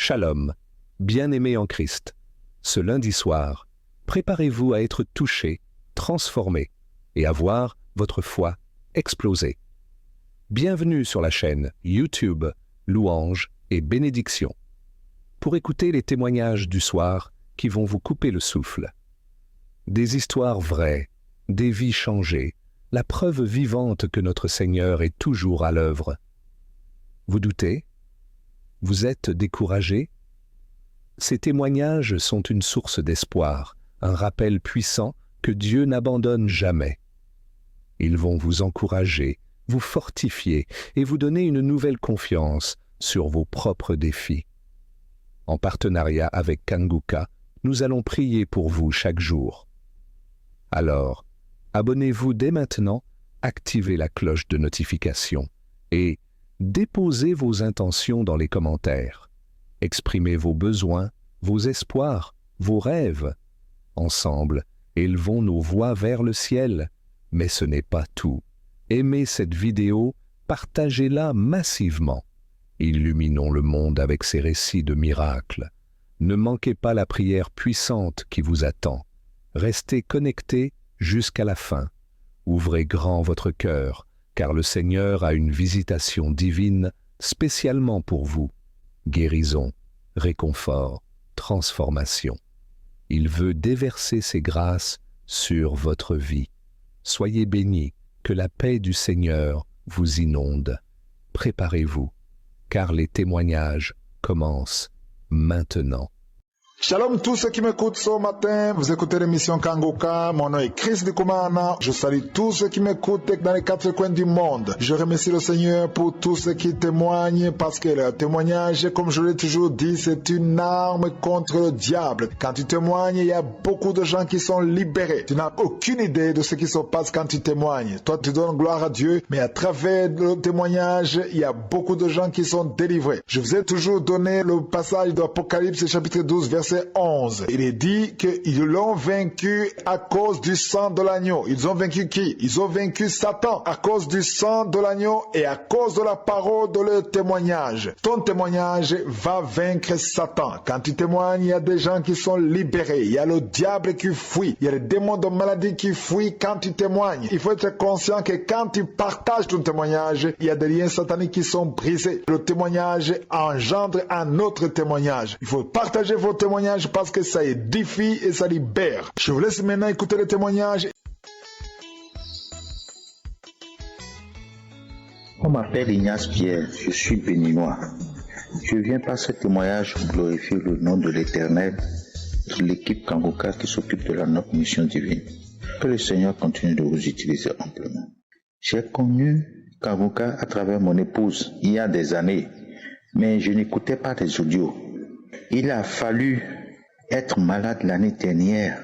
Shalom, bien-aimés en Christ. Ce lundi soir, préparez-vous à être touchés, transformés et à voir votre foi exploser. Bienvenue sur la chaîne YouTube Louange et Bénédiction pour écouter les témoignages du soir qui vont vous couper le souffle. Des histoires vraies, des vies changées, la preuve vivante que notre Seigneur est toujours à l'œuvre. Vous doutez? Vous êtes découragé? Ces témoignages sont une source d'espoir, un rappel puissant que Dieu n'abandonne jamais. Ils vont vous encourager, vous fortifier et vous donner une nouvelle confiance sur vos propres défis. En partenariat avec Kanguka, nous allons prier pour vous chaque jour. Alors, abonnez-vous dès maintenant, activez la cloche de notification et déposez vos intentions dans les commentaires. Exprimez vos besoins, vos espoirs, vos rêves. Ensemble, élevons nos voix vers le ciel. Mais ce n'est pas tout. Aimez cette vidéo, partagez-la massivement. Illuminons le monde avec ces récits de miracles. Ne manquez pas la prière puissante qui vous attend. Restez connectés jusqu'à la fin. Ouvrez grand votre cœur, car le Seigneur a une visitation divine spécialement pour vous. Guérison, réconfort, transformation. Il veut déverser ses grâces sur votre vie. Soyez bénis, que la paix du Seigneur vous inonde. Préparez-vous, car les témoignages commencent maintenant. Shalom tous ceux qui m'écoutent ce matin, vous écoutez l'émission Kanguka, mon nom est Chris Ndikumana, je salue tous ceux qui m'écoutent dans les quatre coins du monde. Je remercie le Seigneur pour tous ceux qui témoignent parce que le témoignage, comme je l'ai toujours dit, c'est une arme contre le diable. Quand tu témoignes, il y a beaucoup de gens qui sont libérés. Tu n'as aucune idée de ce qui se passe quand tu témoignes. Toi, tu donnes gloire à Dieu, mais à travers le témoignage, il y a beaucoup de gens qui sont délivrés. Je vous ai toujours donné le passage d'Apocalypse chapitre 12, verset 11. Il est dit qu'ils l'ont vaincu à cause du sang de l'agneau. Ils ont vaincu qui? Ils ont vaincu Satan à cause du sang de l'agneau et à cause de la parole de leur témoignage. Ton témoignage va vaincre Satan. Quand tu témoignes, il y a des gens qui sont libérés. Il y a le diable qui fuit. Il y a les démons de maladie qui fuient quand tu témoignes. Il faut être conscient que quand tu partages ton témoignage, il y a des liens sataniques qui sont brisés. Le témoignage engendre un autre témoignage. Il faut partager vos témoignages parce que ça édifie et ça libère. Je vous laisse maintenant écouter les témoignages. On m'appelle Ignace Pierre, je suis béninois. Je viens par ce témoignage glorifier le nom de l'Éternel, de l'équipe Kanguka qui s'occupe de notre mission divine. Que le Seigneur continue de vous utiliser amplement. J'ai connu Kanguka à travers mon épouse il y a des années, mais je n'écoutais pas des audios. Il a fallu être malade l'année dernière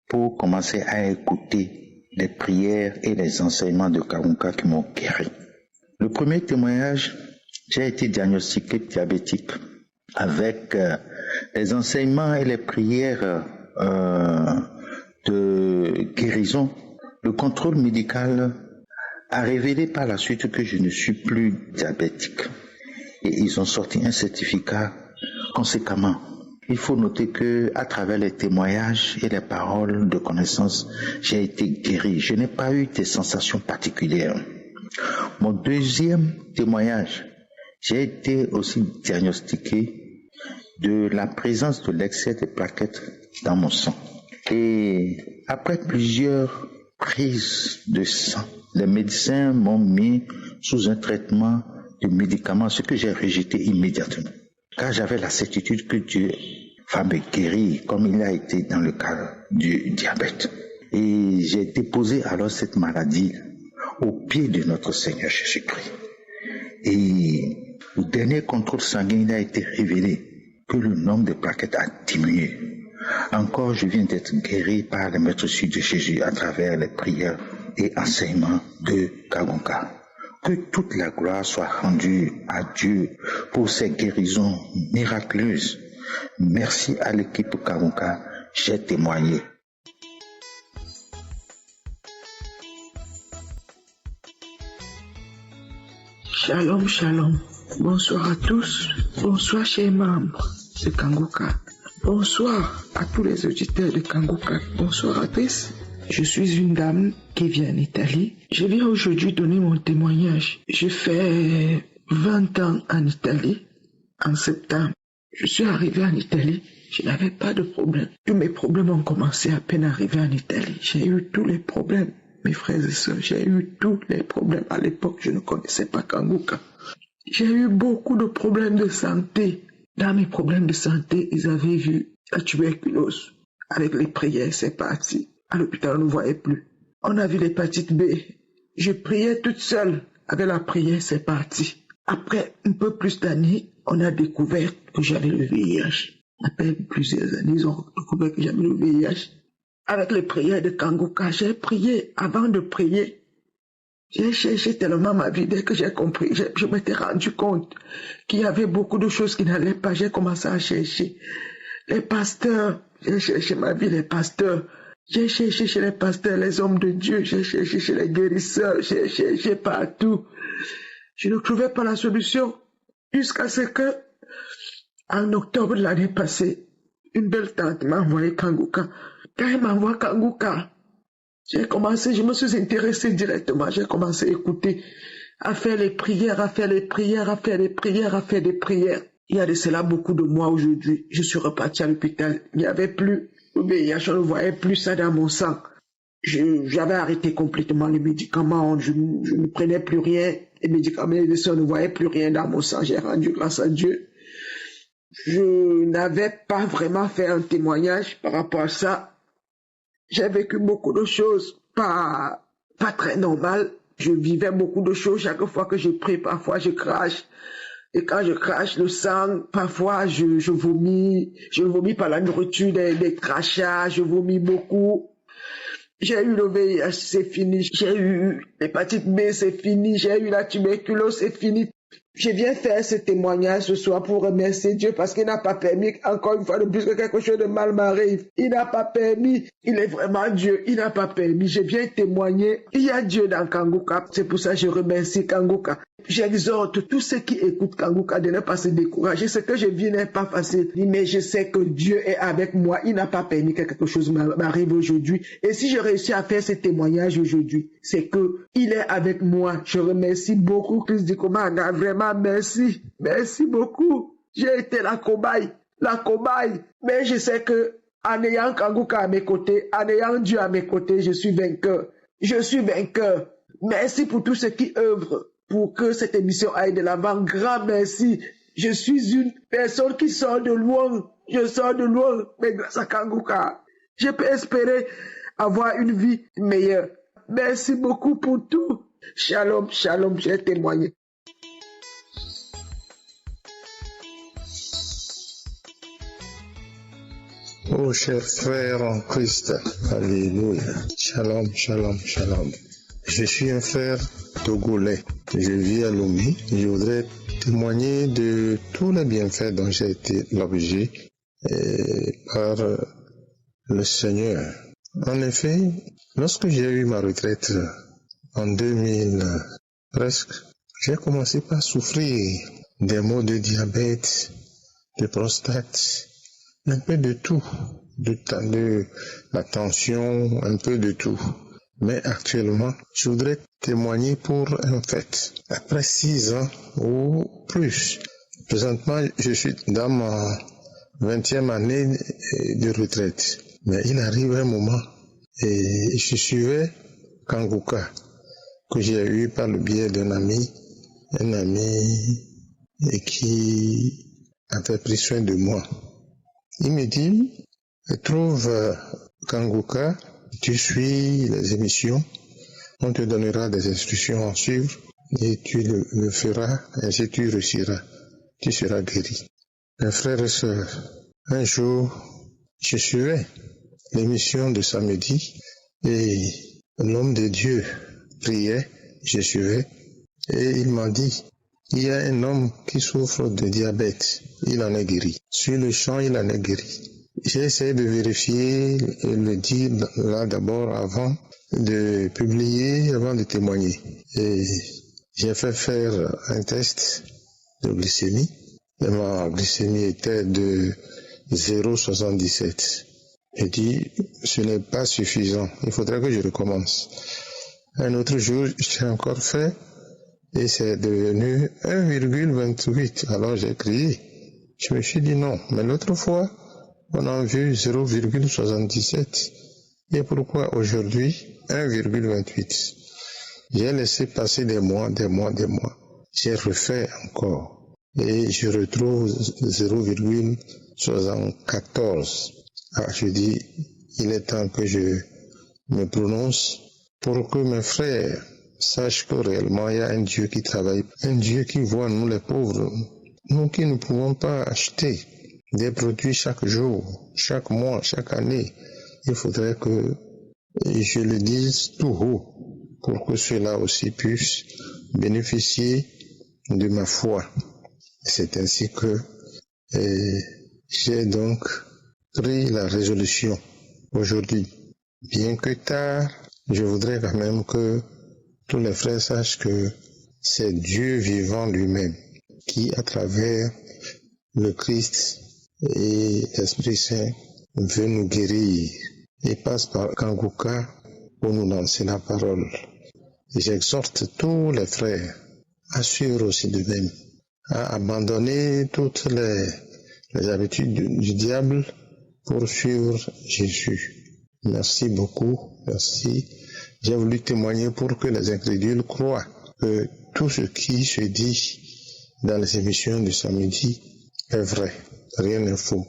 pour commencer à écouter les prières et les enseignements de Kanguka qui m'ont guéri. Le premier témoignage, j'ai été diagnostiqué diabétique avec les enseignements et les prières de guérison. Le contrôle médical a révélé par la suite que je ne suis plus diabétique et ils ont sorti un certificat. Conséquemment, il faut noter que à travers les témoignages et les paroles de connaissance, j'ai été guéri. Je n'ai pas eu des sensations particulières. Mon deuxième témoignage, j'ai été aussi diagnostiqué de la présence de l'excès de plaquettes dans mon sang. Et après plusieurs prises de sang, les médecins m'ont mis sous un traitement de médicaments, ce que j'ai rejeté immédiatement. Car j'avais la certitude que Dieu va me guérir comme il a été dans le cas du diabète. Et j'ai déposé alors cette maladie au pied de notre Seigneur Jésus-Christ. Et au dernier contrôle sanguin, il a été révélé que le nombre de plaquettes a diminué. Encore, je viens d'être guéri par le Maître Jésus de Jésus à travers les prières et enseignements de Kanguka. Que toute la gloire soit rendue à Dieu pour ces guérisons miraculeuses. Merci à l'équipe Kanguka, j'ai témoigné. Shalom, shalom. Bonsoir à tous. Bonsoir chers membres de Kanguka. Bonsoir à tous les auditeurs de Kanguka. Bonsoir à tous. Je suis une dame qui vient d'Italie. Je viens aujourd'hui donner mon témoignage. J'ai fait 20 ans en Italie en septembre. Je suis arrivé en Italie. Je n'avais pas de problème. Tous mes problèmes ont commencé à peine arrivé en Italie. J'ai eu tous les problèmes, mes frères et sœurs. J'ai eu tous les problèmes. À l'époque, je ne connaissais pas Kanguka. J'ai eu beaucoup de problèmes de santé. Dans mes problèmes de santé, ils avaient vu la tuberculose. Avec les prières, c'est parti. À l'hôpital, on ne voyait plus. On a vu l'hépatite B. Je priais toute seule. Avec la prière, c'est parti. Après un peu plus d'années, on a découvert que j'avais le VIH. Après plusieurs années, ils ont découvert que j'avais le VIH. Avec les prières de Kanguka, j'ai prié. Avant de prier, j'ai cherché tellement ma vie. Dès que j'ai compris, je m'étais rendu compte qu'il y avait beaucoup de choses qui n'allaient pas. J'ai commencé à chercher les pasteurs. J'ai cherché ma vie, les pasteurs. J'ai cherché chez les pasteurs, les hommes de Dieu. J'ai cherché chez les guérisseurs. J'ai cherché partout. Je ne trouvais pas la solution. Jusqu'à ce que, en octobre de l'année passée, une belle tante m'a envoyé Kanguka. Quand elle m'envoie Kanguka, j'ai commencé, je me suis intéressé directement. J'ai commencé à écouter, à faire les prières, à faire les prières, à faire les prières, à faire des prières. Il y a de cela beaucoup de mois aujourd'hui. Je suis reparti à l'hôpital. Il n'y avait plus le VIH, je ne voyais plus ça dans mon sang. J'avais arrêté complètement les médicaments. Je ne prenais plus rien. Les médicaments, les soins, ne voyaient plus rien dans mon sang. J'ai rendu grâce à Dieu. Je n'avais pas vraiment fait un témoignage par rapport à ça. J'ai vécu beaucoup de choses pas très normales. Je vivais beaucoup de choses. Chaque fois que je prie, parfois je crache. Et quand je crache le sang, parfois je vomis. Je vomis par la nourriture, des crachats. Je vomis beaucoup. J'ai eu le VIH, c'est fini. J'ai eu l'hépatite B, c'est fini. J'ai eu la tuberculose, c'est fini. Je viens faire ce témoignage ce soir pour remercier Dieu parce qu'il n'a pas permis, encore une fois de plus, que quelque chose de mal m'arrive. Il n'a pas permis. Il est vraiment Dieu. Il n'a pas permis. Je viens témoigner. Il y a Dieu dans Kanguka. C'est pour ça que je remercie Kanguka. J'exhorte tous ceux qui écoutent Kanguka de ne pas se décourager. Ce que je vis n'est pas facile. Mais je sais que Dieu est avec moi. Il n'a pas permis que quelque chose m'arrive aujourd'hui. Et si je réussis à faire ce témoignage aujourd'hui, c'est que il est avec moi. Je remercie beaucoup Christ du Commandant. Vraiment, merci. Merci beaucoup. J'ai été la cobaye. Mais je sais que en ayant Kanguka à mes côtés, en ayant Dieu à mes côtés, je suis vainqueur. Merci pour tous ceux qui œuvrent pour que cette émission aille de l'avant. Grand merci. Je suis une personne qui sort de loin. Je sors de loin, mais grâce à Kanguka, je peux espérer avoir une vie meilleure. Merci beaucoup pour tout. Shalom, shalom, j'ai témoigné. Oh, chers frères en Christ, alléluia. Shalom, shalom, shalom. Je suis un frère togolais. Je vis à Lomé. Je voudrais témoigner de tous les bienfaits dont j'ai été l'objet par le Seigneur. En effet, lorsque j'ai eu ma retraite en 2000 presque, j'ai commencé par souffrir des maux de diabète, de prostate, un peu de tout, de la tension, un peu de tout. Mais actuellement, je voudrais témoigner pour un fait. Après 6 ans ou plus, présentement, je suis dans ma 20e année de retraite. Mais il arrive un moment et je suivais Kanguka, que j'ai eu par le biais d'un ami, qui avait pris soin de moi. Il me dit, trouve Kanguka, tu suis les émissions, on te donnera des instructions à suivre et tu le feras, ainsi tu réussiras, tu seras guéri. Mes frères et sœurs, un jour, je suivais l'émission de samedi et l'homme de Dieu priait, je suivais et il m'a dit, il y a un homme qui souffre de diabète, il en est guéri. Sur le champ, il en est guéri. J'ai essayé de vérifier et le dire là d'abord avant de publier, avant de témoigner. Et j'ai fait faire un test de glycémie. Et ma glycémie était de 0,77. J'ai dit, ce n'est pas suffisant, il faudrait que je recommence. Un autre jour, j'ai encore fait et c'est devenu 1,28. Alors j'ai crié. Je me suis dit non, mais l'autre fois, on a vu 0,77. Et pourquoi aujourd'hui 1,28? J'ai laissé passer des mois. J'ai refait encore et je retrouve 0,74. Alors je dis, il est temps que je me prononce pour que mes frères sachent que réellement il y a un Dieu qui travaille, un Dieu qui voit nous les pauvres, nous qui ne pouvons pas acheter des produits chaque jour, chaque mois, chaque année. Il faudrait que je le dise tout haut pour que ceux-là aussi puissent bénéficier de ma foi. C'est ainsi que j'ai donc pris la résolution aujourd'hui. Bien que tard, je voudrais quand même que tous les frères sachent que c'est Dieu vivant lui-même qui, à travers le Christ et l'Esprit Saint, veut nous guérir et passe par Kanguka pour nous lancer la parole. Et j'exhorte tous les frères à suivre aussi de même, à abandonner toutes les habitudes du diable pour suivre Jésus. Merci beaucoup, merci. J'ai voulu témoigner pour que les incrédules croient que tout ce qui se dit dans les émissions du samedi est vrai, rien n'est faux.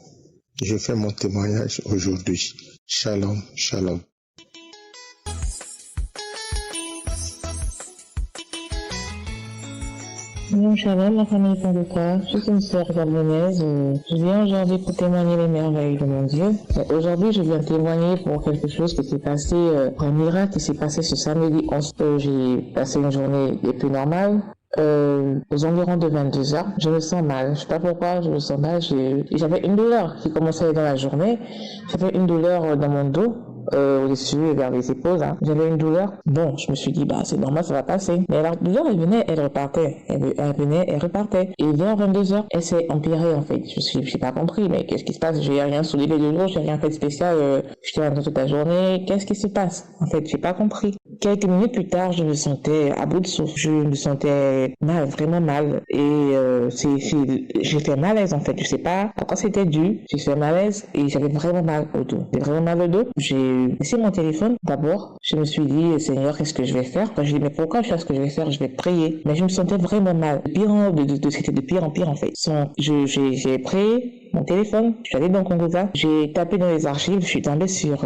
Je fais mon témoignage aujourd'hui. Shalom, shalom. Bonjour, shalom, la famille Kanguka. Je suis une sœur gabonaise. Je viens aujourd'hui pour témoigner les merveilles de mon Dieu. Aujourd'hui, je viens témoigner pour quelque chose qui s'est passé, un miracle qui s'est passé ce samedi 11. J'ai passé une journée des plus normale. Aux environs de 22h, je me sens mal. Je sais pas pourquoi, je me sens mal. J'avais une douleur qui commençait dans la journée. J'avais une douleur dans mon dos. Au-dessus et vers les épaules, hein. J'avais une douleur. Bon, je me suis dit, c'est normal, ça va passer. Mais la douleur, elle venait, elle repartait. Elle venait, elle repartait. Et vers 22h, elle s'est empirée, en fait. J'ai pas compris, mais qu'est-ce qui se passe? J'ai rien soulevé de l'eau, j'ai rien fait de spécial. J'étais en train toute la journée. Qu'est-ce qui se passe? En fait, j'ai pas compris. Quelques minutes plus tard, je me sentais à bout de souffle. Je me sentais mal, vraiment mal. Et j'ai fait malaise, en fait. Je sais pas à quoi c'était dû. J'ai fait malaise et j'avais vraiment mal au dos. J'avais vraiment mal au dos. J'ai laissé mon téléphone d'abord. Je me suis dit, Seigneur, qu'est-ce que je vais faire? J'ai dit, mais pourquoi je fais ce que je vais faire? Je vais prier. Mais je me sentais vraiment mal. C'était de pire en pire, en fait. J'ai prié. Mon téléphone, je suis allée dans Kongoka, j'ai tapé dans les archives, je suis tombée sur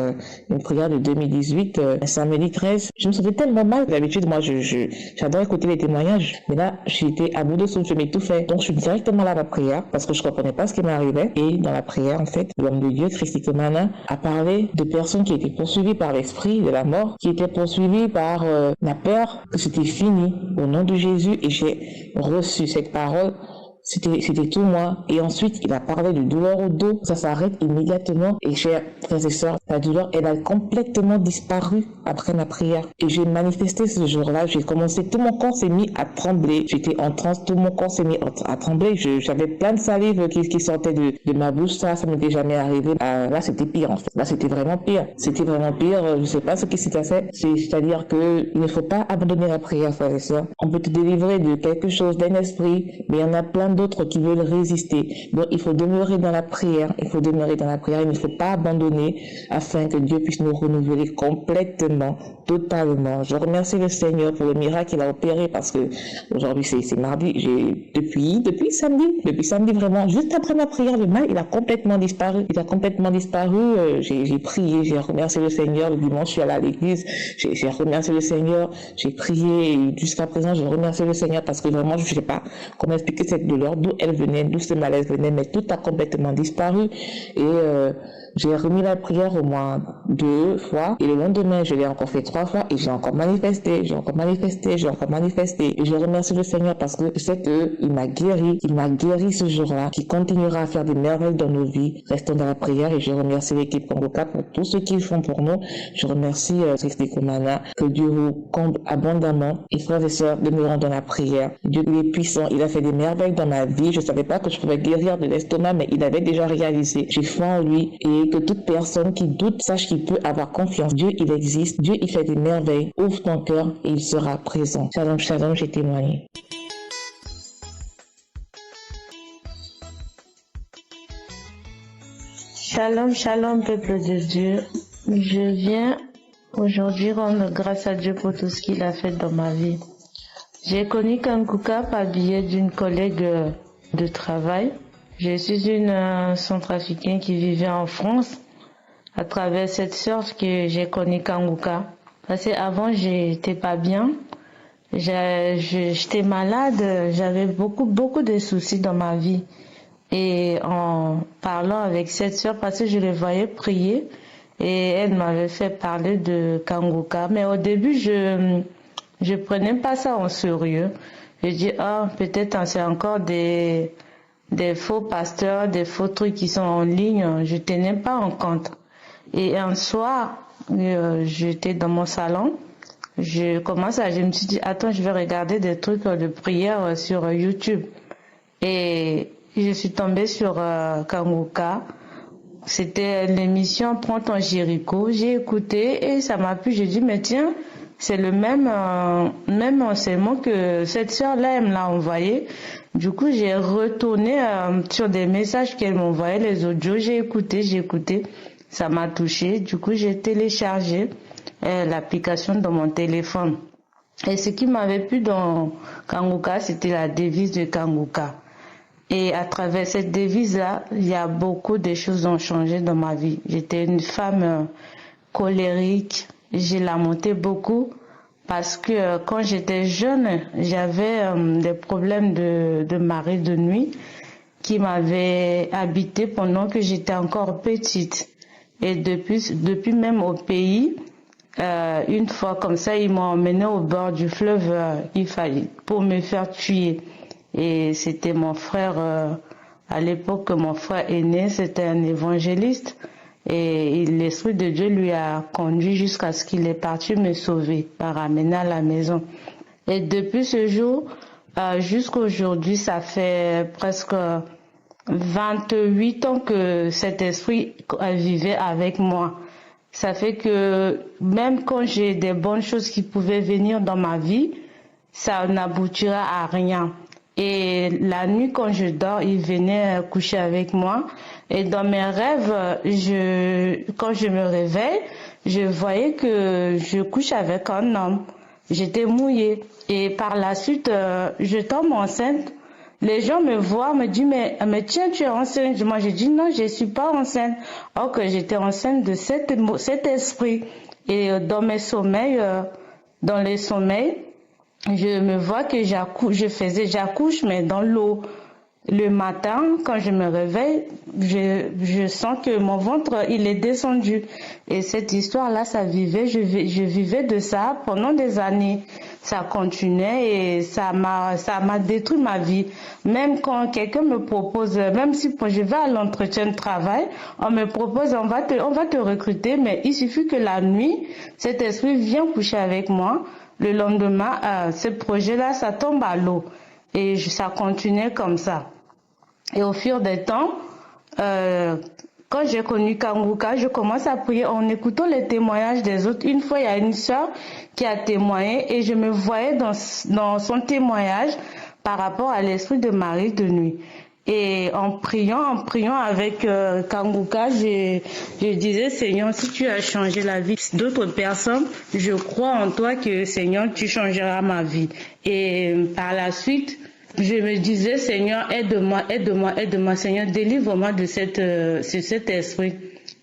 une prière de 2018, samedi 13. Je me sentais tellement mal. D'habitude, moi, j'adore écouter les témoignages, mais là, j'étais à bout de souffle, je m'étouffais. Donc, je suis directement là à la prière, parce que je comprenais pas ce qui m'arrivait. Et dans la prière, en fait, l'homme de Dieu, Christi Komana, a parlé de personnes qui étaient poursuivies par l'esprit de la mort, qui étaient poursuivies par la peur que c'était fini au nom de Jésus. Et j'ai reçu cette parole. C'était tout moi. Et ensuite, il a parlé de douleur au dos. Ça s'arrête immédiatement. Et chers frères et sœurs, la douleur, elle a complètement disparu après ma prière. Et j'ai manifesté ce jour-là. J'ai commencé, tout mon corps s'est mis à trembler. J'étais en transe, tout mon corps s'est mis à trembler. J'avais plein de salive qui sortait de ma bouche. Ça m'était jamais arrivé. Là, c'était pire, en fait. Là, c'était vraiment pire. C'était vraiment pire. Je sais pas ce qui s'est passé. C'est-à-dire que il ne faut pas abandonner la prière, frères et sœurs. On peut te délivrer de quelque chose, d'un esprit, mais il y en a plein d'autres qui veulent résister. Donc, il faut demeurer dans la prière. Il faut demeurer dans la prière. Il ne faut pas abandonner afin que Dieu puisse nous renouveler complètement, totalement. Je remercie le Seigneur pour le miracle qu'il a opéré parce que aujourd'hui, c'est mardi. Depuis samedi, vraiment, juste après ma prière, le mal, il a complètement disparu. J'ai prié, j'ai remercié le Seigneur. Le dimanche, je suis allée à l'église. J'ai remercié le Seigneur. J'ai prié et jusqu'à présent, je remercie le Seigneur parce que vraiment, je ne sais pas comment expliquer cette douleur, d'où elle venait, d'où ce malaise venait, mais tout a complètement disparu. Et j'ai remis la prière au moins 2 fois. Et le lendemain, je l'ai encore fait 3 fois. Et j'ai encore manifesté. Et je remercie le Seigneur parce que je sais qu'il m'a guéri. Il m'a guéri ce jour-là. Qu'il continuera à faire des merveilles dans nos vies. Restons dans la prière. Et je remercie l'équipe Kongoka pour tout ce qu'ils font pour nous. Je remercie Christi Komana. Que Dieu vous comble abondamment. Et frères et sœurs, demeurons dans la prière. Dieu est puissant. Il a fait des merveilles dans ma vie. Je savais pas que je pouvais guérir de l'estomac, mais il avait déjà réalisé. J'ai foi en lui et que toute personne qui doute sache qu'il peut avoir confiance. Dieu, il existe. Dieu, il fait des merveilles. Ouvre ton cœur et il sera présent. Shalom, shalom, j'ai témoigné. Shalom, shalom, peuple de Dieu. Je viens aujourd'hui rendre grâce à Dieu pour tout ce qu'il a fait dans ma vie. J'ai connu Kanguka par biais d'une collègue de travail. Je suis une centrafricaine qui vivait en France. À travers cette sœur que j'ai connu Kanguka. Parce qu'avant, j'étais pas bien. J'étais malade. J'avais beaucoup de soucis dans ma vie. Et en parlant avec cette sœur, parce que je les voyais prier, et elle m'avait fait parler de Kanguka. Mais au début, je prenais pas ça en sérieux. Je dis, peut-être c'est encore des faux pasteurs, des faux trucs qui sont en ligne. Je tenais pas en compte. Et un soir, j'étais dans mon salon. Je me suis dit, attends, je vais regarder des trucs de prière sur YouTube. Et je suis tombée sur Kanguka. C'était l'émission Prends ton Jéricho. J'ai écouté et ça m'a plu. J'ai dit, mais tiens, c'est le même enseignement que cette sœur-là, elle me l'a envoyé. Du coup, j'ai retourné sur des messages qu'elle m'envoyait, les audios. J'ai écouté. Ça m'a touché. Du coup, j'ai téléchargé l'application dans mon téléphone. Et ce qui m'avait plu dans Kanguka, c'était la devise de Kanguka. Et à travers cette devise-là, il y a beaucoup de choses qui ont changé dans ma vie. J'étais une femme colérique. J'ai lamenté beaucoup parce que quand j'étais jeune, j'avais des problèmes de mari de nuit qui m'avaient habité pendant que j'étais encore petite. Et depuis même au pays, une fois comme ça, ils m'ont emmené au bord du fleuve pour me faire tuer. Et c'était mon frère, à l'époque, mon frère aîné, c'était un évangéliste. Et l'Esprit de Dieu lui a conduit jusqu'à ce qu'il est parti me sauver, me ramener à la maison. Et depuis ce jour, jusqu'à aujourd'hui, ça fait presque 28 ans que cet esprit vivait avec moi. Ça fait que même quand j'ai des bonnes choses qui pouvaient venir dans ma vie, ça n'aboutira à rien. Et la nuit, quand je dors, il venait coucher avec moi. Et dans mes rêves, quand je me réveille, je voyais que je couche avec un homme. J'étais mouillée. Et par la suite, je tombe enceinte. Les gens me voient, me disent, mais tiens, tu es enceinte. Moi, je dis, non, je suis pas enceinte. Or que j'étais enceinte de cet esprit. Et dans mes sommeils, dans les sommeils, je me vois que j'accouche, mais dans l'eau. Le matin, quand je me réveille, je sens que mon ventre, il est descendu. Et cette histoire-là, je vivais de ça pendant des années. Ça continuait et ça m'a détruit ma vie. Même quand quelqu'un me propose, même si je vais à l'entretien de travail, on me propose, on va te recruter, mais il suffit que la nuit, cet esprit vient coucher avec moi. Le lendemain, ce projet-là, ça tombe à l'eau. Et ça continuait comme ça. Et au fur des temps, quand j'ai connu Kanguka, je commence à prier en écoutant les témoignages des autres. Une fois, il y a une sœur qui a témoigné et je me voyais dans son témoignage par rapport à l'esprit de Marie de nuit. Et en priant avec Kanguka, je disais, Seigneur, si tu as changé la vie d'autres personnes, je crois en toi que, Seigneur, tu changeras ma vie. Et par la suite, je me disais, Seigneur, aide-moi, Seigneur, délivre-moi de cet esprit.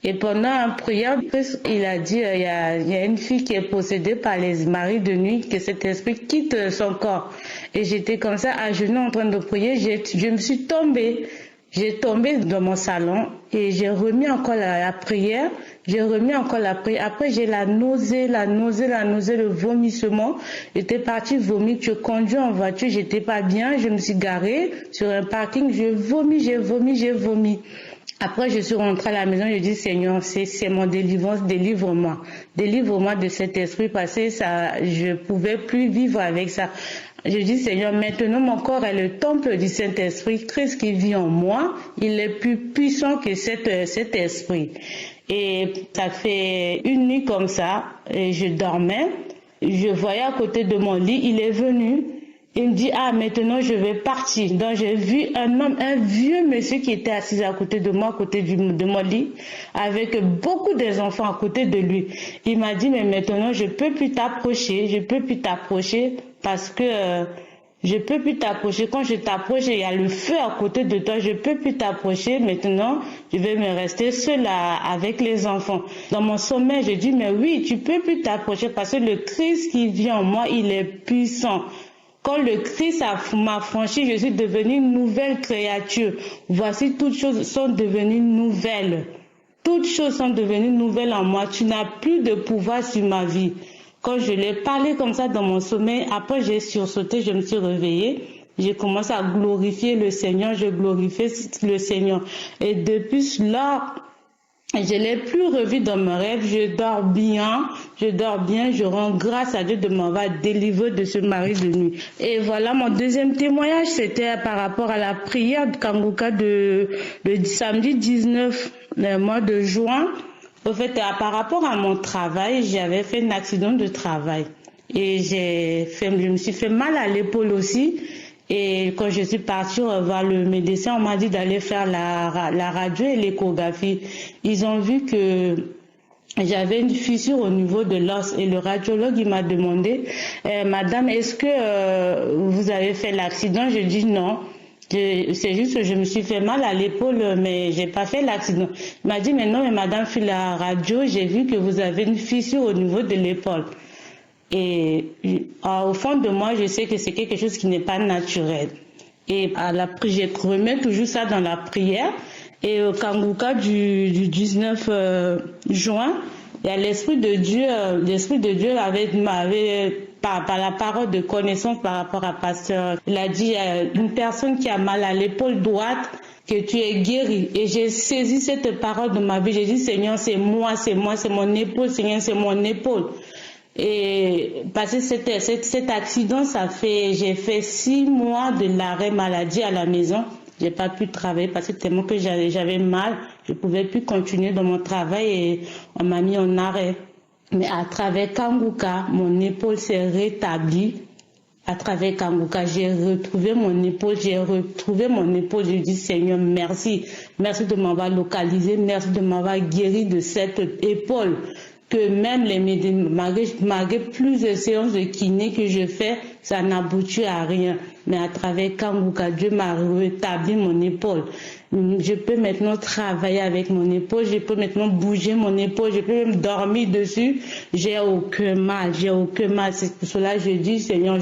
Et pendant une prière, il a dit, il y a une fille qui est possédée par les maris de nuit, que cet esprit quitte son corps. Et j'étais comme ça, à genoux en train de prier, je me suis tombée. J'ai tombé dans mon salon et j'ai remis encore la prière. Après, j'ai la nausée, le vomissement. J'étais partie vomir. Je conduis en voiture, j'étais pas bien. Je me suis garée sur un parking. J'ai vomi. Après, je suis rentrée à la maison. Je dis, Seigneur, c'est mon délivrance. Délivre-moi de cet esprit parce que ça, je pouvais plus vivre avec ça. Je dis, Seigneur, maintenant mon corps est le temple du Saint-Esprit. Christ qui vit en moi, il est plus puissant que cet esprit. Et ça fait une nuit comme ça, et je dormais. Je voyais à côté de mon lit, il est venu. Il me dit, maintenant je vais partir. Donc j'ai vu un homme, un vieux monsieur qui était assis à côté de moi, à côté de mon lit, avec beaucoup des enfants à côté de lui. Il m'a dit, mais maintenant je peux plus t'approcher, parce que je peux plus t'approcher. Quand je t'approche, il y a le feu à côté de toi, je peux plus t'approcher. Maintenant, je vais me rester seule avec les enfants. Dans mon sommeil, je dis, mais oui, tu peux plus t'approcher parce que le Christ qui vit en moi, il est puissant. Quand le Christ m'a franchi, je suis devenue une nouvelle créature. Voici, toutes choses sont devenues nouvelles. Toutes choses sont devenues nouvelles en moi. Tu n'as plus de pouvoir sur ma vie. Quand je l'ai parlé comme ça dans mon sommeil, après j'ai sursauté, je me suis réveillée. J'ai commencé à glorifier le Seigneur, je glorifiais le Seigneur. Et depuis là, je ne l'ai plus revu dans mes rêves, je dors bien, je rends grâce à Dieu de m'avoir délivré de ce mari de nuit. Et voilà, mon deuxième témoignage, c'était par rapport à la prière de Kanguka de samedi 19 mois de juin. En fait, par rapport à mon travail, j'avais fait un accident de travail. Et je me suis fait mal à l'épaule aussi. Et quand je suis partie voir le médecin, on m'a dit d'aller faire la radio et l'échographie. Ils ont vu que j'avais une fissure au niveau de l'os et le radiologue il m'a demandé, Madame, est-ce que vous avez fait l'accident? Je dis non. C'est juste que je me suis fait mal à l'épaule, mais j'ai pas fait l'accident. Il m'a dit, mais non, mais Madame, fait la radio, j'ai vu que vous avez une fissure au niveau de l'épaule. Et au fond de moi, je sais que c'est quelque chose qui n'est pas naturel. Et je remets toujours ça dans la prière. Et au Kanguka du 19 juin, il y a l'Esprit de Dieu m'avait par la parole de connaissance par rapport à pasteur. Il a dit une personne qui a mal à l'épaule droite, que tu es guéri. Et j'ai saisi cette parole de ma vie. J'ai dit, Seigneur, c'est mon épaule, Seigneur, c'est mon épaule. Et parce que cet accident, j'ai fait 6 mois de l'arrêt maladie à la maison. J'ai pas pu travailler parce que tellement que j'avais mal, je pouvais plus continuer dans mon travail et on m'a mis en arrêt. Mais à travers Kanguka, mon épaule s'est rétablie. À travers Kanguka, j'ai retrouvé mon épaule. Je dis, Seigneur, merci. Merci de m'avoir localisé. Merci de m'avoir guéri de cette épaule. Que même malgré plus de séances de kiné que je fais, ça n'aboutit à rien. Mais à travers Kanguka, Dieu m'a rétabli mon épaule. Je peux maintenant travailler avec mon épaule, je peux maintenant bouger mon épaule, je peux même dormir dessus. J'ai aucun mal. C'est pour cela que je dis, Seigneur,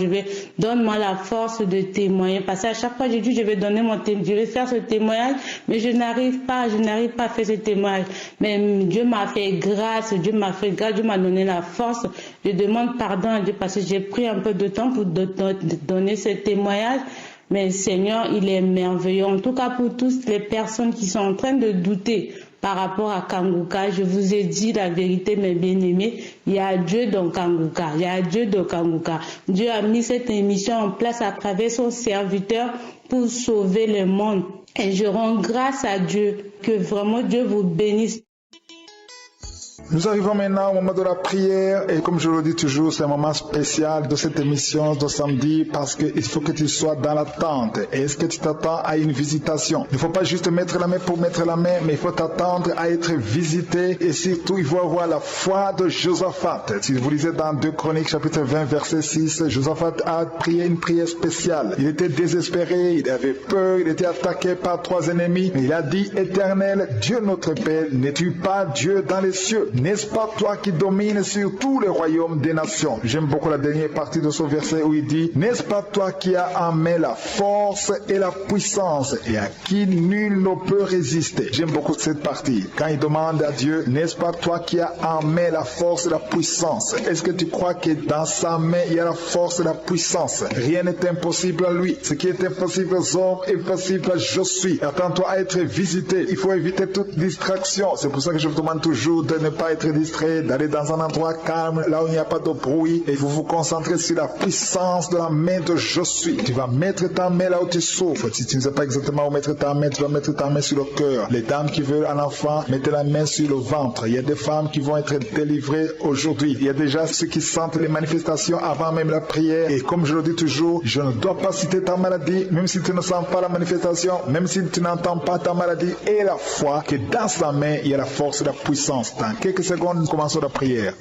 donne-moi la force de témoigner. Parce qu'à chaque fois, je dis, je vais faire ce témoignage, mais je n'arrive pas à faire ce témoignage. Mais Dieu m'a fait grâce, Dieu m'a donné la force. Je demande pardon à Dieu parce que j'ai pris un peu de temps pour donner ce témoignage. Mais Seigneur, il est merveilleux. En tout cas, pour toutes les personnes qui sont en train de douter par rapport à Kanguka, je vous ai dit la vérité, mes bien-aimés. Il y a Dieu dans Kanguka. Dieu a mis cette émission en place à travers son serviteur pour sauver le monde. Et je rends grâce à Dieu. Que vraiment Dieu vous bénisse. Nous arrivons maintenant au moment de la prière et comme je le dis toujours, c'est un moment spécial de cette émission de samedi parce qu'il faut que tu sois dans l'attente. Est-ce que tu t'attends à une visitation? Il ne faut pas juste mettre la main pour mettre la main, mais il faut t'attendre à être visité et surtout il faut avoir la foi de Josaphat. Si vous lisez dans 2 Chroniques chapitre 20 verset 6, Josaphat a prié une prière spéciale. Il était désespéré, il avait peur, il était attaqué par 3 ennemis. Mais il a dit, Éternel, Dieu notre Père, n'es-tu pas Dieu dans les cieux? N'est-ce pas toi qui domines sur tous les royaumes des nations? J'aime beaucoup la dernière partie de ce verset où il dit, n'est-ce pas toi qui as en main la force et la puissance et à qui nul ne peut résister? J'aime beaucoup cette partie. Quand il demande à Dieu, n'est-ce pas toi qui as en main la force et la puissance? Est-ce que tu crois que dans sa main il y a la force et la puissance? Rien n'est impossible à lui. Ce qui est impossible aux hommes est possible à je suis. Attends-toi à être visité. Il faut éviter toute distraction. C'est pour ça que je vous demande toujours de ne pas pas être distrait, d'aller dans un endroit calme, là où il n'y a pas de bruit, et vous vous concentrez sur la puissance de la main de je suis. Tu vas mettre ta main là où tu souffres. Si tu ne sais pas exactement où mettre ta main, tu vas mettre ta main sur le cœur. Les dames qui veulent un enfant, mettez la main sur le ventre. Il y a des femmes qui vont être délivrées aujourd'hui. Il y a déjà ceux qui sentent les manifestations avant même la prière. Et comme je le dis toujours, je ne dois pas citer ta maladie, même si tu ne sens pas la manifestation, même si tu n'entends pas ta maladie, et la foi que dans sa main, il y a la force et la puissance. Dans quelques secondes, nous commençons la prière.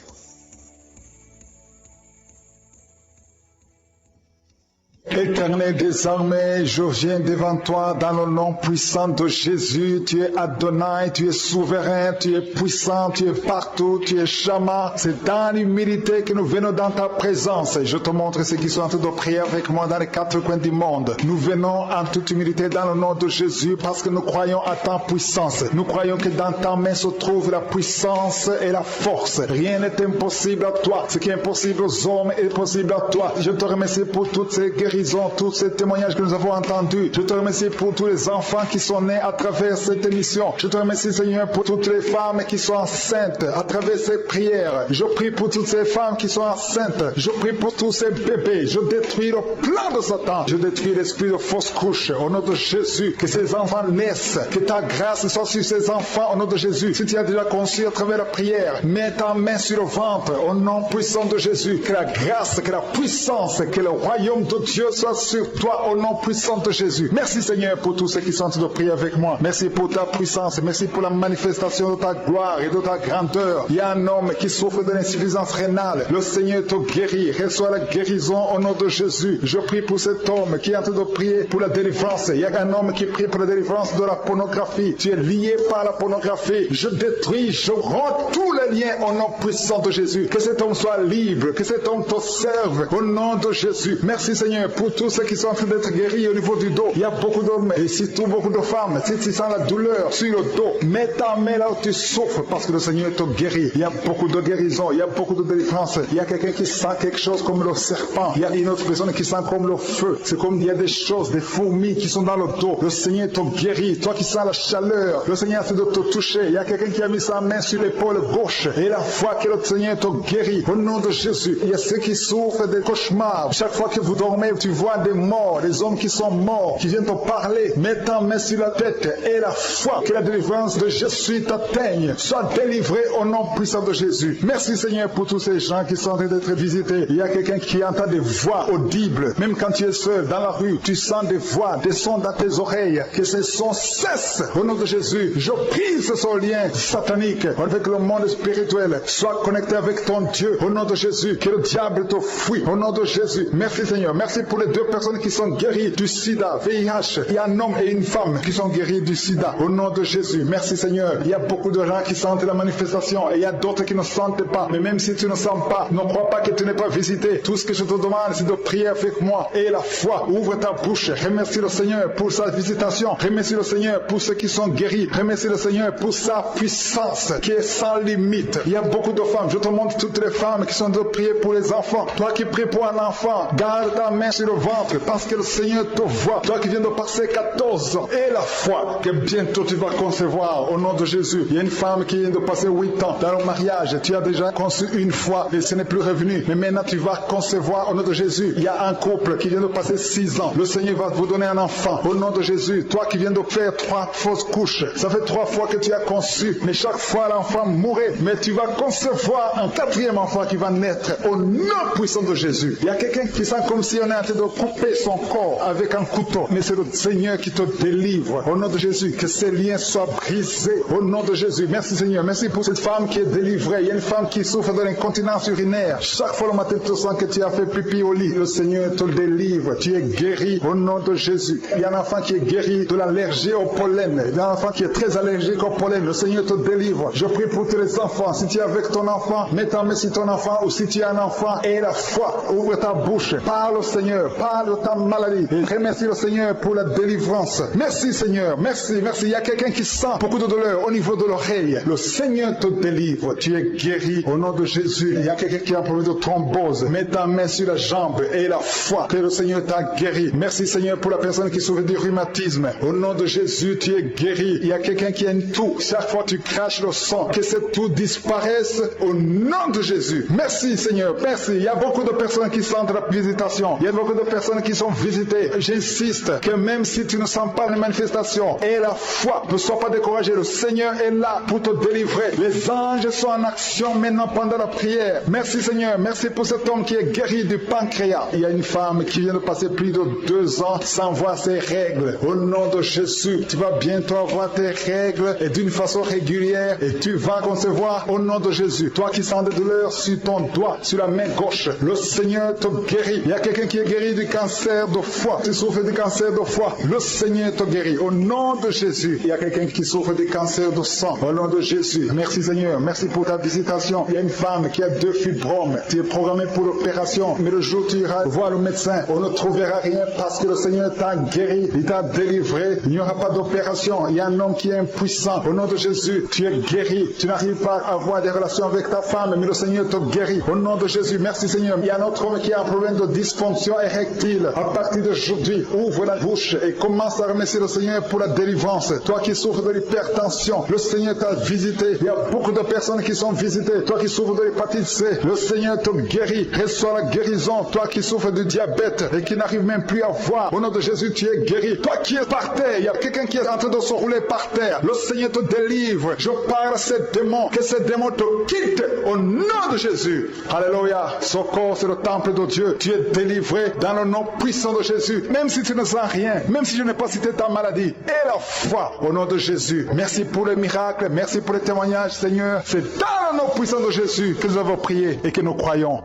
Éternel, désormais, je viens devant toi dans le nom puissant de Jésus. Tu es Adonai, tu es souverain, tu es puissant, tu es partout, tu es Shama. C'est dans l'humilité que nous venons dans ta présence. Je te montre ceux qui sont en train de prier avec moi dans les quatre coins du monde. Nous venons en toute humilité dans le nom de Jésus parce que nous croyons à ta puissance. Nous croyons que dans ta main se trouve la puissance et la force. Rien n'est impossible à toi. Ce qui est impossible aux hommes est possible à toi. Je te remercie pour toutes ces guérisons, tous ces témoignages que nous avons entendus. Je te remercie pour tous les enfants qui sont nés à travers cette émission. Je te remercie, Seigneur, pour toutes les femmes qui sont enceintes à travers ces prières. Je prie pour toutes ces femmes qui sont enceintes. Je prie pour tous ces bébés. Je détruis le plan de Satan. Je détruis l'esprit de fausse couche au nom de Jésus. Que ces enfants naissent. Que ta grâce soit sur ces enfants au nom de Jésus. Si tu as déjà conçu à travers la prière, mets ta main sur le ventre au nom puissant de Jésus. Que la grâce, que la puissance, que le royaume de Dieu soit sur toi au nom puissant de Jésus. Merci Seigneur pour tous ceux qui sont en train de prier avec moi. Merci pour ta puissance. Merci pour la manifestation de ta gloire et de ta grandeur. Il y a un homme qui souffre de l'insuffisance rénale. Le Seigneur te guérit. Reçois la guérison au nom de Jésus. Je prie pour cet homme qui est en train de prier pour la délivrance. Il y a un homme qui prie pour la délivrance de la pornographie. Tu es lié par la pornographie. Je détruis, je rends tous les liens au nom puissant de Jésus. Que cet homme soit libre. Que cet homme te serve au nom de Jésus. Merci Seigneur pour tous ceux qui sont en train d'être guéris au niveau du dos. Il y a beaucoup d'hommes et surtout beaucoup de femmes. Si tu sens la douleur sur le dos, mets ta main là où tu souffres parce que le Seigneur te guérit. Il y a beaucoup de guérison, il y a beaucoup de délivrance. Il y a quelqu'un qui sent quelque chose comme le serpent. Il y a une autre personne qui sent comme le feu. C'est comme il y a des choses, des fourmis qui sont dans le dos. Le Seigneur te guérit. Toi qui sens la chaleur, le Seigneur essaie de te toucher. Il y a quelqu'un qui a mis sa main sur l'épaule gauche et la foi que le Seigneur te guérit. Au nom de Jésus, il y a ceux qui souffrent des cauchemars. Chaque fois que vous dormez, tu vois des morts, des hommes qui sont morts, qui viennent te parler. Mets ta main sur la tête et la foi que la délivrance de Jésus t'atteigne. Sois délivré au nom puissant de Jésus. Merci Seigneur pour tous ces gens qui sont en train d'être visités. Il y a quelqu'un qui entend des voix audibles. Même quand tu es seul dans la rue, tu sens des voix, des sons dans tes oreilles. Que ces sons cessent au nom de Jésus. Je brise ce lien satanique avec le monde spirituel. Sois connecté avec ton Dieu au nom de Jésus. Que le diable te fuit au nom de Jésus. Merci Seigneur. Merci pour les deux personnes qui sont guéries du sida, VIH. Il y a un homme et une femme qui sont guéris du sida au nom de Jésus. Merci Seigneur. Il y a beaucoup de gens qui sentent la manifestation et il y a d'autres qui ne sentent pas. Mais même si tu ne sens pas, ne crois pas que tu n'es pas visité. Tout ce que je te demande, c'est de prier avec moi et la foi. Ouvre ta bouche. Remercie le Seigneur pour sa visitation. Remercie le Seigneur pour ceux qui sont guéris. Remercie le Seigneur pour sa puissance qui est sans limite. Il y a beaucoup de femmes. Je te montre toutes les femmes qui sont de prier pour les enfants. Toi qui pries pour un enfant, garde ta main sur le ventre parce que le Seigneur te voit. Toi qui viens de passer 14 ans et la foi que bientôt tu vas concevoir au nom de Jésus. Il y a une femme qui vient de passer 8 ans dans le mariage. Tu as déjà conçu une fois et ce n'est plus revenu. Mais maintenant tu vas concevoir au nom de Jésus. Il y a un couple qui vient de passer 6 ans. Le Seigneur va vous donner un enfant au nom de Jésus. Toi qui viens de faire 3 fausses couches. Ça fait 3 fois que tu as conçu. Mais chaque fois l'enfant mourait. Mais tu vas concevoir un 4e enfant qui va naître au nom puissant de Jésus. Il y a quelqu'un qui sent comme si on est en train de couper son corps avec un couteau. Mais c'est le Seigneur qui te délivre. Au nom de Jésus, que ces liens soient brisés. Au nom de Jésus. Merci Seigneur. Merci pour cette femme qui est délivrée. Il y a une femme qui souffre de l'incontinence urinaire. Chaque fois le matin, tu sens que tu as fait pipi au lit. Le Seigneur te délivre. Tu es guéri au nom de Jésus. Il y a un enfant qui est guéri de l'allergie au pollen. Il y a un enfant qui est très allergique au pollen. Le Seigneur te délivre. Je prie pour tous les enfants. Si tu es avec ton enfant, mets ta main sur ton enfant ou si tu as un enfant et la foi. Ouvre ta bouche. Parle au Seigneur. Parle mal de ta maladie. Et remercie le Seigneur pour la délivrance. Merci Seigneur, merci. Il y a quelqu'un qui sent beaucoup de douleur au niveau de l'oreille. Le Seigneur te délivre. Tu es guéri au nom de Jésus. Il y a quelqu'un qui a un problème de thrombose. Mets ta main sur la jambe et la foi que le Seigneur t'a guéri. Merci Seigneur pour la personne qui souffre du rhumatisme. Au nom de Jésus, tu es guéri. Il y a quelqu'un qui a une toux. Chaque fois tu craches le sang, que cette toux disparaisse au nom de Jésus. Merci Seigneur, merci. Il y a beaucoup de personnes qui sentent la visitation. Il y a beaucoup de personnes qui sont visitées. J'insiste que même si tu ne sens pas les manifestations, et la foi, ne sois pas découragé. Le Seigneur est là pour te délivrer. Les anges sont en action maintenant pendant la prière. Merci Seigneur, merci pour cet homme qui est guéri du pancréas. Il y a une femme qui vient de passer plus de 2 ans sans voir ses règles. Au nom de Jésus, tu vas bientôt avoir tes règles et d'une façon régulière et tu vas concevoir au nom de Jésus. Toi qui sens des douleurs sur ton doigt, sur la main gauche, le Seigneur te guérit. Il y a quelqu'un qui est guéri du cancer de foie. Tu souffres du cancer de foie, le Seigneur te guérit. Au nom de Jésus, il y a quelqu'un qui souffre du cancer de sang. Au nom de Jésus, merci Seigneur, merci pour ta visitation. Il y a une femme qui a 2 fibromes. Tu es programmé pour l'opération, mais le jour où tu iras voir le médecin, on ne trouvera rien parce que le Seigneur t'a guéri, il t'a délivré. Il n'y aura pas d'opération. Il y a un homme qui est impuissant. Au nom de Jésus, tu es guéri. Tu n'arrives pas à avoir des relations avec ta femme, mais le Seigneur te guérit. Au nom de Jésus, merci Seigneur. Il y a un autre homme qui a un problème de dysfonction érectile. À partir d'aujourd'hui, ouvre la bouche et commence à remercier le Seigneur pour la délivrance. Toi qui souffres de l'hypertension, le Seigneur t'a visité. Il y a beaucoup de personnes qui sont visitées. Toi qui souffres de l'hépatite C, le Seigneur te guérit. Reçois la guérison. Toi qui souffres du diabète et qui n'arrive même plus à voir, au nom de Jésus, tu es guéri. Toi qui es par terre, il y a quelqu'un qui est en train de se rouler par terre. Le Seigneur te délivre. Je parle à ces démons, que ces démons te quittent au nom de Jésus. Alléluia. Ce corps, c'est le temple de Dieu. Tu es délivré dans le nom puissant de Jésus. Même si tu ne sens rien, même si je n'ai pas cité ta maladie, et la foi au nom de Jésus. Merci pour les miracles, merci pour les témoignages, Seigneur. C'est dans le nom puissant de Jésus que nous avons prié et que nous croyons.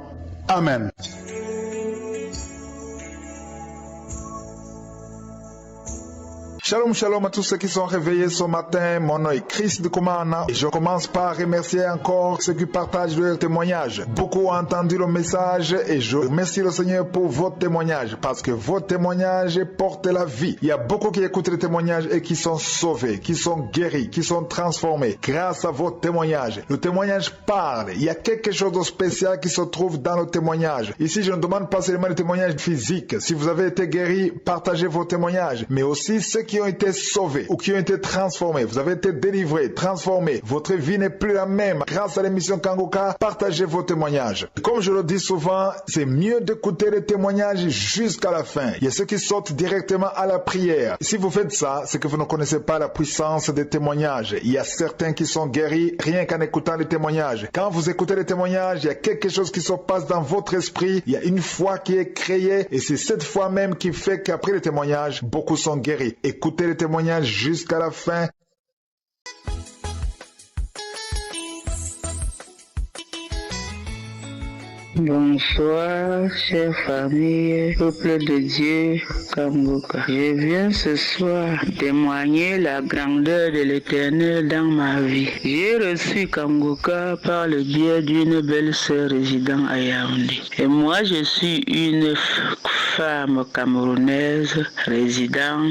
Amen. Shalom, shalom à tous ceux qui sont réveillés ce matin. Mon nom est Chris de Kumana et je commence par remercier encore ceux qui partagent leur témoignage. Beaucoup ont entendu le message et je remercie le Seigneur pour vos témoignages parce que vos témoignages portent la vie. Il y a beaucoup qui écoutent les témoignages et qui sont sauvés, qui sont guéris, qui sont transformés grâce à vos témoignages. Le témoignage parle. Il y a quelque chose de spécial qui se trouve dans le témoignage. Ici, je ne demande pas seulement les témoignages physiques. Si vous avez été guéri, partagez vos témoignages, mais aussi ceux qui ont été sauvés ou qui ont été transformés. Vous avez été délivrés, transformés. Votre vie n'est plus la même. Grâce à l'émission Kangoka, partagez vos témoignages. Comme je le dis souvent, c'est mieux d'écouter les témoignages jusqu'à la fin. Il y a ceux qui sortent directement à la prière. Si vous faites ça, c'est que vous ne connaissez pas la puissance des témoignages. Il y a certains qui sont guéris rien qu'en écoutant les témoignages. Quand vous écoutez les témoignages, il y a quelque chose qui se passe dans votre esprit. Il y a une foi qui est créée et c'est cette foi même qui fait qu'après les témoignages, beaucoup sont guéris. Écoutez les témoignages jusqu'à la fin. Bonsoir, chère famille, peuple de Dieu, Kangoka. Je viens ce soir témoigner la grandeur de l'Éternel dans ma vie. J'ai reçu Kangoka par le biais d'une belle sœur résidant à Yaoundé. Et moi, je suis une femme camerounaise résidant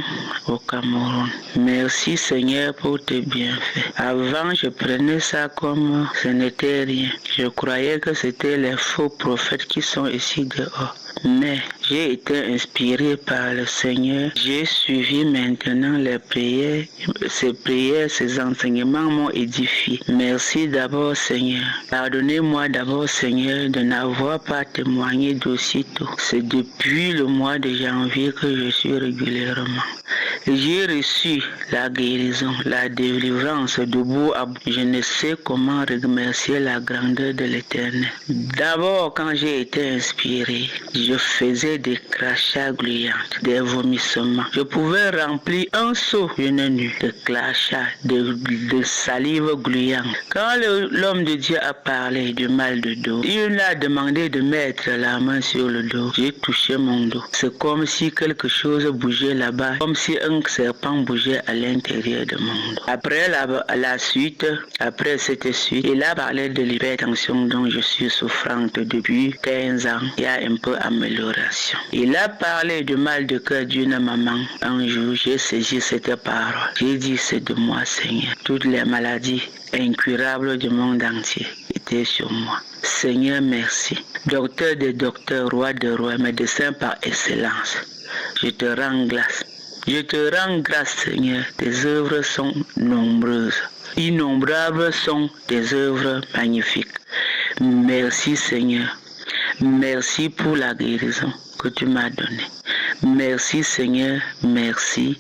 au Cameroun. Merci Seigneur pour tes bienfaits. Avant, je prenais ça comme ce n'était rien. Je croyais que c'était les faux prophètes qui sont ici dehors. Mais j'ai été inspiré par le Seigneur. J'ai suivi maintenant les prières. Ces prières, ces enseignements m'ont édifié. Merci d'abord Seigneur. Pardonnez-moi d'abord Seigneur de n'avoir pas témoigné d'aussitôt. C'est depuis le mois de janvier que je suis régulièrement. J'ai reçu la guérison, la délivrance de bout à bout. Je ne sais comment remercier la grandeur de l'Éternel. D'abord, quand j'ai été inspiré, je faisais des crachats gluants, des vomissements. Je pouvais remplir un seau une nuit de crachats, de salive gluante. Quand l'homme de Dieu a parlé du mal de dos, il a demandé de mettre la main sur le dos. J'ai touché mon dos. C'est comme si quelque chose bougeait là-bas, comme si un serpent bougeait à l'intérieur de mon dos. Après cette suite, il a parlé de l'hypertension dont je suis souffrante depuis 15 ans. Il y a un peu d'amélioration. situation. Il a parlé du mal de cœur d'une maman. Un jour, j'ai saisi cette parole. J'ai dit, c'est de moi, Seigneur. Toutes les maladies incurables du monde entier étaient sur moi. Seigneur, merci. Docteur des docteurs, roi des rois, médecin par excellence, je te rends grâce. Je te rends grâce, Seigneur. Tes œuvres sont nombreuses. Innombrables sont tes œuvres magnifiques. Merci, Seigneur. Merci pour la guérison que tu m'as donnée. Merci, Seigneur. Merci.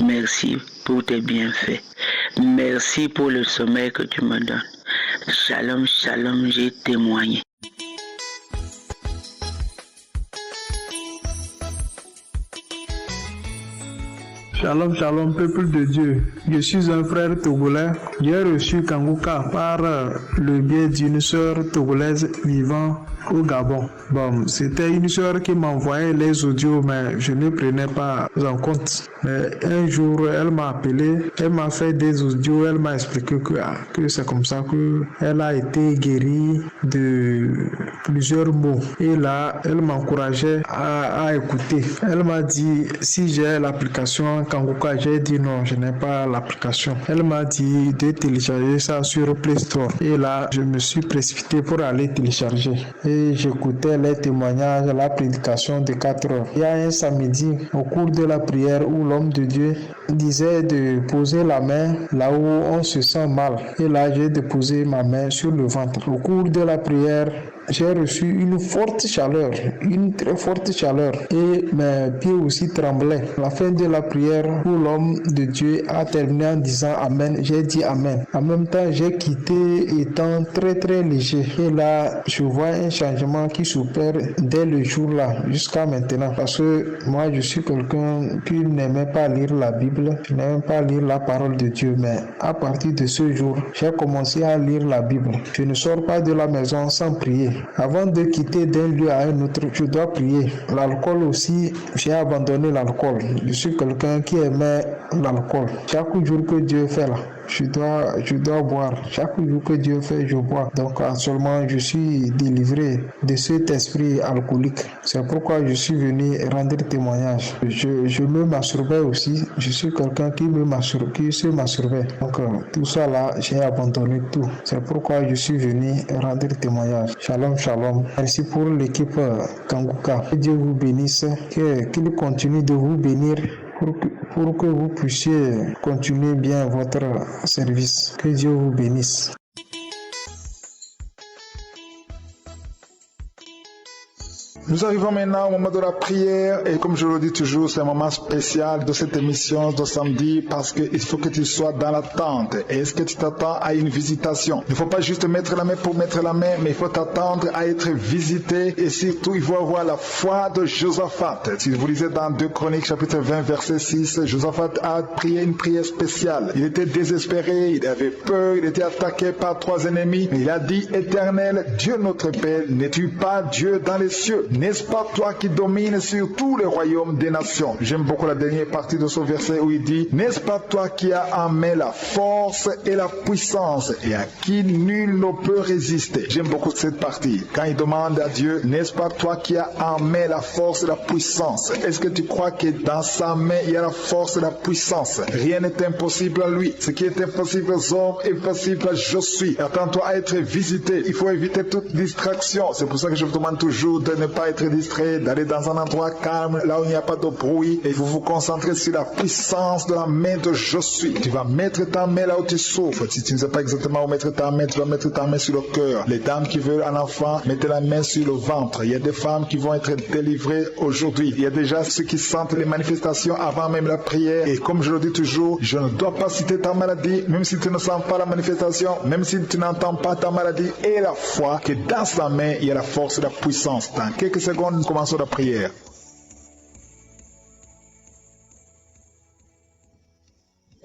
Merci pour tes bienfaits. Merci pour le sommeil que tu me donnes. Shalom, shalom, j'ai témoigné. Shalom, shalom, peuple de Dieu. Je suis un frère togolais. J'ai reçu Kanguka par le biais d'une sœur togolaise vivant au Gabon. Bon, c'était une sœur qui m'envoyait les audios, mais je ne prenais pas en compte. Mais un jour, elle m'a appelé, elle m'a fait des audios, elle m'a expliqué que c'est comme ça qu'elle a été guérie de plusieurs maux. Et là, elle m'encourageait à écouter. Elle m'a dit, si j'ai l'application Kanguka, j'ai dit non, je n'ai pas l'application. Elle m'a dit de télécharger ça sur Play Store. Et là, je me suis précipité pour aller télécharger. Et j'écoutais les témoignages, la prédication de 4 heures. Il y a un samedi, au cours de la prière, où l'homme de Dieu disait de poser la main là où on se sent mal. Et là, j'ai déposé ma main sur le ventre. Au cours de la prière, j'ai reçu une forte chaleur, une très forte chaleur. Et mes pieds aussi tremblaient. À la fin de la prière, où l'homme de Dieu a terminé en disant Amen, j'ai dit Amen. En même temps, j'ai quitté étant très très léger. Et là, je vois un changement qui s'opère dès le jour-là jusqu'à maintenant. Parce que moi, je suis quelqu'un qui n'aimait pas lire la Bible, je n'aimais pas lire la parole de Dieu. Mais à partir de ce jour, j'ai commencé à lire la Bible. Je ne sors pas de la maison sans prier. Avant de quitter d'un lieu à un autre, je dois prier. L'alcool aussi, j'ai abandonné l'alcool. Je suis quelqu'un qui aimait l'alcool. Chaque jour que Dieu fait là, je dois boire. Chaque jour que Dieu fait, je bois. Donc actuellement, je suis délivré de cet esprit alcoolique. C'est pourquoi je suis venu rendre témoignage. Je me masturbais aussi. Je suis quelqu'un qui se masturbait. Donc tout ça là, j'ai abandonné tout. C'est pourquoi je suis venu rendre témoignage. Shalom, shalom. Merci pour l'équipe Kanguka. Que Dieu vous bénisse. Qu'il continue de vous bénir pour que vous puissiez continuer bien votre service. Que Dieu vous bénisse. Nous arrivons maintenant au moment de la prière et comme je le dis toujours, c'est un moment spécial de cette émission de samedi parce qu'il faut que tu sois dans l'attente. Est-ce que tu t'attends à une visitation? Il ne faut pas juste mettre la main pour mettre la main, mais il faut t'attendre à être visité et surtout il faut avoir la foi de Josaphat. Si vous lisez dans 2 Chroniques chapitre 20 verset 6, Josaphat a prié une prière spéciale. Il était désespéré, il avait peur, il était attaqué par 3 ennemis. Mais il a dit, Éternel, Dieu notre Père, n'es-tu pas Dieu dans les cieux? N'est-ce pas toi qui domines sur tous les royaumes des nations? J'aime beaucoup la dernière partie de ce verset où il dit, n'est-ce pas toi qui as en main la force et la puissance et à qui nul ne peut résister? J'aime beaucoup cette partie. Quand il demande à Dieu, n'est-ce pas toi qui as en main la force et la puissance? Est-ce que tu crois que dans sa main il y a la force et la puissance? Rien n'est impossible à lui. Ce qui est impossible aux hommes est possible à je suis. Attends-toi à être visité. Il faut éviter toute distraction. C'est pour ça que je vous demande toujours de ne pas être distrait, d'aller dans un endroit calme, là où il n'y a pas de bruit, et vous vous concentrez sur la puissance de la main de je suis. Tu vas mettre ta main là où tu souffres. Si tu ne sais pas exactement où mettre ta main, tu vas mettre ta main sur le cœur. Les dames qui veulent un enfant, mettez la main sur le ventre. Il y a des femmes qui vont être délivrées aujourd'hui. Il y a déjà ceux qui sentent les manifestations avant même la prière. Et comme je le dis toujours, je ne dois pas citer ta maladie, même si tu ne sens pas la manifestation, même si tu n'entends pas ta maladie, et la foi que dans sa main, il y a la force et la puissance. Dans quelques secondes, nous commençons la prière.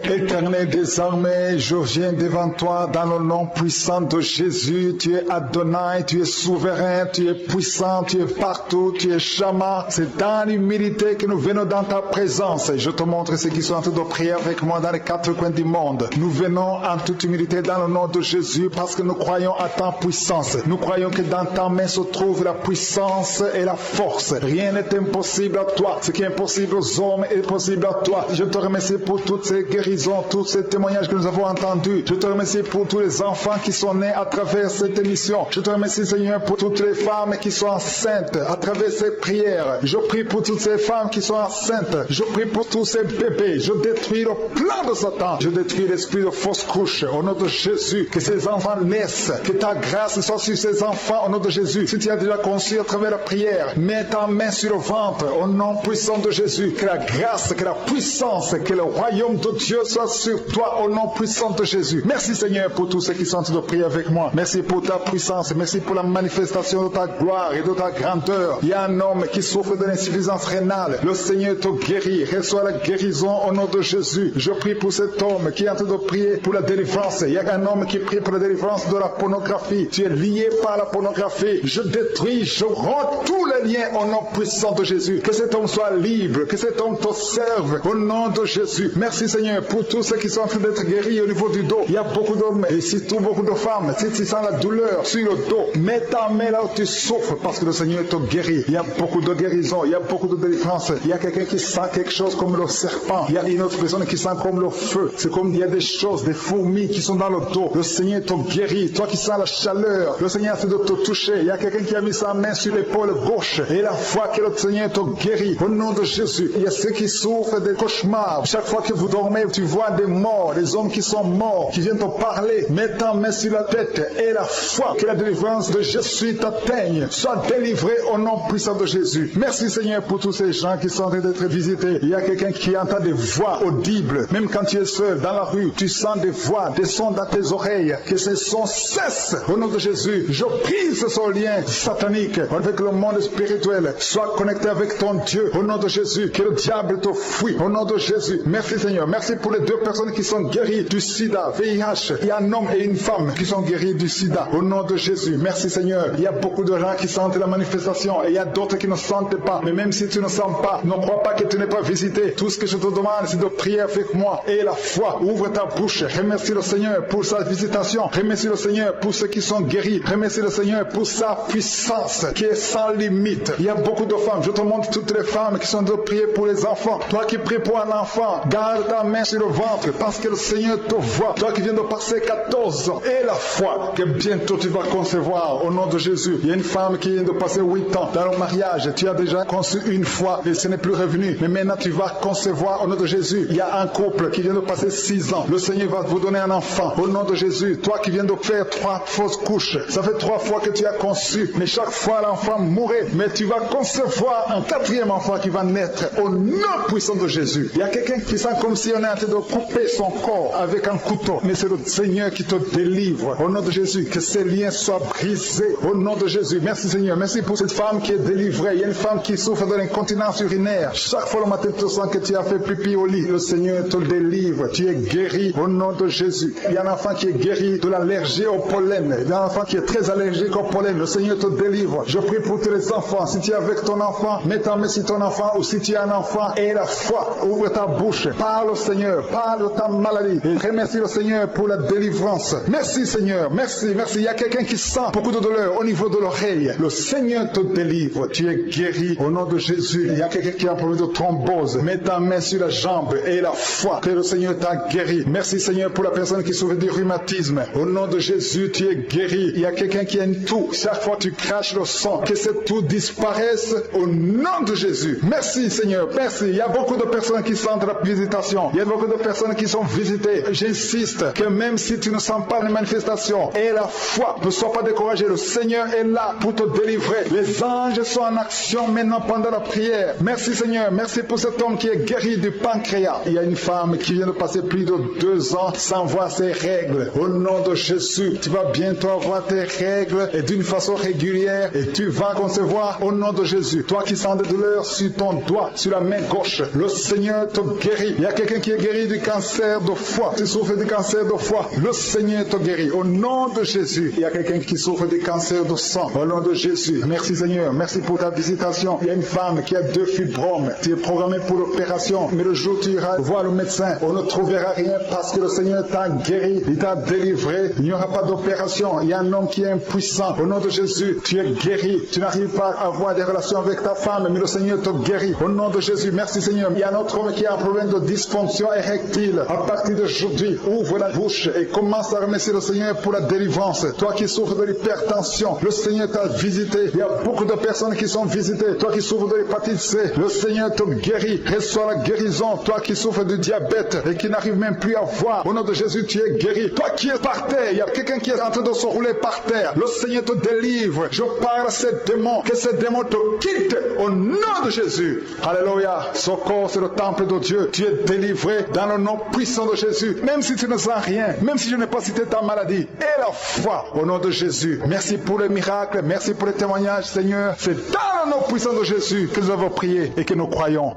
Éternel Seigneur des armées, je viens devant toi dans le nom puissant de Jésus. Tu es Adonai, tu es souverain, tu es puissant, tu es partout, tu es Shama. C'est dans l'humilité que nous venons dans ta présence. Je te montre ceux qui sont en train de prier avec moi dans les quatre coins du monde. Nous venons en toute humilité dans le nom de Jésus parce que nous croyons à ta puissance. Nous croyons que dans ta main se trouve la puissance et la force. Rien n'est impossible à toi. Ce qui est impossible aux hommes est possible à toi. Je te remercie pour toutes ces guérisons, tous ces témoignages que nous avons entendus. Je te remercie pour tous les enfants qui sont nés à travers cette émission. Je te remercie, Seigneur, pour toutes les femmes qui sont enceintes à travers ces prières. Je prie pour toutes ces femmes qui sont enceintes. Je prie pour tous ces bébés. Je détruis le plan de Satan. Je détruis l'esprit de fausse couche. Au nom de Jésus, que ces enfants naissent. Que ta grâce soit sur ces enfants au nom de Jésus. Si tu as déjà conçu à travers la prière, mets ta main sur le ventre au nom puissant de Jésus. Que la grâce, que la puissance, que le royaume de Dieu soit sur toi au nom puissant de Jésus. Merci Seigneur pour tous ceux qui sont en train de prier avec moi. Merci pour ta puissance. Merci pour la manifestation de ta gloire et de ta grandeur. Il y a un homme qui souffre de l'insuffisance rénale. Le Seigneur te guérit. Reçois la guérison au nom de Jésus. Je prie pour cet homme qui est en train de prier pour la délivrance. Il y a un homme qui prie pour la délivrance de la pornographie. Tu es lié par la pornographie. Je détruis, je romps tous les liens au nom puissant de Jésus. Que cet homme soit libre. Que cet homme te serve au nom de Jésus. Merci Seigneur pour tous ceux qui sont en train d'être guéris au niveau du dos. Il y a beaucoup d'hommes et surtout beaucoup de femmes. Si tu sens la douleur sur le dos, mets ta main là où tu souffres parce que le Seigneur te guérit. Il y a beaucoup de guérison, il y a beaucoup de délivrance. Il y a quelqu'un qui sent quelque chose comme le serpent. Il y a une autre personne qui sent comme le feu. C'est comme il y a des choses, des fourmis qui sont dans le dos. Le Seigneur te guérit. Toi qui sens la chaleur, le Seigneur essaie de te toucher. Il y a quelqu'un qui a mis sa main sur l'épaule gauche et la foi que le Seigneur te guérit. Au nom de Jésus, il y a ceux qui souffrent des cauchemars. Chaque fois que vous dormez, tu vois des morts, des hommes qui sont morts, qui viennent te parler. Mets ta main sur la tête et la foi que la délivrance de Jésus t'atteigne. Sois délivré au nom puissant de Jésus. Merci Seigneur pour tous ces gens qui sont en train d'être visités. Il y a quelqu'un qui entend des voix audibles. Même quand tu es seul dans la rue, tu sens des voix, des sons dans tes oreilles. Que ces sons cessent au nom de Jésus. Je brise ce lien satanique avec le monde spirituel. Sois connecté avec ton Dieu au nom de Jésus. Que le diable te fuit au nom de Jésus. Merci Seigneur. Merci pour les deux personnes qui sont guéries du sida, VIH. Il y a un homme et une femme qui sont guéris du sida au nom de Jésus. Merci Seigneur. Il y a beaucoup de gens qui sentent la manifestation et il y a d'autres qui ne sentent pas. Mais même si tu ne sens pas, ne crois pas que tu n'es pas visité. Tout ce que je te demande, c'est de prier avec moi et la foi. Ouvre ta bouche. Remercie le Seigneur pour sa visitation. Remercie le Seigneur pour ceux qui sont guéris. Remercie le Seigneur pour sa puissance qui est sans limite. Il y a beaucoup de femmes. Je te montre toutes les femmes qui sont de prier pour les enfants. Toi qui pries pour un enfant, garde ta main sur le ventre parce que le Seigneur te voit. Toi qui viens de passer 14 ans et la foi que bientôt tu vas concevoir au nom de Jésus. Il y a une femme qui vient de passer 8 ans dans le mariage. Tu as déjà conçu une fois et ce n'est plus revenu. Mais maintenant tu vas concevoir au nom de Jésus. Il y a un couple qui vient de passer 6 ans. Le Seigneur va vous donner un enfant au nom de Jésus. Toi qui viens de faire 3 fausses couches. Ça fait 3 fois que tu as conçu. Mais chaque fois l'enfant mourait. Mais tu vas concevoir un 4e enfant qui va naître au nom puissant de Jésus. Il y a quelqu'un qui sent comme si on est en train de couper son corps avec un couteau. Mais c'est le Seigneur qui te délivre. Au nom de Jésus, que ces liens soient brisés. Au nom de Jésus. Merci Seigneur. Merci pour cette femme qui est délivrée. Il y a une femme qui souffre de l'incontinence urinaire. Chaque fois le matin, tu sens que tu as fait pipi au lit. Le Seigneur te délivre. Tu es guéri au nom de Jésus. Il y a un enfant qui est guéri de l'allergie au pollen. Il y a un enfant qui est très allergique au pollen. Le Seigneur te délivre. Je prie pour tous les enfants. Si tu es avec ton enfant, mets ta main sur ton enfant ou si tu as un enfant et la foi. Ouvre ta bouche. Parle au Seigneur. Parle de ta maladie. Et remercie le Seigneur pour la délivrance. Merci Seigneur. Merci. Merci. Il y a quelqu'un qui sent beaucoup de douleur au niveau de l'oreille. Le Seigneur te délivre. Tu es guéri au nom de Jésus. Il y a quelqu'un qui a un problème de thrombose. Mets ta main sur la jambe et la foi que le Seigneur t'a guéri. Merci Seigneur pour la personne qui souffre du rhumatisme. Au nom de Jésus, tu es guéri. Il y a quelqu'un qui a une toux. Chaque fois tu craches le sang, que cette toux disparaisse au nom de Jésus. Merci Seigneur. Merci. Il y a beaucoup de personnes qui sentent la visitation. Il y a beaucoup de personnes qui sont visitées. J'insiste que même si tu ne sens pas les manifestations et la foi, ne sois pas découragé. Le Seigneur est là pour te délivrer. Les anges sont en action maintenant pendant la prière. Merci Seigneur. Merci pour cet homme qui est guéri du pancréas. Il y a une femme qui vient de passer plus de 2 ans sans voir ses règles. Au nom de Jésus, tu vas bientôt avoir tes règles et d'une façon régulière et tu vas concevoir au nom de Jésus. Toi qui sens des douleurs sur ton doigt, sur la main gauche, le Seigneur te guérit. Il y a quelqu'un qui est guéri du cancer. cancer de foie. Tu souffres du cancer de foie. Le Seigneur te guérit. Au nom de Jésus. Il y a quelqu'un qui souffre du cancer de sang. Au nom de Jésus. Merci Seigneur. Merci pour ta visitation. Il y a une femme qui a 2 fibromes. Tu es programmé pour l'opération. Mais le jour où tu iras voir le médecin, on ne trouvera rien parce que le Seigneur t'a guéri. Il t'a délivré. Il n'y aura pas d'opération. Il y a un homme qui est impuissant. Au nom de Jésus, tu es guéri. Tu n'arrives pas à avoir des relations avec ta femme, mais le Seigneur te guérit. Au nom de Jésus, merci Seigneur. Il y a un autre homme qui a un problème de dysfonction érectile. À partir d'aujourd'hui, ouvre la bouche et commence à remercier le Seigneur pour la délivrance. Toi qui souffres de l'hypertension, le Seigneur t'a visité. Il y a beaucoup de personnes qui sont visitées. Toi qui souffres de l'hépatite C, le Seigneur te guérit. Reçois la guérison. Toi qui souffres de diabète et qui n'arrive même plus à voir, au nom de Jésus, tu es guéri. Toi qui es par terre, il y a quelqu'un qui est en train de se rouler par terre. Le Seigneur te délivre. Je parle à ces démons. Que ces démons te quittent au nom de Jésus. Alléluia. Ce corps, c'est le temple de Dieu. Tu es délivré dans le nom puissant de Jésus. Même si tu ne sens rien, même si je n'ai pas cité ta maladie, et la foi au nom de Jésus. Merci pour les miracles. Merci pour les témoignages, Seigneur. C'est dans le nom puissant de Jésus que nous avons prié et que nous croyons.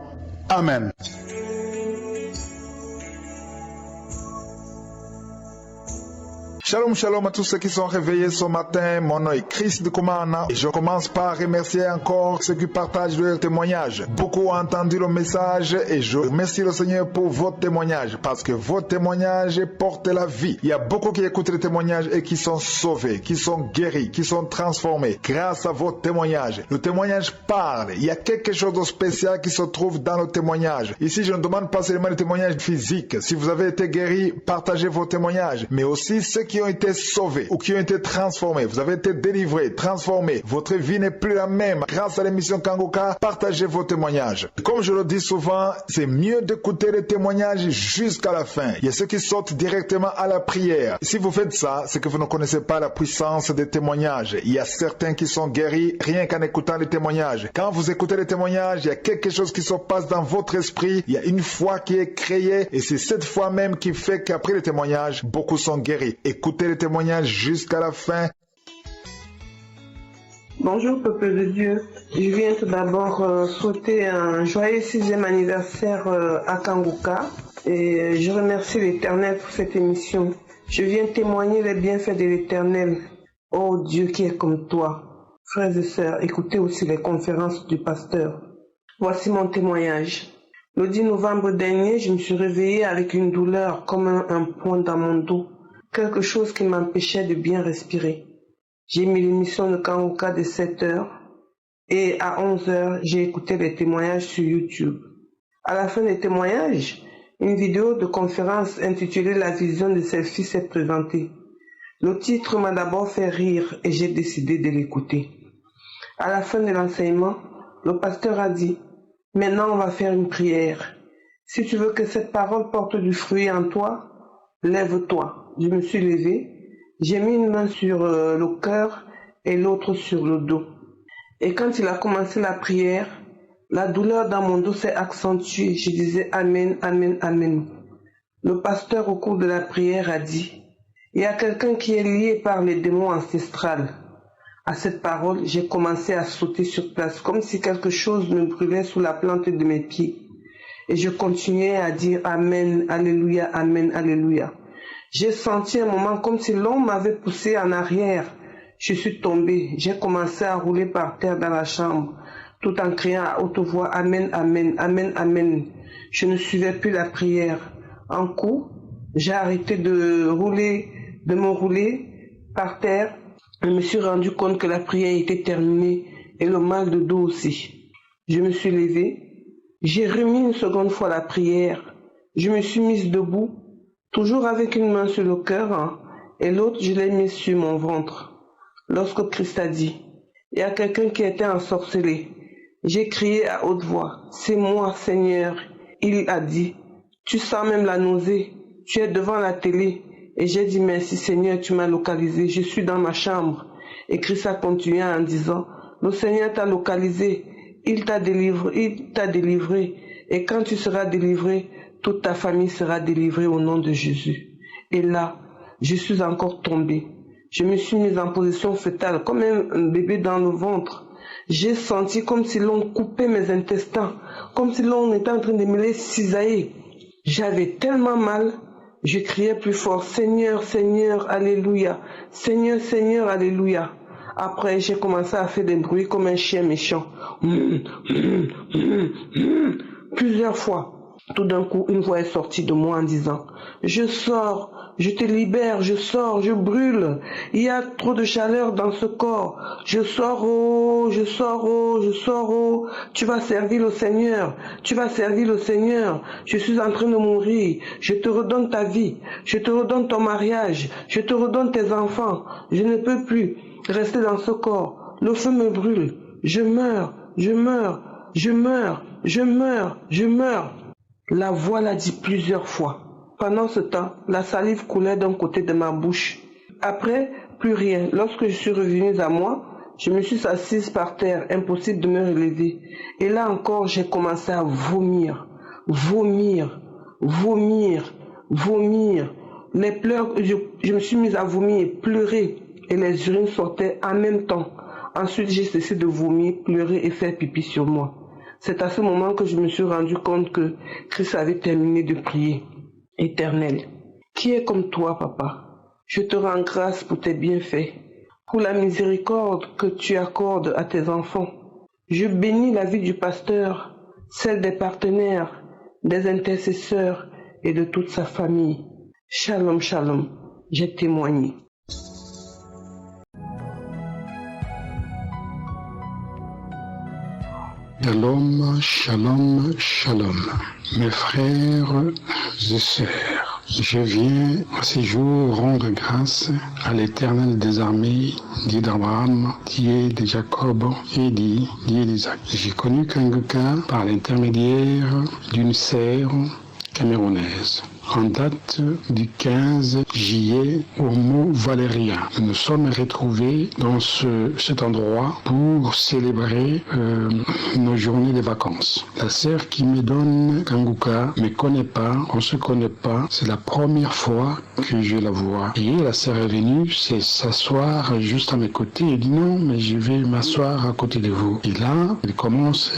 Amen. Shalom, shalom à tous ceux qui sont réveillés ce matin. Mon nom est Chris de Kumana et je commence par remercier encore ceux qui partagent leur témoignage. Beaucoup ont entendu le message et je remercie le Seigneur pour vos témoignages parce que vos témoignages portent la vie. Il y a beaucoup qui écoutent les témoignages et qui sont sauvés, qui sont guéris, qui sont transformés grâce à vos témoignages. Le témoignage parle. Il y a quelque chose de spécial qui se trouve dans le témoignage. Ici, je ne demande pas seulement les témoignages physiques. Si vous avez été guéri, partagez vos témoignages, mais aussi ceux qui ont été sauvés ou qui ont été transformés. Vous avez été délivrés, transformés. Votre vie n'est plus la même. Grâce à l'émission Kangoka, partagez vos témoignages. Comme je le dis souvent, c'est mieux d'écouter les témoignages jusqu'à la fin. Il y a ceux qui sortent directement à la prière. Si vous faites ça, c'est que vous ne connaissez pas la puissance des témoignages. Il y a certains qui sont guéris rien qu'en écoutant les témoignages. Quand vous écoutez les témoignages, il y a quelque chose qui se passe dans votre esprit. Il y a une foi qui est créée et c'est cette foi même qui fait qu'après les témoignages, beaucoup sont guéris. Écoutez les témoignages jusqu'à la fin. Bonjour peuple de Dieu, je viens tout d'abord souhaiter un joyeux 6e anniversaire à Kangoka et je remercie l'Éternel pour cette émission. Je viens témoigner les bienfaits de l'Éternel. Oh Dieu qui est comme toi. Frères et sœurs, écoutez aussi les conférences du pasteur. Voici mon témoignage. Le 10 novembre dernier, je me suis réveillée avec une douleur comme un point dans mon dos. Quelque chose qui m'empêchait de bien respirer. J'ai mis l'émission de Kangoka de 7h et à 11h, j'ai écouté les témoignages sur YouTube. À la fin des témoignages, une vidéo de conférence intitulée « La vision de Selfie » s'est présentée. Le titre m'a d'abord fait rire et j'ai décidé de l'écouter. À la fin de l'enseignement, le pasteur a dit « Maintenant, on va faire une prière. Si tu veux que cette parole porte du fruit en toi, lève-toi. » Je me suis levée, j'ai mis une main sur le cœur et l'autre sur le dos. Et quand il a commencé la prière, la douleur dans mon dos s'est accentuée. Je disais Amen, Amen, Amen. Le pasteur au cours de la prière a dit, il y a quelqu'un qui est lié par les démons ancestrales. À cette parole, j'ai commencé à sauter sur place, comme si quelque chose me brûlait sous la plante de mes pieds. Et je continuais à dire Amen, Alléluia, Amen, Alléluia. J'ai senti un moment comme si l'on m'avait poussé en arrière. Je suis tombée. J'ai commencé à rouler par terre dans la chambre, tout en criant à haute voix Amen, Amen, Amen, Amen. Je ne suivais plus la prière. Un coup, j'ai arrêté de me rouler par terre. Je me suis rendu compte que la prière était terminée et le mal de dos aussi. Je me suis levée. J'ai remis une seconde fois la prière. Je me suis mise debout. Toujours avec une main sur le cœur et l'autre je l'ai mise sur mon ventre. Lorsque Christ a dit, il y a quelqu'un qui était ensorcelé, j'ai crié à haute voix, c'est moi Seigneur. Il a dit, tu sens même la nausée, tu es devant la télé. Et j'ai dit merci Seigneur, tu m'as localisé, je suis dans ma chambre. Et Christ a continué en disant, le Seigneur t'a localisé, il t'a délivré. Et quand tu seras délivré, toute ta famille sera délivrée au nom de Jésus. Et là, je suis encore tombée. Je me suis mise en position fœtale, comme un bébé dans le ventre. J'ai senti comme si l'on coupait mes intestins, comme si l'on était en train de me les cisailler. J'avais tellement mal, je criais plus fort, Seigneur, Seigneur, Alléluia, Seigneur, Seigneur, Alléluia. Après, j'ai commencé à faire des bruits comme un chien méchant. Plusieurs fois. Tout d'un coup, une voix est sortie de moi en disant, je sors, je te libère, je sors, je brûle. Il y a trop de chaleur dans ce corps. Je sors, oh, je sors, oh, je sors, oh. Tu vas servir le Seigneur. Tu vas servir le Seigneur. Je suis en train de mourir. Je te redonne ta vie. Je te redonne ton mariage. Je te redonne tes enfants. Je ne peux plus rester dans ce corps. Le feu me brûle. Je meurs, je meurs, je meurs, je meurs, je meurs. La voix l'a dit plusieurs fois. Pendant ce temps, la salive coulait d'un côté de ma bouche. Après, plus rien. Lorsque je suis revenue à moi, je me suis assise par terre, impossible de me relever. Et là encore, j'ai commencé à vomir. Vomir, vomir, vomir. Les pleurs, je me suis mise à vomir et pleurer. Et les urines sortaient en même temps. Ensuite, j'ai cessé de vomir, pleurer et faire pipi sur moi. C'est à ce moment que je me suis rendu compte que Christ avait terminé de prier. Éternel, qui est comme toi, Papa? Je te rends grâce pour tes bienfaits, pour la miséricorde que tu accordes à tes enfants. Je bénis la vie du pasteur, celle des partenaires, des intercesseurs et de toute sa famille. Shalom, shalom, j'ai témoigné. Shalom, shalom, shalom. Mes frères et sœurs, je viens à ce jour rendre grâce à l'Éternel des armées, Dieu d'Abraham, Dieu de Jacob et Dieu d'Isaac. J'ai connu Kanguka par l'intermédiaire d'une sœur camerounaise. En date du 15 juillet au mot Valérien. Nous nous sommes retrouvés dans cet endroit pour célébrer nos journées de vacances. La sœur qui me donne Kanguka me connaît pas, on se connaît pas. C'est la première fois que je la vois. Et la sœur est venue s'asseoir juste à mes côtés. Elle dit non, mais je vais m'asseoir à côté de vous. Et là, elle commence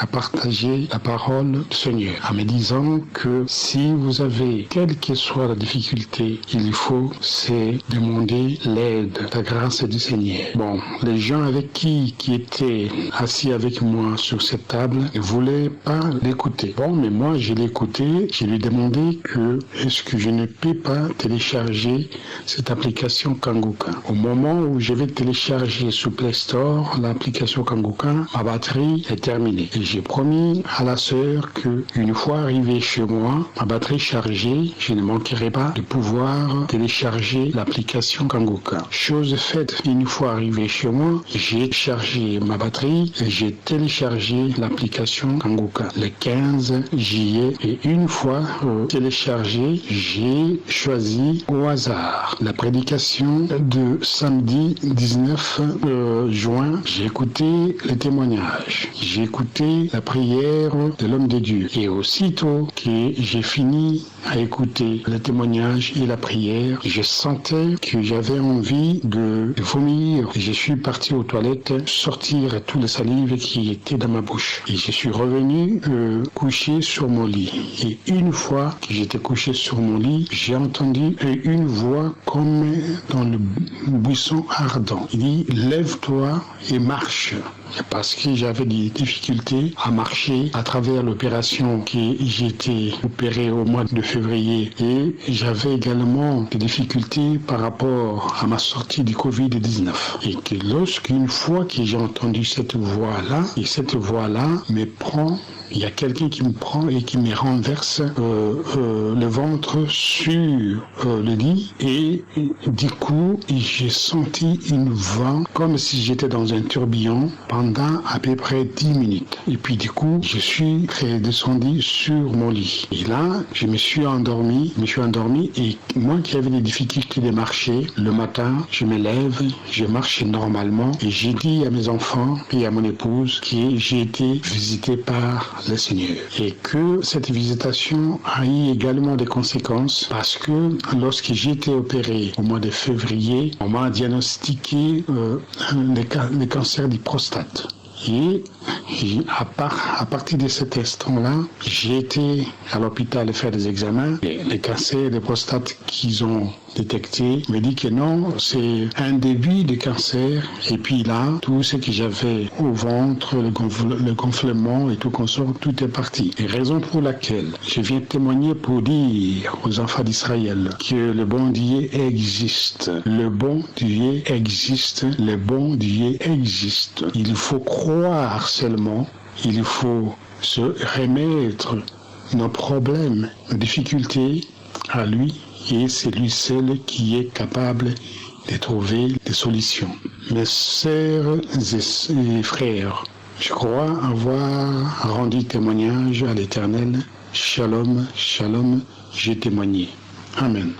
à partager la parole du Seigneur en me disant que si vous avez quelle que soit la difficulté, il faut c'est demander l'aide, la grâce du Seigneur. Bon, les gens avec qui étaient assis avec moi sur cette table ne voulaient pas l'écouter. Bon, mais moi je l'ai écouté, je lui ai demandé que est-ce que je ne peux pas télécharger cette application Kanguka. Au moment où je vais télécharger sur Play Store l'application Kanguka, ma batterie est terminée. Et j'ai promis à la sœur que une fois arrivé chez moi, ma batterie chargée, je ne manquerai pas de pouvoir télécharger l'application Kanguka. Chose faite, une fois arrivé chez moi, j'ai chargé ma batterie et j'ai téléchargé l'application Kanguka le 15 juillet. Et une fois téléchargé, j'ai choisi au hasard la prédication de samedi 19 juin. J'ai écouté les témoignages, j'ai écouté la prière de l'homme de Dieu. Et aussitôt que j'ai fini à écouter le témoignage et la prière, je sentais que j'avais envie de vomir. Je suis parti aux toilettes sortir toutes les salives qui étaient dans ma bouche. Et je suis revenu coucher sur mon lit. Et une fois que j'étais couché sur mon lit, j'ai entendu une voix comme dans le buisson ardent. Il dit, lève-toi et marche. Parce que j'avais des difficultés à marcher à travers l'opération que j'ai été opéré au mois de février. Et j'avais également des difficultés par rapport à ma sortie du Covid-19. Et que lorsqu'une fois que j'ai entendu cette voix-là, et cette voix-là me prend, il y a quelqu'un qui me prend et qui me renverse le ventre sur le lit. Et du coup, j'ai senti une vent comme si j'étais dans un tourbillon pendant à peu près 10 minutes. Et puis du coup, je suis redescendu sur mon lit. Et là, je me suis endormi. Et moi qui avais des difficultés de marcher, le matin, je me lève, je marche normalement. Et j'ai dit à mes enfants et à mon épouse que j'ai été visité par le Seigneur. Et que cette visitation a eu également des conséquences parce que lorsque j'ai été opéré au mois de février, on m'a diagnostiqué le cancer du prostate. Et à partir de cet instant-là, j'ai été à l'hôpital faire des examens. Et les cancers de prostate qu'ils ont détecté me dit que non, c'est un début de cancer. Et puis là, tout ce que j'avais au ventre, le gonflement et tout consort, tout est parti. Et raison pour laquelle je viens témoigner pour dire aux enfants d'Israël que le bon Dieu existe. Le bon Dieu existe. Le bon Dieu existe. Il faut croire seulement. Il faut se remettre nos problèmes, nos difficultés à lui. Et c'est lui seul qui est capable de trouver des solutions. Mes sœurs et frères, je crois avoir rendu témoignage à l'Éternel. Shalom, shalom, j'ai témoigné. Amen.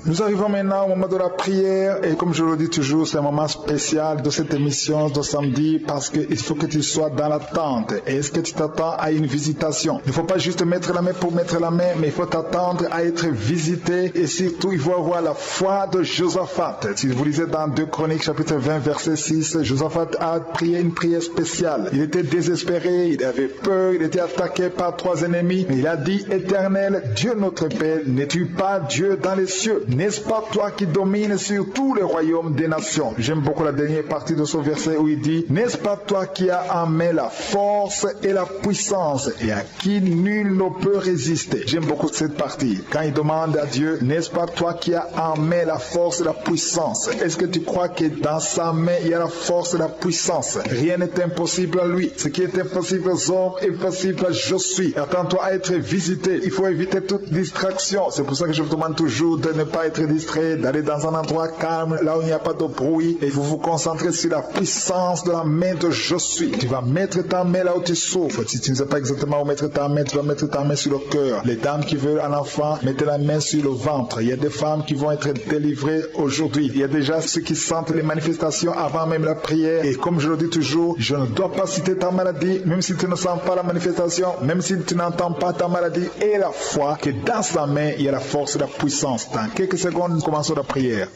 Nous arrivons maintenant au moment de la prière et comme je le dis toujours, c'est un moment spécial de cette émission de samedi parce qu'il faut que tu sois dans l'attente. Est-ce que tu t'attends à une visitation? Il ne faut pas juste mettre la main pour mettre la main, mais il faut t'attendre à être visité et surtout il faut avoir la foi de Josaphat. Si vous lisez dans 2 Chroniques chapitre 20 verset 6, Josaphat a prié une prière spéciale. Il était désespéré, il avait peur, il était attaqué par 3 ennemis. Mais il a dit, Éternel, Dieu notre Père, n'es-tu pas Dieu dans les cieux? N'est-ce pas toi qui domines sur tous les royaumes des nations? J'aime beaucoup la dernière partie de ce verset où il dit, n'est-ce pas toi qui as en main la force et la puissance et à qui nul ne peut résister? J'aime beaucoup cette partie. Quand il demande à Dieu, n'est-ce pas toi qui as en main la force et la puissance? Est-ce que tu crois que dans sa main il y a la force et la puissance? Rien n'est impossible à lui. Ce qui est impossible aux hommes est possible à je suis. Attends-toi à être visité. Il faut éviter toute distraction. C'est pour ça que je vous demande toujours de ne pas être distrait, d'aller dans un endroit calme, là où il n'y a pas de bruit, et vous vous concentrez sur la puissance de la main de je suis. Tu vas mettre ta main là où tu souffres. Si tu ne sais pas exactement où mettre ta main, tu vas mettre ta main sur le cœur. Les dames qui veulent un enfant, mettez la main sur le ventre. Il y a des femmes qui vont être délivrées aujourd'hui. Il y a déjà ceux qui sentent les manifestations avant même la prière. Et comme je le dis toujours, je ne dois pas citer ta maladie, même si tu ne sens pas la manifestation, même si tu n'entends pas ta maladie, et la foi que dans sa main, il y a la force et la puissance. Dans quelques secondes, nous commençons la prière.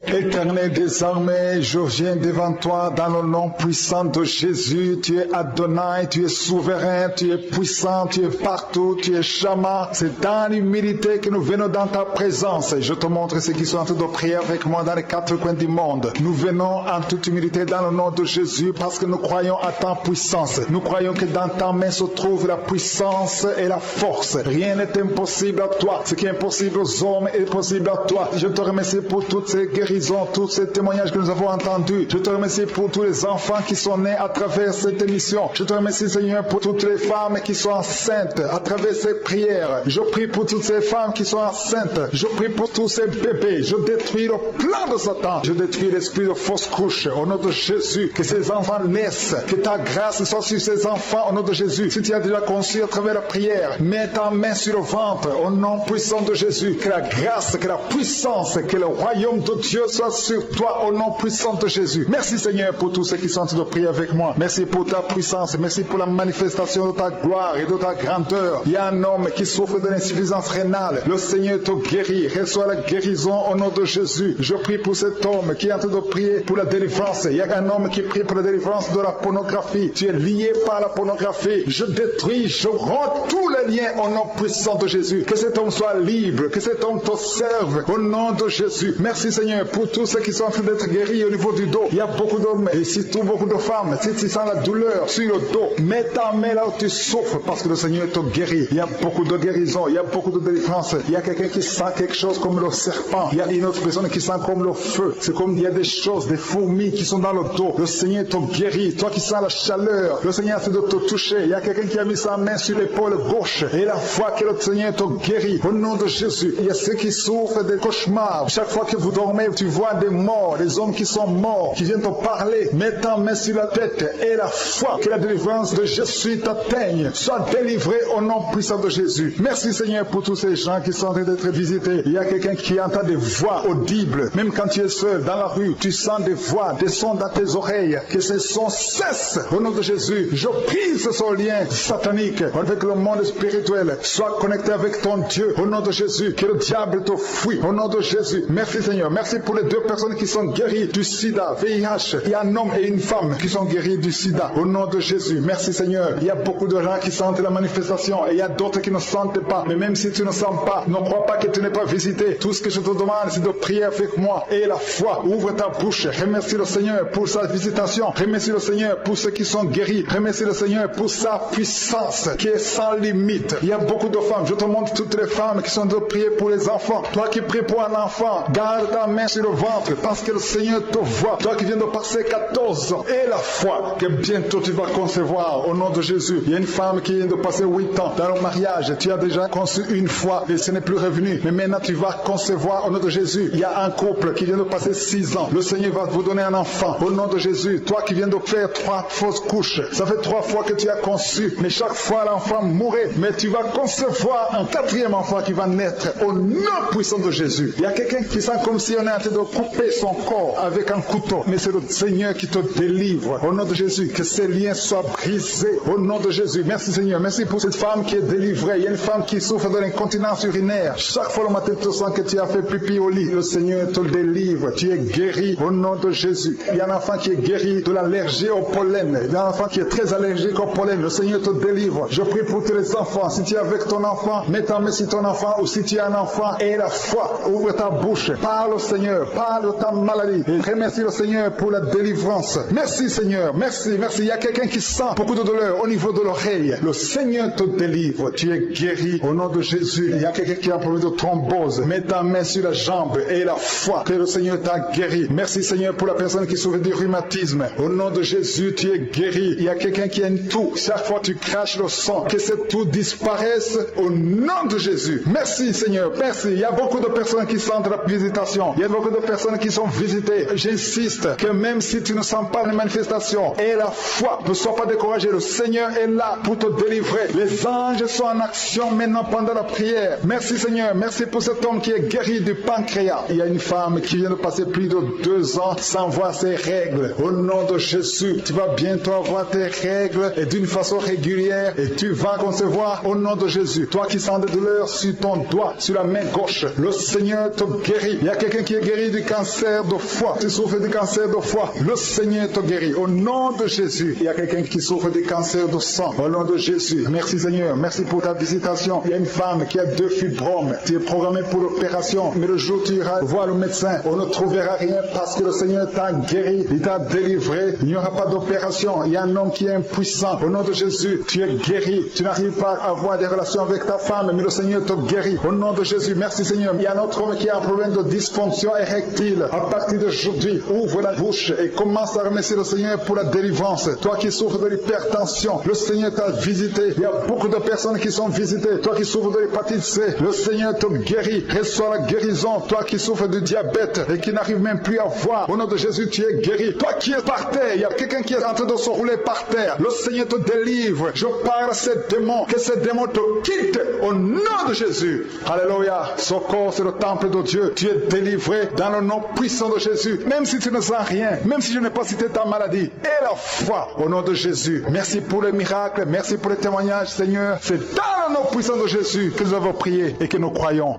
Éternel, désormais, je viens devant toi dans le nom puissant de Jésus. Tu es Adonai, tu es souverain, tu es puissant, tu es partout, tu es Shama. C'est dans l'humilité que nous venons dans ta présence. Je te montre ceux qui sont en train de prier avec moi dans les 4 coins du monde. Nous venons en toute humilité dans le nom de Jésus parce que nous croyons à ta puissance. Nous croyons que dans ta main se trouve la puissance et la force. Rien n'est impossible à toi. Ce qui est impossible aux hommes est possible à toi. Je te remercie pour toutes ces guérisons, tous ces témoignages que nous avons entendus. Je te remercie pour tous les enfants qui sont nés à travers cette émission. Je te remercie, Seigneur, pour toutes les femmes qui sont enceintes à travers ces prières. Je prie pour toutes ces femmes qui sont enceintes. Je prie pour tous ces bébés. Je détruis le plan de Satan. Je détruis l'esprit de fausse couche au nom de Jésus. Que ces enfants naissent. Que ta grâce soit sur ces enfants au nom de Jésus. Si tu as déjà conçu à travers la prière, mets ta main sur le ventre au nom puissant de Jésus. Que la grâce, que la puissance, que le royaume de Dieu soit sur toi au nom puissant de Jésus. Merci Seigneur pour tous ceux qui sont en train de prier avec moi. Merci pour ta puissance. Merci pour la manifestation de ta gloire et de ta grandeur. Il y a un homme qui souffre de l'insuffisance rénale. Le Seigneur te guérit. Reçois la guérison au nom de Jésus. Je prie pour cet homme qui est en train de prier pour la délivrance. Il y a un homme qui prie pour la délivrance de la pornographie. Tu es lié par la pornographie. Je détruis, je rends tous les liens au nom puissant de Jésus. Que cet homme soit libre. Que cet homme te serve au nom de Jésus. Merci Seigneur pour tous ceux qui sont en train d'être guéris au niveau du dos. Il y a beaucoup d'hommes et surtout beaucoup de femmes. Si tu sens la douleur sur le dos, mets ta main là où tu souffres parce que le Seigneur te guérit. Il y a beaucoup de guérison, il y a beaucoup de délivrance. Il y a quelqu'un qui sent quelque chose comme le serpent. Il y a une autre personne qui sent comme le feu. C'est comme il y a des choses, des fourmis qui sont dans le dos. Le Seigneur te guérit. Toi qui sens la chaleur, le Seigneur essaie de te toucher. Il y a quelqu'un qui a mis sa main sur l'épaule gauche et la foi que le Seigneur te guérit. Au nom de Jésus, il y a ceux qui souffrent des cauchemars. Chaque fois que vous dormez, tu vois vois des morts, des hommes qui sont morts, qui viennent te parler, mettant main sur la tête et la foi que la délivrance de Jésus t'atteigne. Sois délivré au nom puissant de Jésus. Merci Seigneur pour tous ces gens qui sont en train d'être visités. Il y a quelqu'un qui entend des voix audibles. Même quand tu es seul dans la rue, tu sens des voix, des sons dans tes oreilles. Que ces sons cessent au nom de Jésus. Je brise ce lien satanique avec le monde spirituel. Sois connecté avec ton Dieu au nom de Jésus. Que le diable te fuit au nom de Jésus. Merci Seigneur. Merci pour les 2 personnes qui sont guéries du sida, VIH. Il y a un homme et une femme qui sont guéris du sida au nom de Jésus. Merci Seigneur. Il y a beaucoup de gens qui sentent la manifestation et il y a d'autres qui ne sentent pas. Mais même si tu ne sens pas, ne crois pas que tu n'es pas visité. Tout ce que je te demande, c'est de prier avec moi et la foi. Ouvre ta bouche. Remercie le Seigneur pour sa visitation. Remercie le Seigneur pour ceux qui sont guéris. Remercie le Seigneur pour sa puissance qui est sans limite. Il y a beaucoup de femmes. Je te montre toutes les femmes qui sont de prier pour les enfants. Toi qui pries pour un enfant, garde ta main sur le ventre parce que le Seigneur te voit. Toi qui viens de passer 14 ans et la foi que bientôt tu vas concevoir au nom de Jésus. Il y a une femme qui vient de passer 8 ans dans le mariage. Tu as déjà conçu une fois et ce n'est plus revenu. Mais maintenant tu vas concevoir au nom de Jésus. Il y a un couple qui vient de passer 6 ans. Le Seigneur va vous donner un enfant au nom de Jésus. Toi qui viens de faire 3 fausses couches. Ça fait 3 fois que tu as conçu. Mais chaque fois l'enfant mourait. Mais tu vas concevoir un 4e enfant qui va naître au nom puissant de Jésus. Il y a quelqu'un qui sent comme si on est en train de couper son corps avec un couteau. Mais c'est le Seigneur qui te délivre. Au nom de Jésus, que ces liens soient brisés. Au nom de Jésus. Merci Seigneur. Merci pour cette femme qui est délivrée. Il y a une femme qui souffre de l'incontinence urinaire. Chaque fois le matin, tu sens que tu as fait pipi au lit. Le Seigneur te délivre. Tu es guéri au nom de Jésus. Il y a un enfant qui est guéri de l'allergie au pollen. Il y a un enfant qui est très allergique au pollen. Le Seigneur te délivre. Je prie pour tous les enfants. Si tu es avec ton enfant, mets ta main sur ton enfant, ou si tu as un enfant et la foi, ouvre ta bouche. Parle au Seigneur. Parle de ta maladie. Et remercie le Seigneur pour la délivrance. Merci Seigneur. Merci. Merci. Il y a quelqu'un qui sent beaucoup de douleur au niveau de l'oreille. Le Seigneur te délivre. Tu es guéri au nom de Jésus. Il y a quelqu'un qui a un problème de thrombose. Mets ta main sur la jambe et la foi que le Seigneur t'a guéri. Merci Seigneur pour la personne qui souffre du rhumatisme. Au nom de Jésus, tu es guéri. Il y a quelqu'un qui a une toux. Chaque fois tu craches le sang, que cette toux disparaisse au nom de Jésus. Merci Seigneur. Merci. Il y a beaucoup de personnes qui sentent la visitation. Il y a beaucoup de personnes qui sont visitées. J'insiste que même si tu ne sens pas les manifestations et la foi, ne sois pas découragé. Le Seigneur est là pour te délivrer. Les anges sont en action maintenant pendant la prière. Merci Seigneur. Merci pour cet homme qui est guéri du pancréas. Il y a une femme qui vient de passer plus de 2 ans sans voir ses règles. Au nom de Jésus, tu vas bientôt avoir tes règles et d'une façon régulière et tu vas concevoir au nom de Jésus. Toi qui sens des douleurs sur ton doigt, sur la main gauche, le Seigneur te guérit. Il y a quelqu'un qui est guéri du cancer de foie. Tu souffres du cancer de foie. Le Seigneur te guérit. Au nom de Jésus. Il y a quelqu'un qui souffre du cancer de sang. Au nom de Jésus. Merci Seigneur. Merci pour ta visitation. Il y a une femme qui a 2 fibromes. Tu es programmé pour l'opération. Mais le jour où tu iras voir le médecin, on ne trouvera rien parce que le Seigneur t'a guéri. Il t'a délivré. Il n'y aura pas d'opération. Il y a un homme qui est impuissant. Au nom de Jésus, tu es guéri. Tu n'arrives pas à avoir des relations avec ta femme, mais le Seigneur te guérit. Au nom de Jésus. Merci Seigneur. Il y a un autre homme qui a un problème de dysfonction érectile. À partir d'aujourd'hui, ouvre la bouche et commence à remercier le Seigneur pour la délivrance. Toi qui souffres de l'hypertension, le Seigneur t'a visité. Il y a beaucoup de personnes qui sont visitées. Toi qui souffres de l'hépatite C, le Seigneur te guérit. Reçois la guérison. Toi qui souffres de diabète et qui n'arrive même plus à voir, au nom de Jésus, tu es guéri. Toi qui es par terre, il y a quelqu'un qui est en train de se rouler par terre. Le Seigneur te délivre. Je parle à ces démons. Que ces démons te quittent au nom de Jésus. Alléluia. Ce corps, c'est le temple de Dieu. Tu es délivré dans le nom puissant de Jésus. Même si tu ne sens rien, même si je n'ai pas cité ta maladie, et la foi au nom de Jésus. Merci pour les miracles. Merci pour les témoignages, Seigneur. C'est dans le nom puissant de Jésus que nous avons prié et que nous croyons.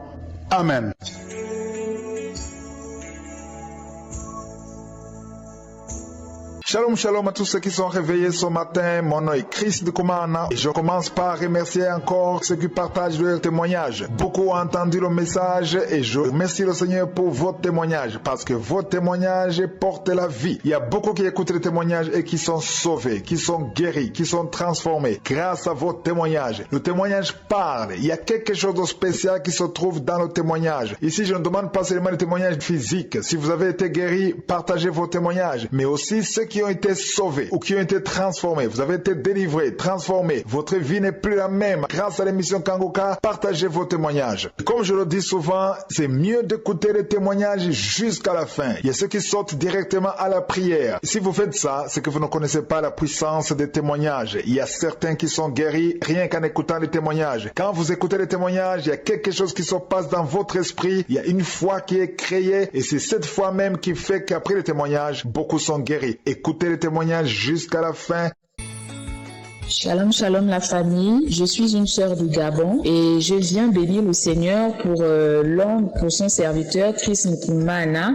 Amen. Shalom, shalom à tous ceux qui sont réveillés ce matin. Mon nom est Chris de Kumana et je commence par remercier encore ceux qui partagent leurs témoignages. Beaucoup ont entendu le message et je remercie le Seigneur pour vos témoignages parce que vos témoignages portent la vie. Il y a beaucoup qui écoutent les témoignages et qui sont sauvés, qui sont guéris, qui sont transformés grâce à vos témoignages. Le témoignage parle. Il y a quelque chose de spécial qui se trouve dans le témoignage. Ici, je ne demande pas seulement les témoignages physiques. Si vous avez été guéri, partagez vos témoignages. Mais aussi ceux qui qui ont été sauvés ou qui ont été transformés. Vous avez été délivrés, transformés. Votre vie n'est plus la même. Grâce à l'émission Kangoka, partagez vos témoignages. Comme je le dis souvent, c'est mieux d'écouter les témoignages jusqu'à la fin. Il y a ceux qui sortent directement à la prière. Si vous faites ça, c'est que vous ne connaissez pas la puissance des témoignages. Il y a certains qui sont guéris rien qu'en écoutant les témoignages. Quand vous écoutez les témoignages, il y a quelque chose qui se passe dans votre esprit. Il y a une foi qui est créée et c'est cette foi même qui fait qu'après les témoignages, beaucoup sont guéris. Écoutez les témoignages jusqu'à la fin. Shalom, shalom la famille. Je suis une sœur du Gabon et je viens bénir le Seigneur pour l'homme, pour son serviteur Chris Nkumana,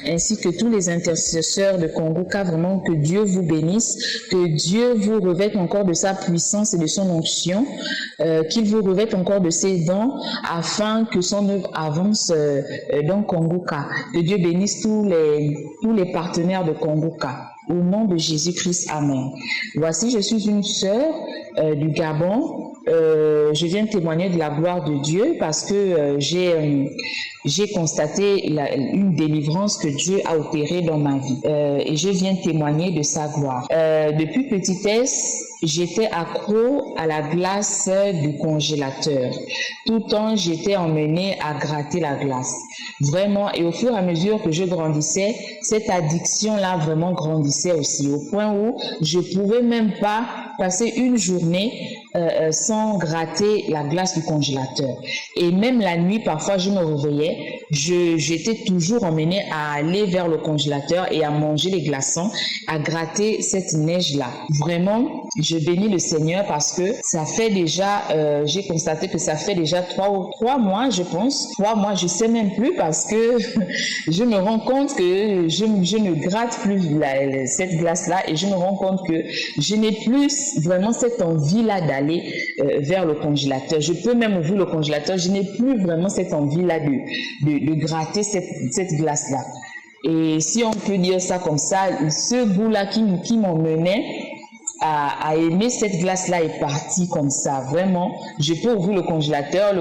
ainsi que tous les intercesseurs de Kangoka. Vraiment que Dieu vous bénisse, que Dieu vous revête encore de sa puissance et de son onction, qu'il vous revête encore de ses dons afin que son œuvre avance dans Kangoka. Que Dieu bénisse tous les partenaires de Kangoka. Au nom de Jésus-Christ, Amen. Voici, je suis une sœur du Gabon. Je viens témoigner de la gloire de Dieu parce que j'ai constaté une délivrance que Dieu a opérée dans ma vie. Et je viens témoigner de sa gloire. Depuis petitesse, j'étais accro à la glace du congélateur. Tout le temps, j'étais emmenée à gratter la glace. Vraiment, et au fur et à mesure que je grandissais, cette addiction-là vraiment grandissait aussi, au point où je pouvais même pas passer une journée sans gratter la glace du congélateur. Et même la nuit, parfois, je me réveillais, j'étais toujours emmenée à aller vers le congélateur et à manger les glaçons, à gratter cette neige-là. Vraiment, je bénis le Seigneur parce que ça fait déjà, j'ai constaté que ça fait déjà 3 mois, je pense. 3 mois, je sais même plus parce que je me rends compte que je ne gratte plus cette glace-là et je me rends compte que je n'ai plus vraiment cette envie-là d'aller vers le congélateur. Je peux même ouvrir le congélateur, je n'ai plus vraiment cette envie-là de gratter cette glace-là. Et si on peut dire ça comme ça, ce goût-là qui m'emmenait à aimer cette glace-là est parti comme ça. Vraiment, je peux ouvrir le congélateur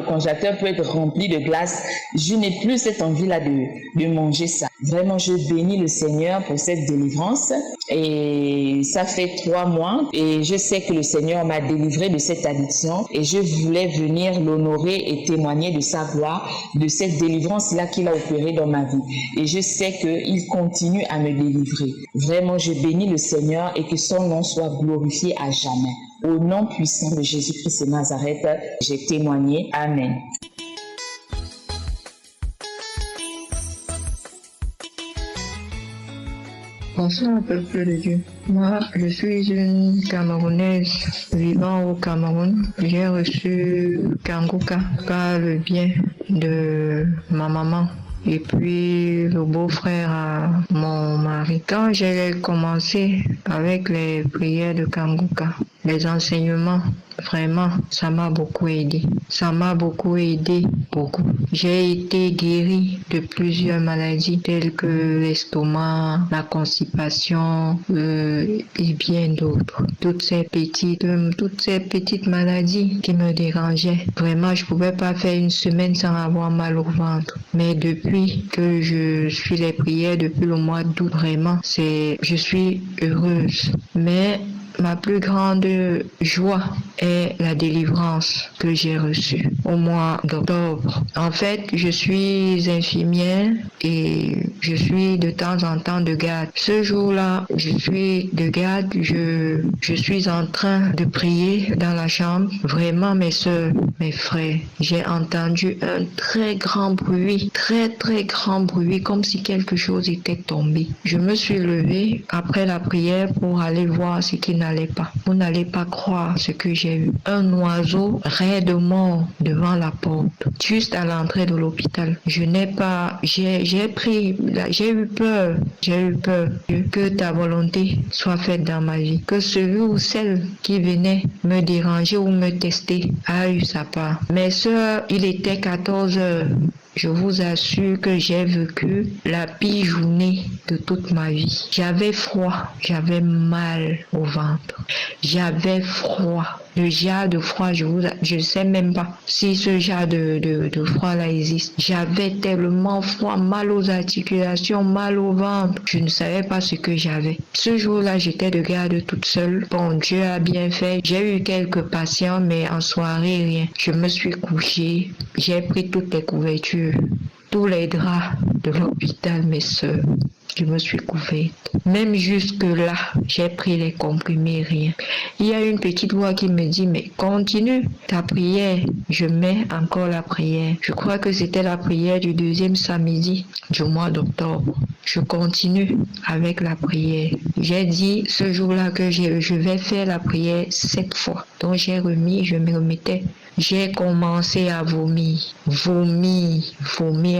peut être rempli de glace. Je n'ai plus cette envie-là de manger ça. Vraiment, je bénis le Seigneur pour cette délivrance. Et ça fait 3 mois et je sais que le Seigneur m'a délivré de cette addiction et je voulais venir l'honorer et témoigner de sa gloire, de cette délivrance-là qu'il a opérée dans ma vie. Et je sais qu'il continue à me délivrer. Vraiment, je bénis le Seigneur et que son nom soit glorifié à jamais. Au nom puissant de Jésus-Christ de Nazareth, j'ai témoigné. Amen. Bonsoir, peuple de Dieu. Moi, je suis une Camerounaise vivant au Cameroun. J'ai reçu Kangoka par le bien de ma maman et puis le beau-frère à mon mari. Quand j'ai commencé avec les prières de Kangoka, les enseignements, vraiment, ça m'a beaucoup aidé. Ça m'a beaucoup aidé, beaucoup. J'ai été guérie de plusieurs maladies telles que l'estomac, la constipation et bien d'autres. Toutes ces petites maladies qui me dérangeaient. Vraiment, je pouvais pas faire une semaine sans avoir mal au ventre. Mais depuis que je suis les prières, depuis le mois d'août, vraiment, je suis heureuse. Mais ma plus grande joie est la délivrance que j'ai reçue au mois d'octobre. En fait, je suis infirmière et je suis de temps en temps de garde. Ce jour-là, je suis de garde, je suis en train de prier dans la chambre. Vraiment, mes soeurs, mes frères, j'ai entendu un très grand bruit, très grand bruit, comme si quelque chose était tombé. Je me suis levée après la prière pour aller voir ce qui n'allait pas. Vous n'allez pas croire ce que j'ai eu. Un oiseau raide mort devant la porte, juste à l'entrée de l'hôpital. J'ai eu peur que ta volonté soit faite dans ma vie. Que celui ou celle qui venait me déranger ou me tester a eu sa part. Mes sœurs, il était 14 heures. Je vous assure que j'ai vécu la pire journée de toute ma vie. J'avais froid, j'avais mal au ventre. J'avais froid. Le genre de froid, je ne sais même pas si ce genre de froid-là existe. J'avais tellement froid, mal aux articulations, mal au ventre. Je ne savais pas ce que j'avais. Ce jour-là, j'étais de garde toute seule. Bon, Dieu a bien fait. J'ai eu quelques patients, mais en soirée, rien. Je me suis couchée. J'ai pris toutes les couvertures, tous les draps de l'hôpital, mes soeurs. Je me suis couverte. Même jusque-là, j'ai pris les comprimés, rien. Il y a une petite voix qui me dit, mais continue ta prière. Je mets encore la prière. Je crois que c'était la prière du 2e samedi du mois d'octobre. Je continue avec la prière. J'ai dit ce jour-là que je vais faire la prière 7 fois. Donc j'ai remis, je me remettais. J'ai commencé à vomir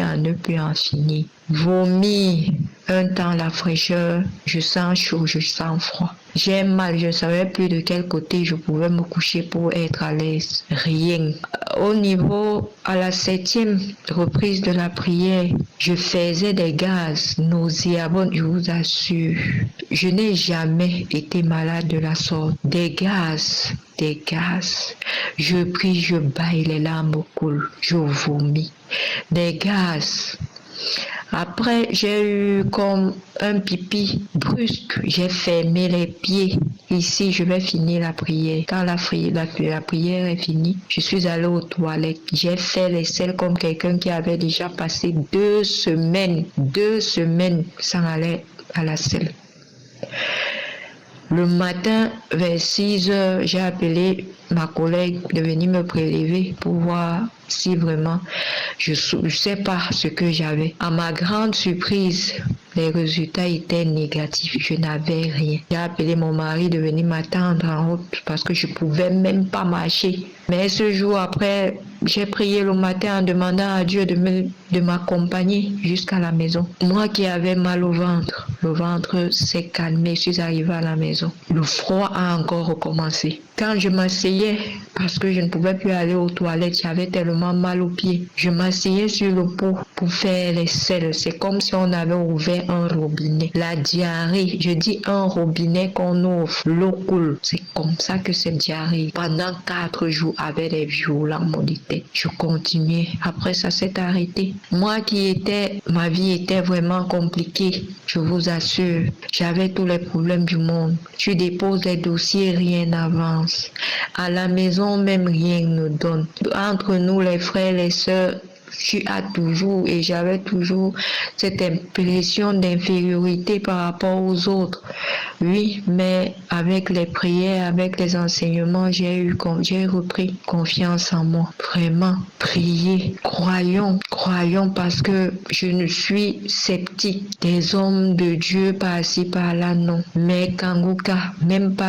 à ne plus en finir. Vomir, un temps la fraîcheur, je sens chaud, je sens froid. J'ai mal, je ne savais plus de quel côté je pouvais me coucher pour être à l'aise. Rien. Au niveau, à la 7e reprise de la prière, je faisais des gaz nauséabonds, je vous assure. Je n'ai jamais été malade de la sorte. Des gaz. Je prie, je baille, les larmes coulent, je vomis. Des gaz. Après, j'ai eu comme un pipi brusque. J'ai fermé les pieds. Ici, je vais finir la prière. Quand la prière est finie, je suis allée aux toilettes. J'ai fait les selles comme quelqu'un qui avait déjà passé 2 semaines sans aller à la selle. Le matin, vers 6 heures, j'ai appelé ma collègue de venir me prélever pour voir si vraiment je sais pas ce que j'avais. À ma grande surprise, les résultats étaient négatifs. Je n'avais rien. J'ai appelé mon mari de venir m'attendre en route parce que je pouvais même pas marcher. Mais ce jour après, j'ai prié le matin en demandant à Dieu de m'accompagner jusqu'à la maison. Moi qui avais mal au ventre, le ventre s'est calmé, je suis arrivée à la maison. Le froid a encore recommencé. Quand je m'asseyais, parce que je ne pouvais plus aller aux toilettes, j'avais tellement mal aux pieds. Je m'asseyais sur le pot pour faire les selles. C'est comme si on avait ouvert un robinet. La diarrhée, je dis un robinet qu'on ouvre, l'eau coule. C'est comme ça que cette diarrhée, pendant 4 jours, avait des violents maux de tête. Je continuais. Après, ça s'est arrêté. Moi ma vie était vraiment compliquée. Je vous assure, j'avais tous les problèmes du monde. Tu déposes les dossiers, rien n'avance. À la maison, même rien ne donne. Entre nous, les frères, les sœurs, tu as toujours et j'avais toujours cette impression d'infériorité par rapport aux autres. Oui, mais avec les prières, avec les enseignements, j'ai repris confiance en moi. Vraiment, priez, croyons parce que je ne suis sceptique. Des hommes de Dieu par-ci, par-là, non. Mais Kanguka,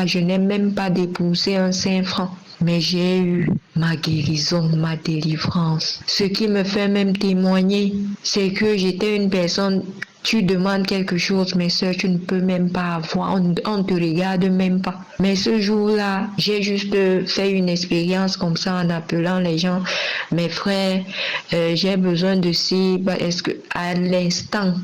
je n'ai même pas dépensé un 5 francs. Mais j'ai eu ma guérison, ma délivrance. Ce qui me fait même témoigner, c'est que j'étais une personne, tu demandes quelque chose, mes soeurs, tu ne peux même pas avoir, on te regarde même pas. Mais ce jour-là, j'ai juste fait une expérience comme ça en appelant les gens, mes frères, j'ai besoin de ci, est-ce que à l'instant,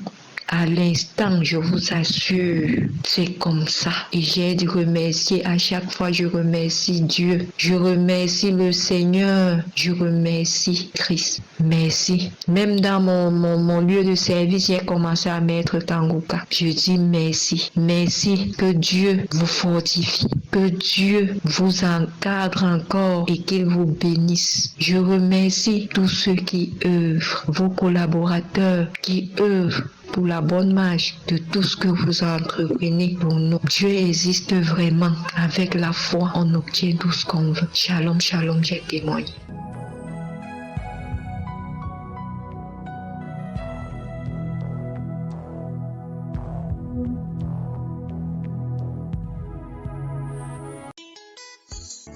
je vous assure, c'est comme ça. Et j'ai dû remercier, à chaque fois je remercie Dieu, je remercie le Seigneur, je remercie Christ. Merci. Même dans mon lieu de service, j'ai commencé à mettre Kanguka. Je dis merci. Merci, que Dieu vous fortifie, que Dieu vous encadre encore et qu'il vous bénisse. Je remercie tous ceux qui œuvrent, vos collaborateurs qui œuvrent pour la bonne marche de tout ce que vous entreprenez pour nous. Dieu existe vraiment. Avec la foi, on obtient tout ce qu'on veut. Shalom, shalom, j'ai témoigné.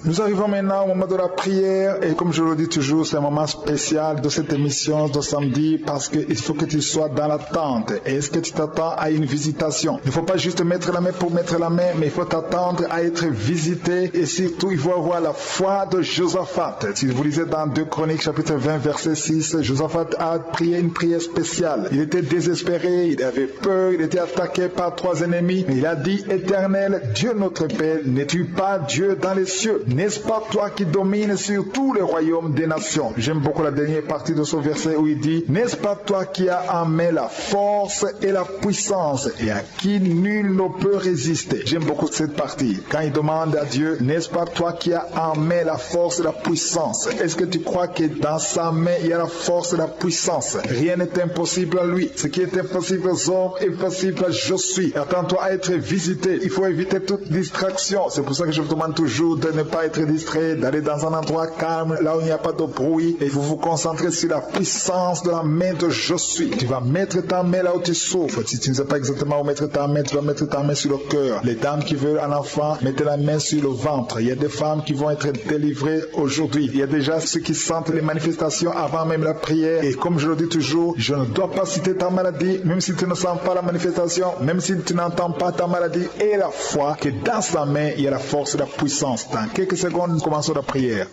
Nous arrivons maintenant au moment de la prière et comme je le dis toujours, c'est un moment spécial de cette émission de samedi parce qu'il faut que tu sois dans l'attente. Est-ce que tu t'attends à une visitation? Il ne faut pas juste mettre la main pour mettre la main, mais il faut t'attendre à être visité et surtout il faut avoir la foi de Josaphat. Si vous lisez dans 2 Chroniques chapitre 20 verset 6, Josaphat a prié une prière spéciale. Il était désespéré, il avait peur, il était attaqué par 3 ennemis. Mais il a dit, Éternel, Dieu notre Père, n'es-tu pas Dieu dans les cieux? N'est-ce pas toi qui domines sur tous les royaumes des nations? J'aime beaucoup la dernière partie de ce verset où il dit, n'est-ce pas toi qui as en main la force et la puissance et à qui nul ne peut résister? J'aime beaucoup cette partie. Quand il demande à Dieu, n'est-ce pas toi qui as en main la force et la puissance? Est-ce que tu crois que dans sa main il y a la force et la puissance? Rien n'est impossible à lui. Ce qui est impossible aux hommes est possible à je suis. Attends-toi à être visité. Il faut éviter toute distraction. C'est pour ça que je vous demande toujours de ne pas être distrait, d'aller dans un endroit calme, là où il n'y a pas de bruit, et vous vous concentrez sur la puissance de la main de je suis. Tu vas mettre ta main là où tu souffres. Si tu ne sais pas exactement où mettre ta main, tu vas mettre ta main sur le cœur. Les dames qui veulent un enfant, mettez la main sur le ventre. Il y a des femmes qui vont être délivrées aujourd'hui. Il y a déjà ceux qui sentent les manifestations avant même la prière. Et comme je le dis toujours, je ne dois pas citer ta maladie, même si tu ne sens pas la manifestation, même si tu n'entends pas ta maladie, et la foi que dans sa main, il y a la force et la puissance. Dans quelques secondes, nous commençons la prière.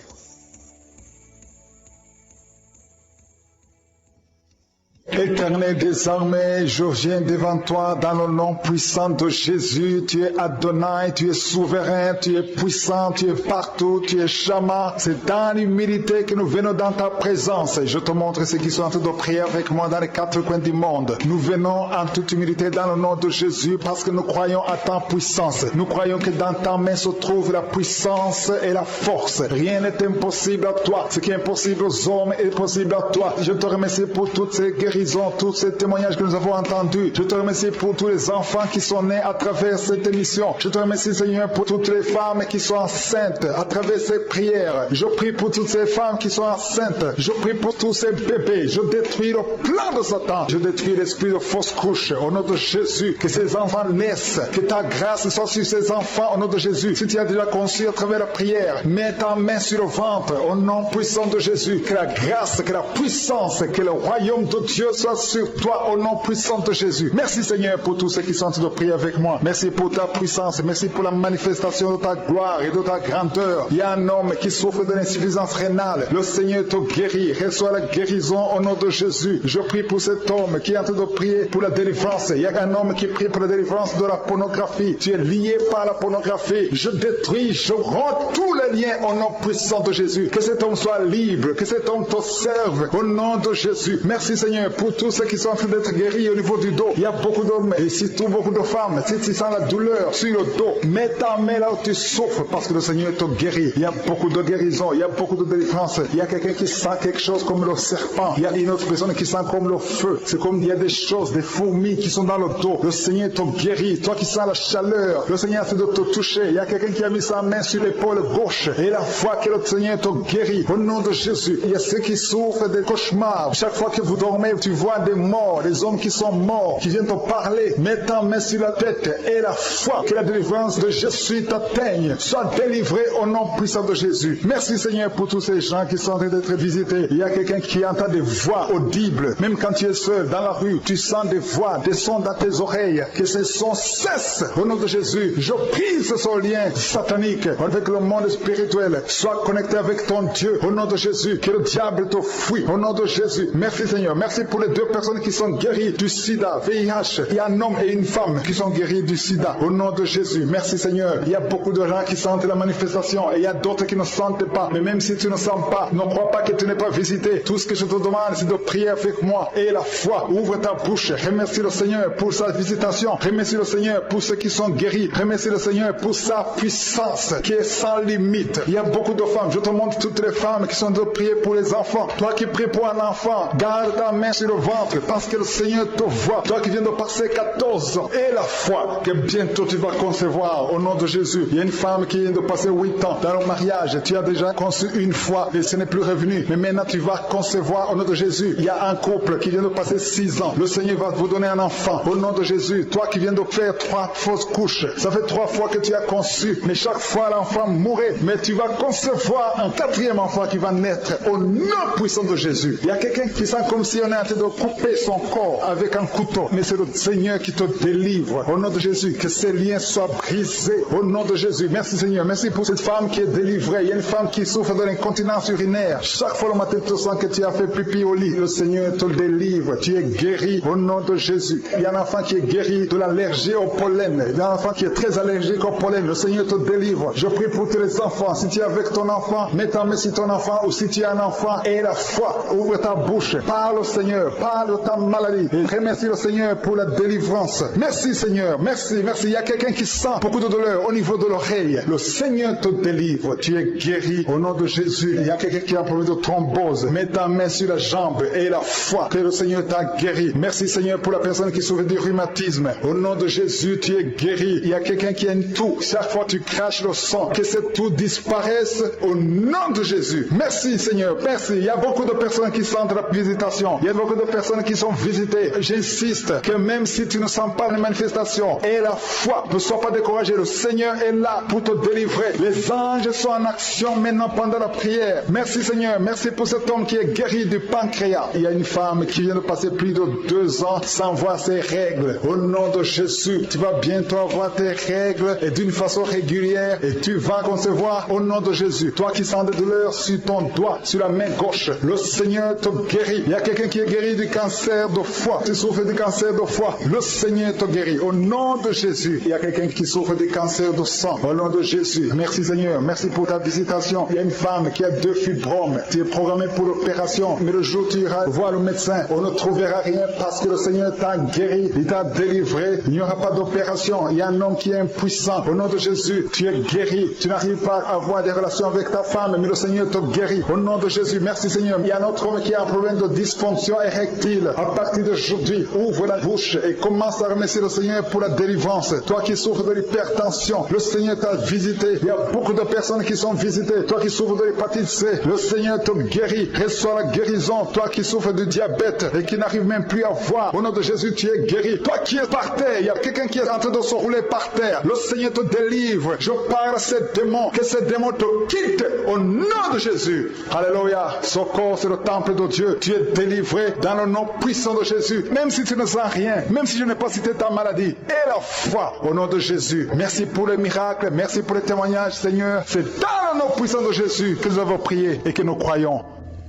Éternel, désormais, je viens devant toi dans le nom puissant de Jésus. Tu es Adonai, tu es souverain, tu es puissant, tu es partout, tu es Shama. C'est dans l'humilité que nous venons dans ta présence. Je te montre ceux qui sont en train de prier avec moi dans les quatre coins du monde. Nous venons en toute humilité dans le nom de Jésus parce que nous croyons à ta puissance. Nous croyons que dans ta main se trouve la puissance et la force. Rien n'est impossible à toi. Ce qui est impossible aux hommes est possible à toi. Je te remercie pour toutes ces guérisons, tous ces témoignages que nous avons entendus. Je te remercie pour tous les enfants qui sont nés à travers cette émission. Je te remercie, Seigneur, pour toutes les femmes qui sont enceintes à travers ces prières. Je prie pour toutes ces femmes qui sont enceintes. Je prie pour tous ces bébés. Je détruis le plan de Satan. Je détruis l'esprit de fausse couche au nom de Jésus. Que ces enfants naissent. Que ta grâce soit sur ces enfants au nom de Jésus. Si tu as déjà conçu à travers la prière, mets ta main sur le ventre au nom puissant de Jésus. Que la grâce, que la puissance, que le royaume de Dieu soit sur toi au nom puissant de Jésus. Merci Seigneur pour tous ceux qui sont en train de prier avec moi. Merci pour ta puissance. Merci pour la manifestation de ta gloire et de ta grandeur. Il y a un homme qui souffre de l'insuffisance rénale. Le Seigneur te guérit. Reçois la guérison au nom de Jésus. Je prie pour cet homme qui est en train de prier pour la délivrance. Il y a un homme qui prie pour la délivrance de la pornographie. Tu es lié par la pornographie. Je détruis, je rends tous les liens au nom puissant de Jésus. Que cet homme soit libre. Que cet homme te serve au nom de Jésus. Merci Seigneur pour tous ceux qui sont en train d'être guéris au niveau du dos. Il y a beaucoup d'hommes et surtout beaucoup de femmes. Si tu sens la douleur sur le dos, mets ta main là où tu souffres parce que le Seigneur te guérit. Il y a beaucoup de guérison, il y a beaucoup de délivrance. Il y a quelqu'un qui sent quelque chose comme le serpent. Il y a une autre personne qui sent comme le feu. C'est comme il y a des choses, des fourmis qui sont dans le dos. Le Seigneur te guérit. Toi qui sens la chaleur, le Seigneur essaie de te toucher. Il y a quelqu'un qui a mis sa main sur l'épaule gauche et la foi que le Seigneur te guérit. Au nom de Jésus, il y a ceux qui souffrent des cauchemars. Chaque fois que vous dormez, tu vois des morts, des hommes qui sont morts, qui viennent te parler. Mets ta main sur la tête et la foi que la délivrance de Jésus t'atteigne. Sois délivré au nom puissant de Jésus. Merci Seigneur pour tous ces gens qui sont en train d'être visités. Il y a quelqu'un qui entend des voix audibles. Même quand tu es seul dans la rue, tu sens des voix, des sons dans tes oreilles. Que ces sons cessent au nom de Jésus. Je brise ce lien satanique avec le monde spirituel. Sois connecté avec ton Dieu au nom de Jésus. Que le diable te fuit au nom de Jésus. Merci Seigneur. Merci pour les deux personnes qui sont guéries du sida, VIH. Il y a un homme et une femme qui sont guéris du sida au nom de Jésus. Merci Seigneur. Il y a beaucoup de gens qui sentent la manifestation et il y a d'autres qui ne sentent pas. Mais même si tu ne sens pas, ne crois pas que tu n'es pas visité. Tout ce que je te demande, c'est de prier avec moi et la foi. Ouvre ta bouche. Remercie le Seigneur pour sa visitation. Remercie le Seigneur pour ceux qui sont guéris. Remercie le Seigneur pour sa puissance qui est sans limite. Il y a beaucoup de femmes. Je te montre toutes les femmes qui sont en train de prier pour les enfants. Toi qui pries pour un enfant, garde ta main sur le ventre parce que le Seigneur te voit. Toi qui viens de passer 14 ans et la foi que bientôt tu vas concevoir au nom de Jésus. Il y a une femme qui vient de passer 8 ans dans le mariage. Tu as déjà conçu une fois et ce n'est plus revenu. Mais maintenant tu vas concevoir au nom de Jésus. Il y a un couple qui vient de passer 6 ans. Le Seigneur va vous donner un enfant au nom de Jésus. Toi qui viens de faire 3 fausses couches. Ça fait 3 fois que tu as conçu. Mais chaque fois l'enfant mourait. Mais tu vas concevoir un 4e enfant qui va naître au nom puissant de Jésus. Il y a quelqu'un qui sent comme si on est en train de couper couper son corps avec un couteau, mais c'est le Seigneur qui te délivre. Au nom de Jésus, que ces liens soient brisés. Au nom de Jésus, merci Seigneur. Merci pour cette femme qui est délivrée. Il y a une femme qui souffre de l'incontinence urinaire. Chaque fois le matin, tu sens que tu as fait pipi au lit. Le Seigneur te délivre. Tu es guéri au nom de Jésus. Il y a un enfant qui est guéri de l'allergie au pollen. Il y a un enfant qui est très allergique au pollen. Le Seigneur te délivre. Je prie pour tous les enfants. Si tu es avec ton enfant, mets ta main sur ton enfant, ou si tu as un enfant, aie la foi. Ouvre ta bouche. Parle au Seigneur. Parle de ta maladie. Et remercie le Seigneur pour la délivrance. Merci Seigneur. Merci. Il y a quelqu'un qui sent beaucoup de douleur au niveau de l'oreille. Le Seigneur te délivre. Tu es guéri au nom de Jésus. Il y a quelqu'un qui a un problème de thrombose. Mets ta main sur la jambe et la foi que le Seigneur t'a guéri. Merci Seigneur pour la personne qui souffre du rhumatisme. Au nom de Jésus, tu es guéri. Il y a quelqu'un qui a une toux. Chaque fois tu craches le sang, que cette toux disparaisse au nom de Jésus. Merci Seigneur. Merci. Il y a beaucoup de personnes qui sentent la visitation. Il y a beaucoup de personnes qui sont visitées. J'insiste que même si tu ne sens pas les manifestations, et la foi, ne sois pas découragé. Le Seigneur est là pour te délivrer. Les anges sont en action maintenant pendant la prière. Merci Seigneur. Merci pour cet homme qui est guéri du pancréas. Il y a une femme qui vient de passer plus de 2 ans sans voir ses règles. Au nom de Jésus, tu vas bientôt avoir tes règles et d'une façon régulière et tu vas concevoir au nom de Jésus. Toi qui sens des douleurs sur ton doigt, sur la main gauche, le Seigneur te guérit. Il y a quelqu'un qui est guéri du cancer de foie. Tu souffres du cancer de foie. Le Seigneur te guérit. Au nom de Jésus. Il y a quelqu'un qui souffre du cancer de sang. Au nom de Jésus. Merci Seigneur. Merci pour ta visitation. Il y a une femme qui a 2 fibromes. Tu es programmé pour l'opération. Mais le jour où tu iras voir le médecin, on ne trouvera rien parce que le Seigneur t'a guéri. Il t'a délivré. Il n'y aura pas d'opération. Il y a un homme qui est impuissant. Au nom de Jésus, tu es guéri. Tu n'arrives pas à avoir des relations avec ta femme, mais le Seigneur te guérit. Au nom de Jésus. Merci Seigneur. Il y a un autre homme qui a un problème de dysfonction érectile. À partir d'aujourd'hui, ouvre la bouche et commence à remercier le Seigneur pour la délivrance. Toi qui souffres de l'hypertension, le Seigneur t'a visité. Il y a beaucoup de personnes qui sont visitées. Toi qui souffres de l'hépatite C, le Seigneur te guérit. Reçois la guérison. Toi qui souffres du diabète et qui n'arrive même plus à voir, au nom de Jésus, tu es guéri. Toi qui es par terre, il y a quelqu'un qui est en train de se rouler par terre. Le Seigneur te délivre. Je parle à ces démons. Que ces démons te quittent au nom de Jésus. Alléluia. Ce corps, c'est le temple de Dieu. Tu es délivré dans le nom puissant de Jésus. Même si tu ne sens rien, même si je n'ai pas cité ta maladie, et la foi au nom de Jésus. Merci pour les miracles. Merci pour les témoignages, Seigneur. C'est dans le nom puissant de Jésus que nous avons prié et que nous croyons.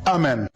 Amen.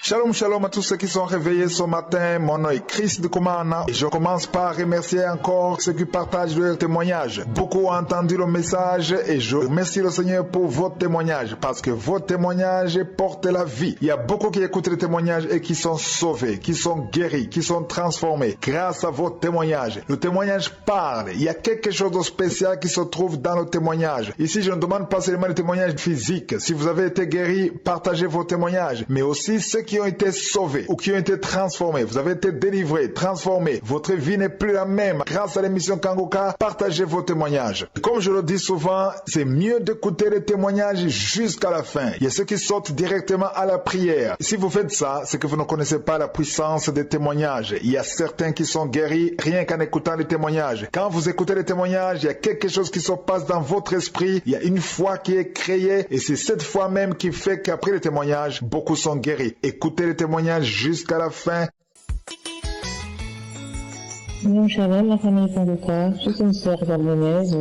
Shalom, shalom à tous ceux qui sont réveillés ce matin. Mon nom est Chris de Kumana et je commence par remercier encore ceux qui partagent leurs témoignages. Beaucoup ont entendu le message et je remercie le Seigneur pour vos témoignages parce que vos témoignages portent la vie. Il y a beaucoup qui écoutent les témoignages et qui sont sauvés, qui sont guéris, qui sont transformés grâce à vos témoignages. Le témoignage parle. Il y a quelque chose de spécial qui se trouve dans le témoignage. Ici, je ne demande pas seulement les témoignages physiques. Si vous avez été guéri, partagez vos témoignages, mais aussi ceux qui ont été sauvés ou qui ont été transformés. Vous avez été délivrés, transformés. Votre vie n'est plus la même. Grâce à l'émission Kangoka, partagez vos témoignages. Comme je le dis souvent, c'est mieux d'écouter les témoignages jusqu'à la fin. Il y a ceux qui sortent directement à la prière. Si vous faites ça, c'est que vous ne connaissez pas la puissance des témoignages. Il y a certains qui sont guéris rien qu'en écoutant les témoignages. Quand vous écoutez les témoignages, il y a quelque chose qui se passe dans votre esprit. Il y a une foi qui est créée et c'est cette foi même qui fait qu'après les témoignages, beaucoup sont guéris. Écoutez les témoignages jusqu'à la fin. Bonjour, shalom, la famille Kangoka. Je suis une sœur gabonaise.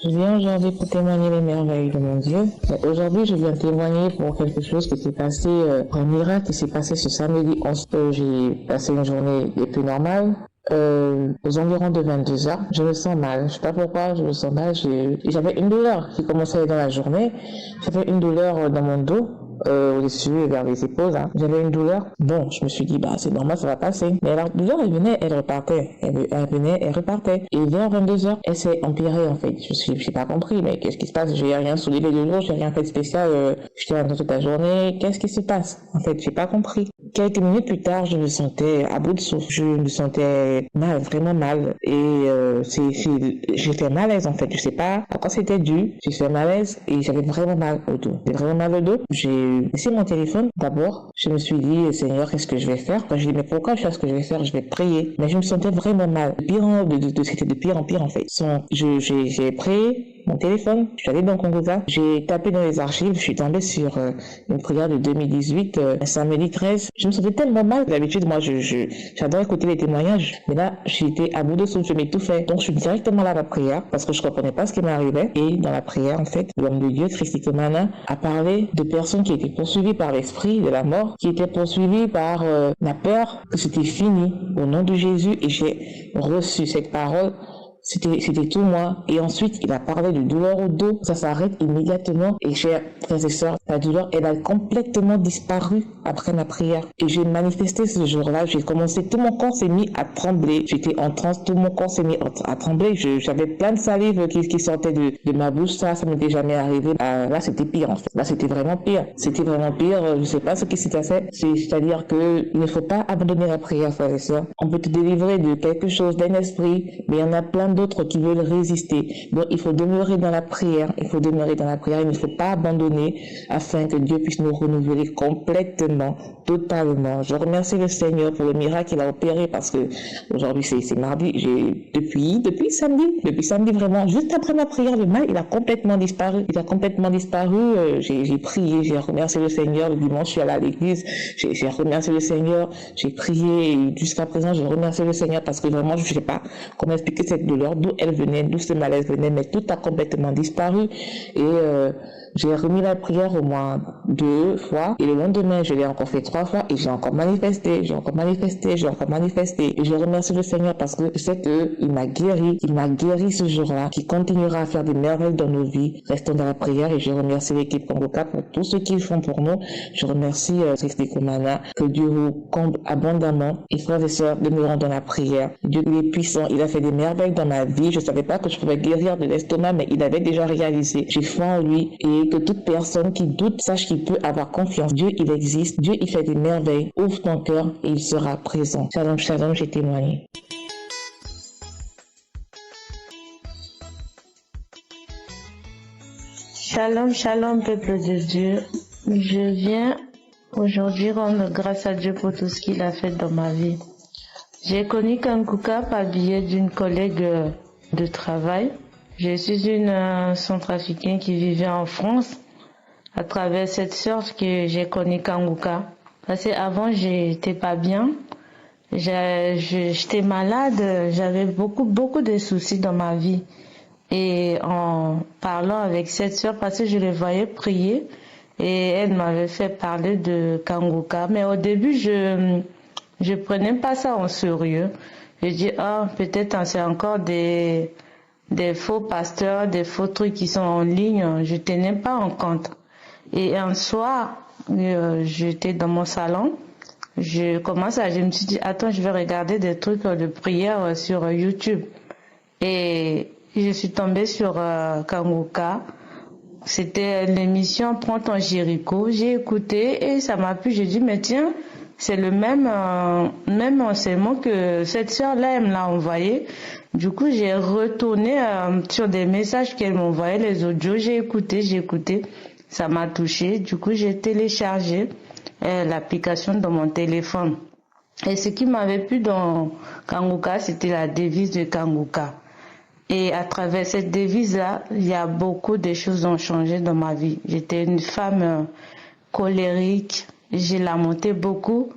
Je viens aujourd'hui pour témoigner les merveilles de mon Dieu. Aujourd'hui, je viens témoigner pour quelque chose qui s'est passé, un miracle qui s'est passé ce samedi 11. J'ai passé une journée des plus normale. Aux environs de 22 heures, je me sens mal. Je sais pas pourquoi, je me sens mal. J'avais une douleur qui commençait dans la journée. J'avais une douleur dans mon dos, au-dessus et vers les épaules. Hein. J'avais une douleur. Bon, je me suis dit, c'est normal, ça va passer. Mais la douleur, elle venait, elle repartait. Elle venait, elle repartait. Et vers 22 heures, elle s'est empirée, en fait. J'ai pas compris, mais qu'est-ce qui se passe? J'ai rien soulevé de l'eau, j'ai rien fait de spécial. J'étais là toute la journée. Qu'est-ce qui se passe? En fait, j'ai pas compris. Quelques minutes plus tard, je me sentais à bout de souffle. Je me sentais mal, vraiment mal. Et j'étais malaise, en fait. Je sais pas à quoi c'était dû. J'ai fait malaise et j'avais vraiment mal au dos. J'avais vraiment mal au dos. J'ai laissé mon téléphone d'abord. Je me suis dit, Seigneur, qu'est-ce que je vais faire? Quand je dis, mais pourquoi je fais ce que je vais faire? Je vais prier. Mais je me sentais vraiment mal. C'était de pire en pire, en fait. J'ai prié. mon téléphone, je suis allée dans Kongoka, j'ai tapé dans les archives, je suis tombée sur une prière de 2018, samedi 13. Je me sentais tellement mal. D'habitude, moi, j'adore écouter les témoignages, mais là, j'étais à bout de souffle, je m'étouffais. Donc, je suis directement là à la prière parce que je comprenais pas ce qui m'arrivait. Et dans la prière, en fait, l'homme de Dieu, Christ Komana, a parlé de personnes qui étaient poursuivies par l'esprit de la mort, qui étaient poursuivies par la peur que c'était fini au nom de Jésus. Et j'ai reçu cette parole. C'était tout moi. Et ensuite, il a parlé de douleur au dos. Ça s'arrête immédiatement. Et chers frères et sœurs, la douleur, elle a complètement disparu après ma prière. Et j'ai manifesté ce jour-là. J'ai commencé, tout mon corps s'est mis à trembler. J'étais en transe, tout mon corps s'est mis à trembler. J'avais plein de salive qui sortait de ma bouche. Ça m'était jamais arrivé. Là, c'était pire, en fait. Là, c'était vraiment pire. C'était vraiment pire. Je sais pas ce qui s'est passé. C'est-à-dire que il ne faut pas abandonner la prière, frères et sœurs. On peut te délivrer de quelque chose, d'un esprit, mais il y en a plein d'autres qui veulent résister. Donc, il faut demeurer dans la prière. Il faut demeurer dans la prière. Il ne faut pas abandonner afin que Dieu puisse nous renouveler complètement, totalement. Je remercie le Seigneur pour le miracle qu'il a opéré parce que aujourd'hui, c'est mardi. Depuis samedi, vraiment, juste après ma prière, le mal, il a complètement disparu. J'ai prié, j'ai remercié le Seigneur. Le dimanche, je suis allée à l'église. J'ai remercié le Seigneur. J'ai prié et jusqu'à présent, je remercie le Seigneur parce que vraiment, je ne sais pas comment expliquer cette douleur, d'où elle venait, d'où ce malaise venait, mais tout a complètement disparu. Et j'ai remis la prière au moins 2 fois. Et le lendemain, je l'ai encore fait 3 fois. Et j'ai encore manifesté. Et je remercie le Seigneur parce que je sais qu'il m'a guéri. Il m'a guéri ce jour-là. Qui continuera à faire des merveilles dans nos vies. Restons dans la prière. Et je remercie l'équipe Kongoka pour tout ce qu'ils font pour nous. Je remercie Christ Komana. Que Dieu vous comble abondamment. Et frères et sœurs, demeurons dans la prière. Dieu, il est puissant. Il a fait des merveilles dans ma vie. Je savais pas que je pouvais guérir de l'estomac, mais il avait déjà réalisé. J'ai foi en lui. Et que toute personne qui doute sache qu'il peut avoir confiance. Dieu, il existe. Dieu, il fait des merveilles. Ouvre ton cœur et il sera présent. Shalom, shalom, j'ai témoigné. Shalom, shalom, peuple de Dieu. Je viens aujourd'hui rendre grâce à Dieu pour tout ce qu'il a fait dans ma vie. J'ai connu Kanguka par biais d'une collègue de travail. Je suis une centrafricaine qui vivait en France. À travers cette sœur que j'ai connu Kanguka. Parce qu'avant, j'étais pas bien. J'étais malade. J'avais beaucoup de soucis dans ma vie. Et en parlant avec cette sœur, parce que je les voyais prier, et elle m'avait fait parler de Kanguka. Mais au début, je prenais pas ça en sérieux. Je dis, peut-être c'est encore des faux pasteurs, des faux trucs qui sont en ligne. Je tenais pas en compte. Et un soir, j'étais dans mon salon. Je me suis dit, attends, je vais regarder des trucs de prière sur YouTube. Et je suis tombée sur Kanguka. C'était l'émission Prends ton Jéricho. J'ai écouté et ça m'a plu. J'ai dit, mais tiens, c'est le même enseignement que cette sœur-là, elle me l'a envoyé. Du coup, j'ai retourné sur des messages qu'elle m'envoyait, les audios. J'ai écouté. Ça m'a touché. Du coup, j'ai téléchargé l'application dans mon téléphone. Et ce qui m'avait plu dans Kanguka, c'était la devise de Kanguka. Et à travers cette devise-là, il y a beaucoup de choses qui ont changé dans ma vie. J'étais une femme colérique. J'ai lamenté beaucoup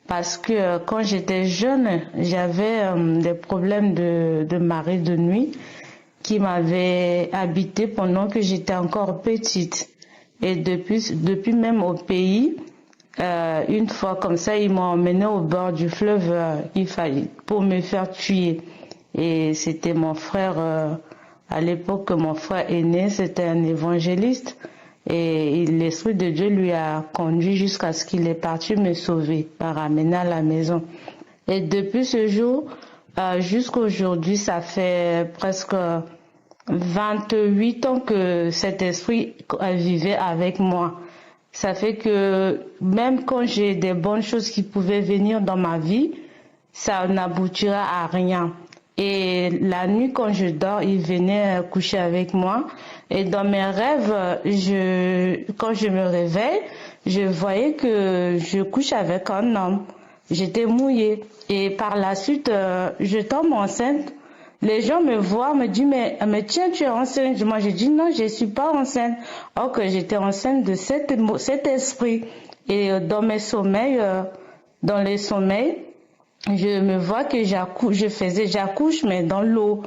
parce que quand j'étais jeune, j'avais des problèmes de marée de nuit qui m'avaient habité pendant que j'étais encore petite. Et depuis même au pays, une fois comme ça, ils m'ont emmené au bord du fleuve pour me faire tuer. Et c'était mon frère, à l'époque, mon frère aîné, c'était un évangéliste. Et l'Esprit de Dieu lui a conduit jusqu'à ce qu'il est parti me sauver, me ramener à la maison. Et depuis ce jour, jusqu'à aujourd'hui, ça fait presque 28 ans que cet esprit vivait avec moi. Ça fait que même quand j'ai des bonnes choses qui pouvaient venir dans ma vie, ça n'aboutira à rien. Et la nuit, quand je dors, il venait coucher avec moi. Et dans mes rêves, quand je me réveille, je voyais que je couche avec un homme. J'étais mouillée. Et par la suite, je tombe enceinte Les gens me voient, me disent, mais tiens, tu es enceinte. Moi, je dis, non, je ne suis pas enceinte. Or que j'étais enceinte de cet esprit. Et dans mes sommeils, dans les sommeils, je me vois que j'accouche, mais dans l'eau.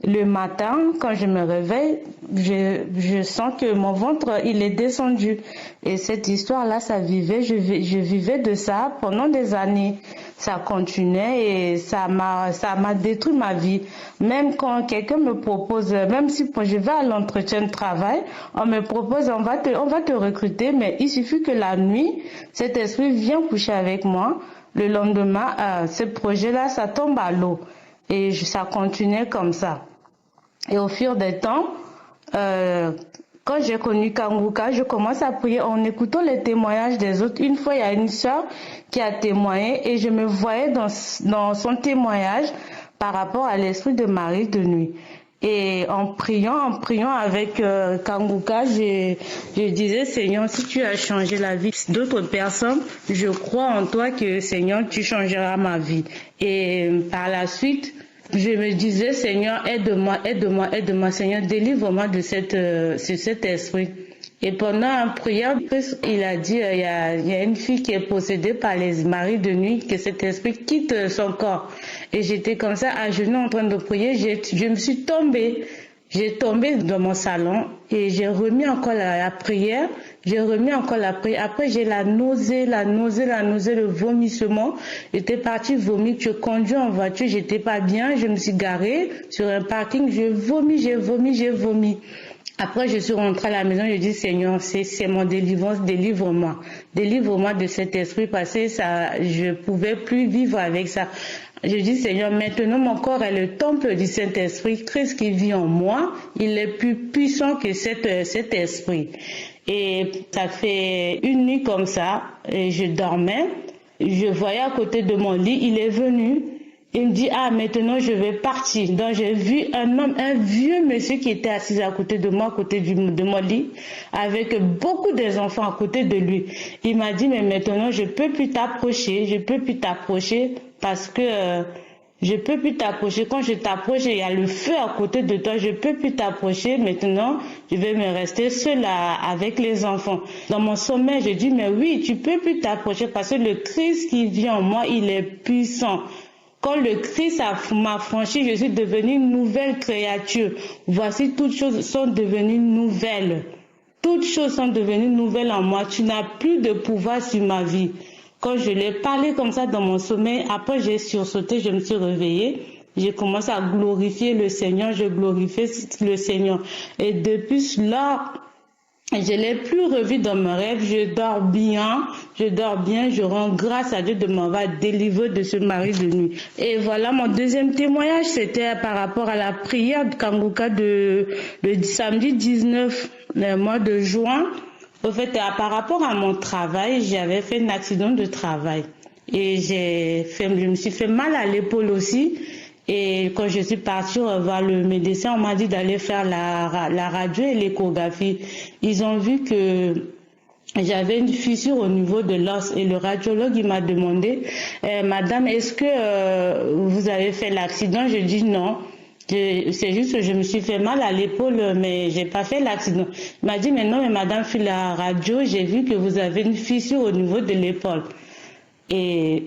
Le matin, quand je me réveille, je sens que mon ventre, il est descendu. Et cette histoire-là, ça vivait, je vivais de ça pendant des années. Ça continuait et ça m'a détruit ma vie. Même quand quelqu'un me propose, même si je vais à l'entretien de travail, on me propose, on va te recruter, mais il suffit que la nuit, cet esprit vient coucher avec moi. Le lendemain, ce projet-là, ça tombe à l'eau. Et ça continuait comme ça. Et au fur des temps, quand j'ai connu Kanguka, je commence à prier en écoutant les témoignages des autres. Une fois, il y a une sœur qui a témoigné et je me voyais dans son témoignage par rapport à l'esprit de Marie de nuit. Et en priant avec Kanguka, je disais, Seigneur, si tu as changé la vie d'autres personnes, je crois en toi que, Seigneur, tu changeras ma vie. Et par la suite, je me disais, Seigneur, aide-moi, Seigneur, délivre-moi de cet esprit. Et pendant la prière, il a dit, il y a une fille qui est possédée par les maris de nuit, que cet esprit quitte son corps. Et j'étais comme ça, à genoux en train de prier, je me suis tombée. J'ai tombé dans mon salon et j'ai remis encore la prière. Après, j'ai la nausée, le vomissement. J'étais partie vomir. Je conduis en voiture, j'étais pas bien. Je me suis garée sur un parking. J'ai vomi. Après, je suis rentrée à la maison. Je dis, Seigneur, c'est mon délivrance. Délivre-moi de cet esprit parce que je pouvais plus vivre avec ça. Je dis, Seigneur, maintenant mon corps est le temple du Saint-Esprit. Christ qui vit en moi, il est plus puissant que cet esprit. Et ça fait une nuit comme ça, et je dormais. Je voyais à côté de mon lit, il est venu. Il me dit, maintenant je vais partir. Donc j'ai vu un vieux monsieur qui était assis à côté de moi, à côté de mon lit, avec beaucoup des enfants à côté de lui. Il m'a dit, mais maintenant je peux plus t'approcher parce que je peux plus t'approcher. Quand je t'approche, il y a le feu à côté de toi, je peux plus t'approcher. Maintenant, je vais me rester seule avec les enfants. Dans mon sommeil, je dis, mais oui, tu peux plus t'approcher parce que le Christ qui vit en moi, il est puissant. Quand le Christ m'a franchi, je suis devenue une nouvelle créature. Voici, toutes choses sont devenues nouvelles. Toutes choses sont devenues nouvelles en moi. Tu n'as plus de pouvoir sur ma vie. Quand je l'ai parlé comme ça dans mon sommeil, après j'ai sursauté, je me suis réveillée. J'ai commencé à glorifier le Seigneur, je glorifiais le Seigneur. Et depuis là, je l'ai plus revu dans mes rêves, je dors bien, je rends grâce à Dieu de m'avoir délivré de ce mari de nuit. Et voilà, mon deuxième témoignage, c'était par rapport à la prière de Kanguka le samedi 19 mois de juin. En fait, par rapport à mon travail, j'avais fait un accident de travail. Et je me suis fait mal à l'épaule aussi. Et quand je suis partie voir le médecin, on m'a dit d'aller faire la radio et l'échographie. Ils ont vu que j'avais une fissure au niveau de l'os et le radiologue il m'a demandé, Madame, est-ce que vous avez fait l'accident? Je dis non. C'est juste que je me suis fait mal à l'épaule, mais j'ai pas fait l'accident. Il m'a dit, mais non, mais Madame, fait la radio, j'ai vu que vous avez une fissure au niveau de l'épaule. Et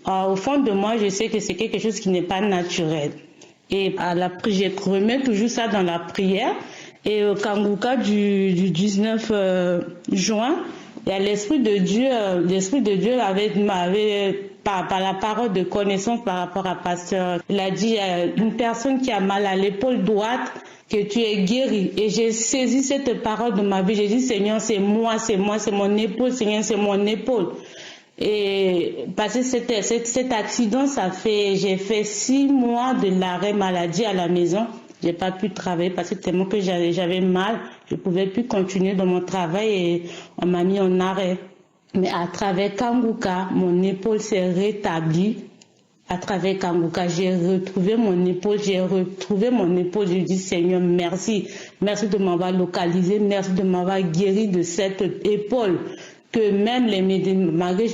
au fond de moi, je sais que c'est quelque chose qui n'est pas naturel. Et je remets toujours ça dans la prière. Et au Kanguka du 19 juin, il y a l'Esprit de Dieu m'avait par la parole de connaissance par rapport à pasteur. Il a dit, une personne qui a mal à l'épaule droite, que tu es guéri. Et j'ai saisi cette parole de ma vie. J'ai dit, Seigneur, c'est mon épaule, Seigneur, c'est mon épaule. Et parce que cet accident, j'ai fait 6 mois de l'arrêt maladie à la maison. J'ai pas pu travailler parce que tellement que j'avais mal, je pouvais plus continuer dans mon travail et on m'a mis en arrêt. Mais à travers Kanguka, mon épaule s'est rétablie. À travers Kanguka, j'ai retrouvé mon épaule. Je dis, Seigneur, merci. Merci de m'avoir localisé. Merci de m'avoir guéri de cette épaule. Que même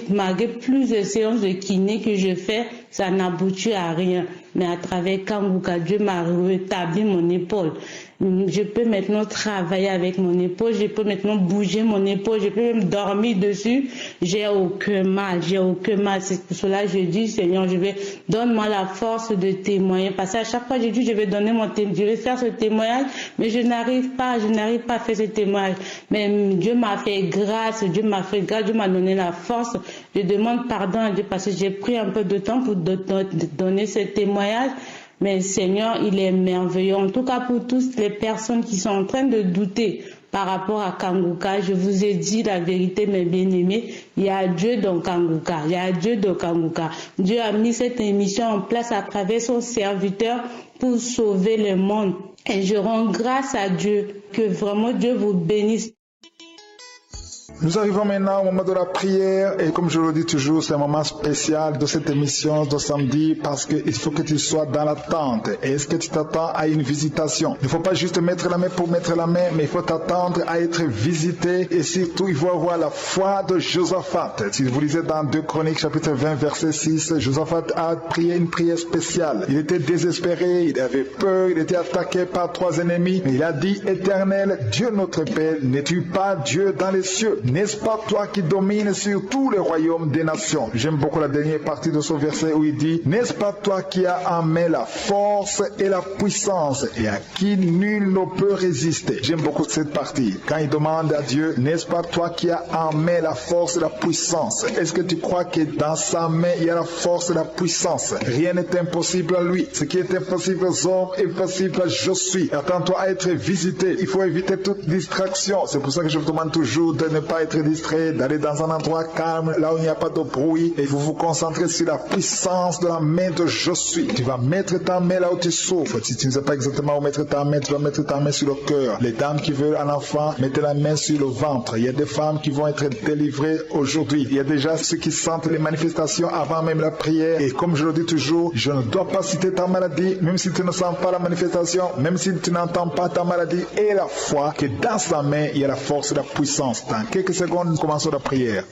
malgré plus de séances de kiné que je fais, ça n'aboutit à rien. mais à travers Kanguka, Dieu m'a rétabli mon épaule. Je peux maintenant travailler avec mon épaule, je peux maintenant bouger mon épaule, je peux même dormir dessus. J'ai aucun mal. C'est pour cela que je dis, Seigneur, donne-moi la force de témoigner. Parce qu'à chaque fois, je dis, je vais faire ce témoignage, mais je n'arrive pas à faire ce témoignage. Mais Dieu m'a fait grâce, Dieu m'a donné la force. Je demande pardon à Dieu parce que j'ai pris un peu de temps pour donner ce témoignage. Mais Seigneur, il est merveilleux. En tout cas, pour toutes les personnes qui sont en train de douter par rapport à Kanguka, je vous ai dit la vérité, mes bien-aimés. Il y a Dieu dans Kanguka. Dieu a mis cette émission en place à travers son serviteur pour sauver le monde. Et je rends grâce à Dieu. Que vraiment Dieu vous bénisse. Nous arrivons maintenant au moment de la prière et comme je le dis toujours, c'est un moment spécial de cette émission de samedi parce qu'il faut que tu sois dans l'attente. Est-ce que tu t'attends à une visitation? Il ne faut pas juste mettre la main pour mettre la main, mais il faut t'attendre à être visité et surtout il faut avoir la foi de Josaphat. Si vous lisez dans 2 Chroniques chapitre 20 verset 6, Josaphat a prié une prière spéciale. Il était désespéré, il avait peur, il était attaqué par 3 ennemis. Mais il a dit, Éternel, Dieu notre Père, n'es-tu pas Dieu dans les cieux? N'est-ce pas toi qui domines sur tous les royaumes des nations? J'aime beaucoup la dernière partie de ce verset où il dit, n'est-ce pas toi qui as en main la force et la puissance et à qui nul ne peut résister? J'aime beaucoup cette partie. Quand il demande à Dieu, n'est-ce pas toi qui as en main la force et la puissance? Est-ce que tu crois que dans sa main il y a la force et la puissance? Rien n'est impossible à lui. Ce qui est impossible aux hommes est possible à je suis. Attends-toi à être visité. Il faut éviter toute distraction. C'est pour ça que je vous demande toujours de ne pas être distrait, d'aller dans un endroit calme, là où il n'y a pas de bruit, et vous vous concentrez sur la puissance de la main de je suis. Tu vas mettre ta main là où tu souffres. Si tu ne sais pas exactement où mettre ta main, tu vas mettre ta main sur le cœur. Les dames qui veulent un enfant, mettez la main sur le ventre. Il y a des femmes qui vont être délivrées aujourd'hui. Il y a déjà ceux qui sentent les manifestations avant même la prière. Et comme je le dis toujours, je ne dois pas citer ta maladie, même si tu ne sens pas la manifestation, même si tu n'entends pas ta maladie, et la foi que dans sa main, il y a la force et la puissance. Dans quelques secondes, nous commençons la prière.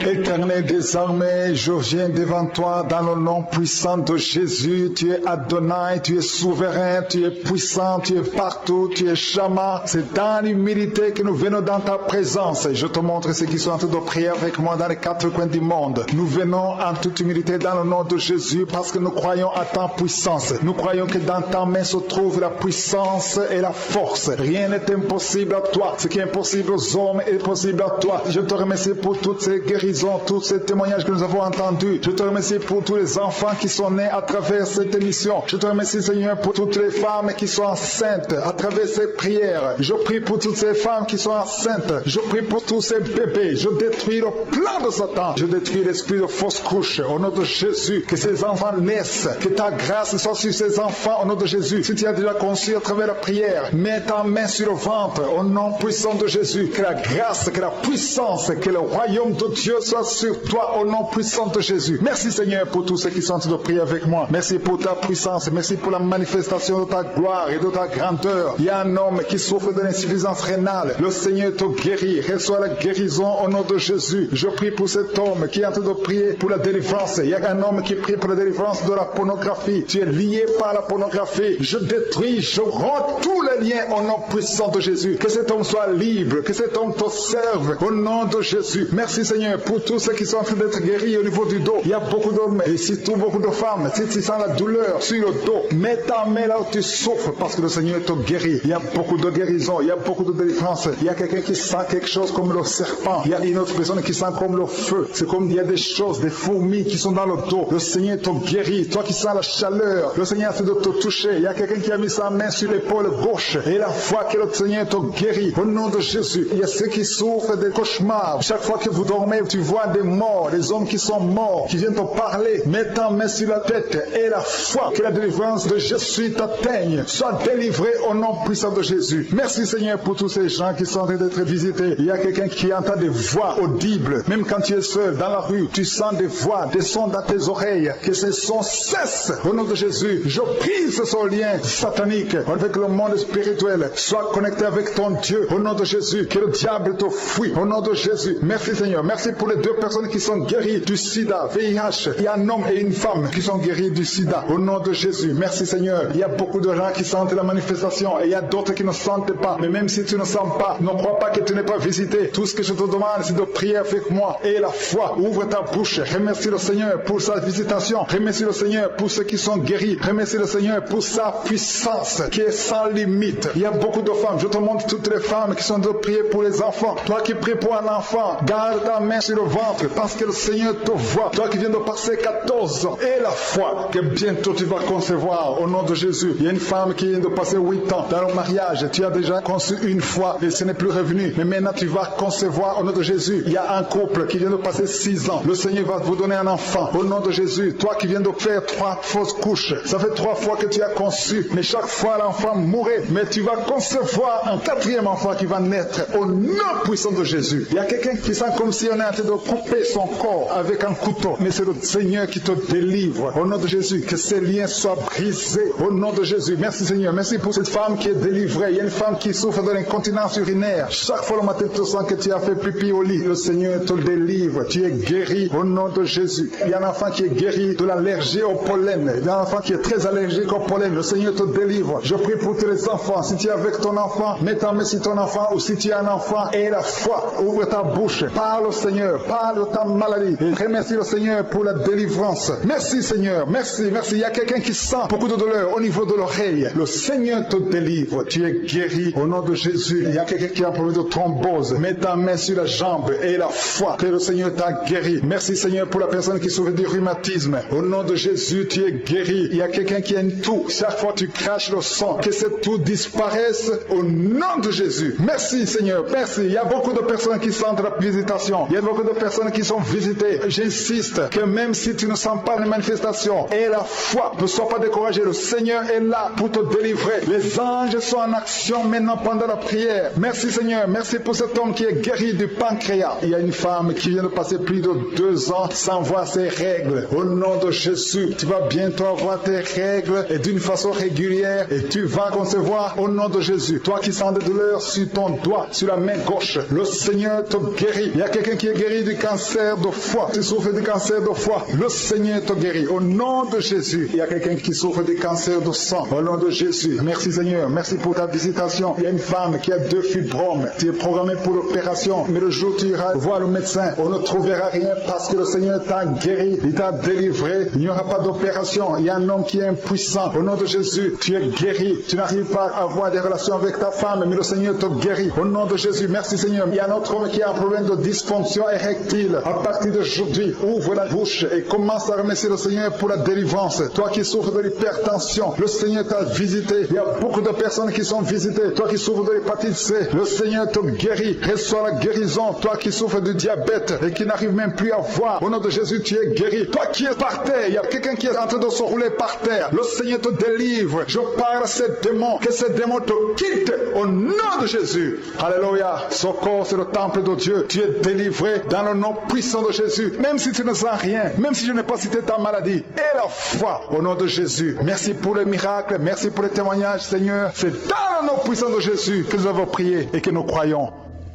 Éternel, désormais, je viens devant toi dans le nom puissant de Jésus. Tu es Adonai, tu es souverain, tu es puissant, tu es partout, tu es Shama. C'est dans l'humilité que nous venons dans ta présence. Je te montre ceux qui sont en train de prier avec moi dans les 4 coins du monde. Nous venons en toute humilité dans le nom de Jésus parce que nous croyons à ta puissance. Nous croyons que dans ta main se trouve la puissance et la force. Rien n'est impossible à toi. Ce qui est impossible aux hommes est possible à toi. Je te remercie pour toutes ces guérisons, tous ces témoignages que nous avons entendus. Je te remercie pour tous les enfants qui sont nés à travers cette émission. Je te remercie, Seigneur, pour toutes les femmes qui sont enceintes à travers ces prières. Je prie pour toutes ces femmes qui sont enceintes. Je prie pour tous ces bébés. Je détruis le plan de Satan. Je détruis l'esprit de fausse couche au nom de Jésus. Que ces enfants naissent. Que ta grâce soit sur ces enfants au nom de Jésus. Si tu as déjà conçu à travers la prière, mets ta main sur le ventre au nom puissant de Jésus. Que la grâce, que la puissance, que le royaume de Dieu soit sur toi au nom puissant de Jésus. Merci Seigneur pour tous ceux qui sont en train de prier avec moi. Merci pour ta puissance. Merci pour la manifestation de ta gloire et de ta grandeur. Il y a un homme qui souffre de l'insuffisance rénale. Le Seigneur te guérit. Reçois la guérison au nom de Jésus. Je prie pour cet homme qui est en train de prier pour la délivrance. Il y a un homme qui prie pour la délivrance de la pornographie. Tu es lié par la pornographie. Je détruis, je rends tous les liens au nom puissant de Jésus. Que cet homme soit libre. Que cet homme te serve au nom de Jésus. Merci Seigneur pour tous ceux qui sont en train d'être guéris au niveau du dos. Il y a beaucoup d'hommes et surtout beaucoup de femmes. Si tu sens la douleur sur le dos, mets ta main là où tu souffres parce que le Seigneur te guérit. Il y a beaucoup de guérison, il y a beaucoup de délivrance. Il y a quelqu'un qui sent quelque chose comme le serpent. Il y a une autre personne qui sent comme le feu. C'est comme il y a des choses, des fourmis qui sont dans le dos. Le Seigneur te guérit. Toi qui sens la chaleur, le Seigneur essaie de te toucher. Il y a quelqu'un qui a mis sa main sur l'épaule gauche et la foi que le Seigneur te guérit. Au nom de Jésus, il y a ceux qui souffrent des cauchemars. Chaque fois que vous dormez, tu vois des morts, des hommes qui sont morts, qui viennent te parler. Mets ta main sur la tête et la foi que la délivrance de Jésus t'atteigne. Sois délivré au nom puissant de Jésus. Merci Seigneur pour tous ces gens qui sont en train d'être visités. Il y a quelqu'un qui entend des voix audibles. Même quand tu es seul dans la rue, tu sens des voix, des sons dans tes oreilles. Que ces sons cessent au nom de Jésus. Je brise ce lien satanique avec le monde spirituel. Sois connecté avec ton Dieu au nom de Jésus. Que le diable te fuit au nom de Jésus. Merci Seigneur. Merci pour les 2 personnes personnes qui sont guéries du sida, VIH. Il y a un homme et une femme qui sont guéris du sida. Au nom de Jésus, merci Seigneur. Il y a beaucoup de gens qui sentent la manifestation et il y a d'autres qui ne sentent pas. Mais même si tu ne sens pas, ne crois pas que tu n'es pas visité. Tout ce que je te demande, c'est de prier avec moi. Et la foi, ouvre ta bouche. Remercie le Seigneur pour sa visitation. Remercie le Seigneur pour ceux qui sont guéris. Remercie le Seigneur pour sa puissance qui est sans limite. Il y a beaucoup de femmes. Je te montre toutes les femmes qui sont de prier pour les enfants. Toi qui pries pour un enfant, garde ta main sur le ventre parce que le Seigneur te voit. Toi qui viens de passer 14 ans. Et la foi que bientôt tu vas concevoir au nom de Jésus. Il y a une femme qui vient de passer 8 ans dans le mariage. Tu as déjà conçu une fois et ce n'est plus revenu. Mais maintenant tu vas concevoir au nom de Jésus. Il y a un couple qui vient de passer 6 ans. Le Seigneur va vous donner un enfant au nom de Jésus. Toi qui viens de faire 3 fausses couches. Ça fait 3 fois que tu as conçu. Mais chaque fois l'enfant mourait. Mais tu vas concevoir un 4e enfant qui va naître au nom puissant de Jésus. Il y a quelqu'un qui sent comme si on est en train de couper son corps avec un couteau. Mais c'est le Seigneur qui te délivre. Au nom de Jésus, que ces liens soient brisés. Au nom de Jésus. Merci Seigneur. Merci pour cette femme qui est délivrée. Il y a une femme qui souffre de l'incontinence urinaire. Chaque fois le matin, tu sens que tu as fait pipi au lit. Le Seigneur te délivre. Tu es guéri au nom de Jésus. Il y a un enfant qui est guéri de l'allergie au pollen. Il y a un enfant qui est très allergique au pollen. Le Seigneur te délivre. Je prie pour tous les enfants. Si tu es avec ton enfant, mets ta main sur ton enfant ou si tu as un enfant et la foi, ouvre ta bouche. Parle au Seigneur. Parle de ta maladie. Et remercie le Seigneur pour la délivrance. Merci Seigneur. Merci. Merci. Il y a quelqu'un qui sent beaucoup de douleur au niveau de l'oreille. Le Seigneur te délivre. Tu es guéri au nom de Jésus. Il y a quelqu'un qui a un problème de thrombose. Mets ta main sur la jambe et la foi que le Seigneur t'a guéri. Merci Seigneur pour la personne qui souffre du rhumatisme. Au nom de Jésus, tu es guéri. Il y a quelqu'un qui a une toux. Chaque fois tu craches le sang. Que cette toux disparaisse au nom de Jésus. Merci Seigneur. Merci. Il y a beaucoup de personnes qui sentent la visitation. Il y a beaucoup de personnes qui sont visitées. J'insiste que même si tu ne sens pas les manifestations et la foi, ne sois pas découragé. Le Seigneur est là pour te délivrer. Les anges sont en action maintenant pendant la prière. Merci Seigneur. Merci pour cet homme qui est guéri du pancréas. Il y a une femme qui vient de passer plus de 2 ans sans voir ses règles. Au nom de Jésus, tu vas bientôt avoir tes règles et d'une façon régulière et tu vas concevoir au nom de Jésus. Toi qui sens des douleurs sur ton doigt, sur la main gauche, le Seigneur te guérit. Il y a quelqu'un qui est guéri du cancer de foie. Tu souffres du cancer de foie. Le Seigneur te guérit. Au nom de Jésus. Il y a quelqu'un qui souffre du cancer de sang. Au nom de Jésus. Merci Seigneur. Merci pour ta visitation. Il y a une femme qui a 2 fibromes. Tu es programmé pour l'opération. Mais le jour où tu iras voir le médecin, on ne trouvera rien parce que le Seigneur t'a guéri. Il t'a délivré. Il n'y aura pas d'opération. Il y a un homme qui est impuissant. Au nom de Jésus, tu es guéri. Tu n'arrives pas à avoir des relations avec ta femme, mais le Seigneur te guérit. Au nom de Jésus. Merci Seigneur. Il y a un autre homme qui a un problème de dysfonction érectile. À partir d'aujourd'hui, ouvre la bouche et commence à remercier le Seigneur pour la délivrance. Toi qui souffres de l'hypertension, le Seigneur t'a visité. Il y a beaucoup de personnes qui sont visitées. Toi qui souffres de l'hépatite C, le Seigneur te guérit. Reçois la guérison. Toi qui souffres de diabète et qui n'arrive même plus à voir, au nom de Jésus, tu es guéri. Toi qui es par terre, il y a quelqu'un qui est en train de se rouler par terre. Le Seigneur te délivre. Je parle à ces démons. Que ces démons te quittent au nom de Jésus. Alléluia. Ce corps, c'est le temple de Dieu. Tu es délivré dans le nom puissant de Jésus. Même si tu ne sens rien, même si je n'ai pas cité ta maladie, et la foi au nom de Jésus. Merci pour les miracles. Merci pour les témoignages, Seigneur. C'est dans le nom puissant de Jésus que nous avons prié et que nous croyons.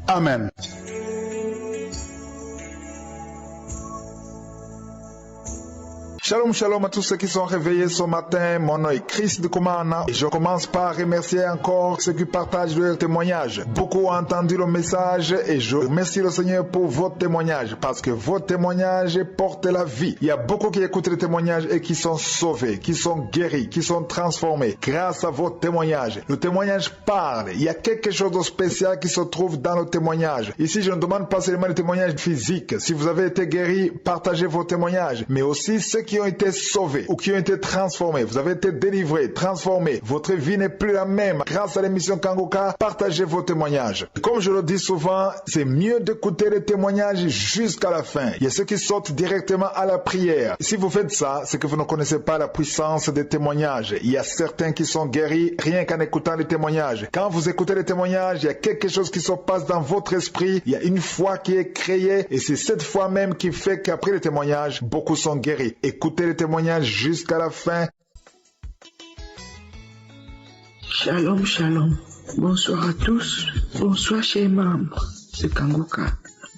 Amen. Shalom, shalom à tous ceux qui sont réveillés ce matin. Mon nom est Chris de Kumana et je commence par remercier encore ceux qui partagent leur témoignage. Beaucoup ont entendu le message et je remercie le Seigneur pour votre témoignage parce que votre témoignage porte la vie. Il y a beaucoup qui écoutent les témoignages et qui sont sauvés, qui sont guéris, qui sont transformés grâce à votre témoignage. Le témoignage parle. Il y a quelque chose de spécial qui se trouve dans le témoignage. Ici, je ne demande pas seulement le témoignage physique. Si vous avez été guéri, partagez vos témoignages, mais aussi ceux qui ont été sauvés ou qui ont été transformés. Vous avez été délivrés, transformés. Votre vie n'est plus la même. Grâce à l'émission Kangoka, partagez vos témoignages. Comme je le dis souvent, c'est mieux d'écouter les témoignages jusqu'à la fin. Il y a ceux qui sautent directement à la prière. Si vous faites ça, c'est que vous ne connaissez pas la puissance des témoignages. Il y a certains qui sont guéris rien qu'en écoutant les témoignages. Quand vous écoutez les témoignages, il y a quelque chose qui se passe dans votre esprit. Il y a une foi qui est créée et c'est cette foi même qui fait qu'après les témoignages, beaucoup sont guéris. Écoutez les témoignages jusqu'à la fin. Shalom, shalom. Bonsoir à tous. Bonsoir chers membres de Kangoka.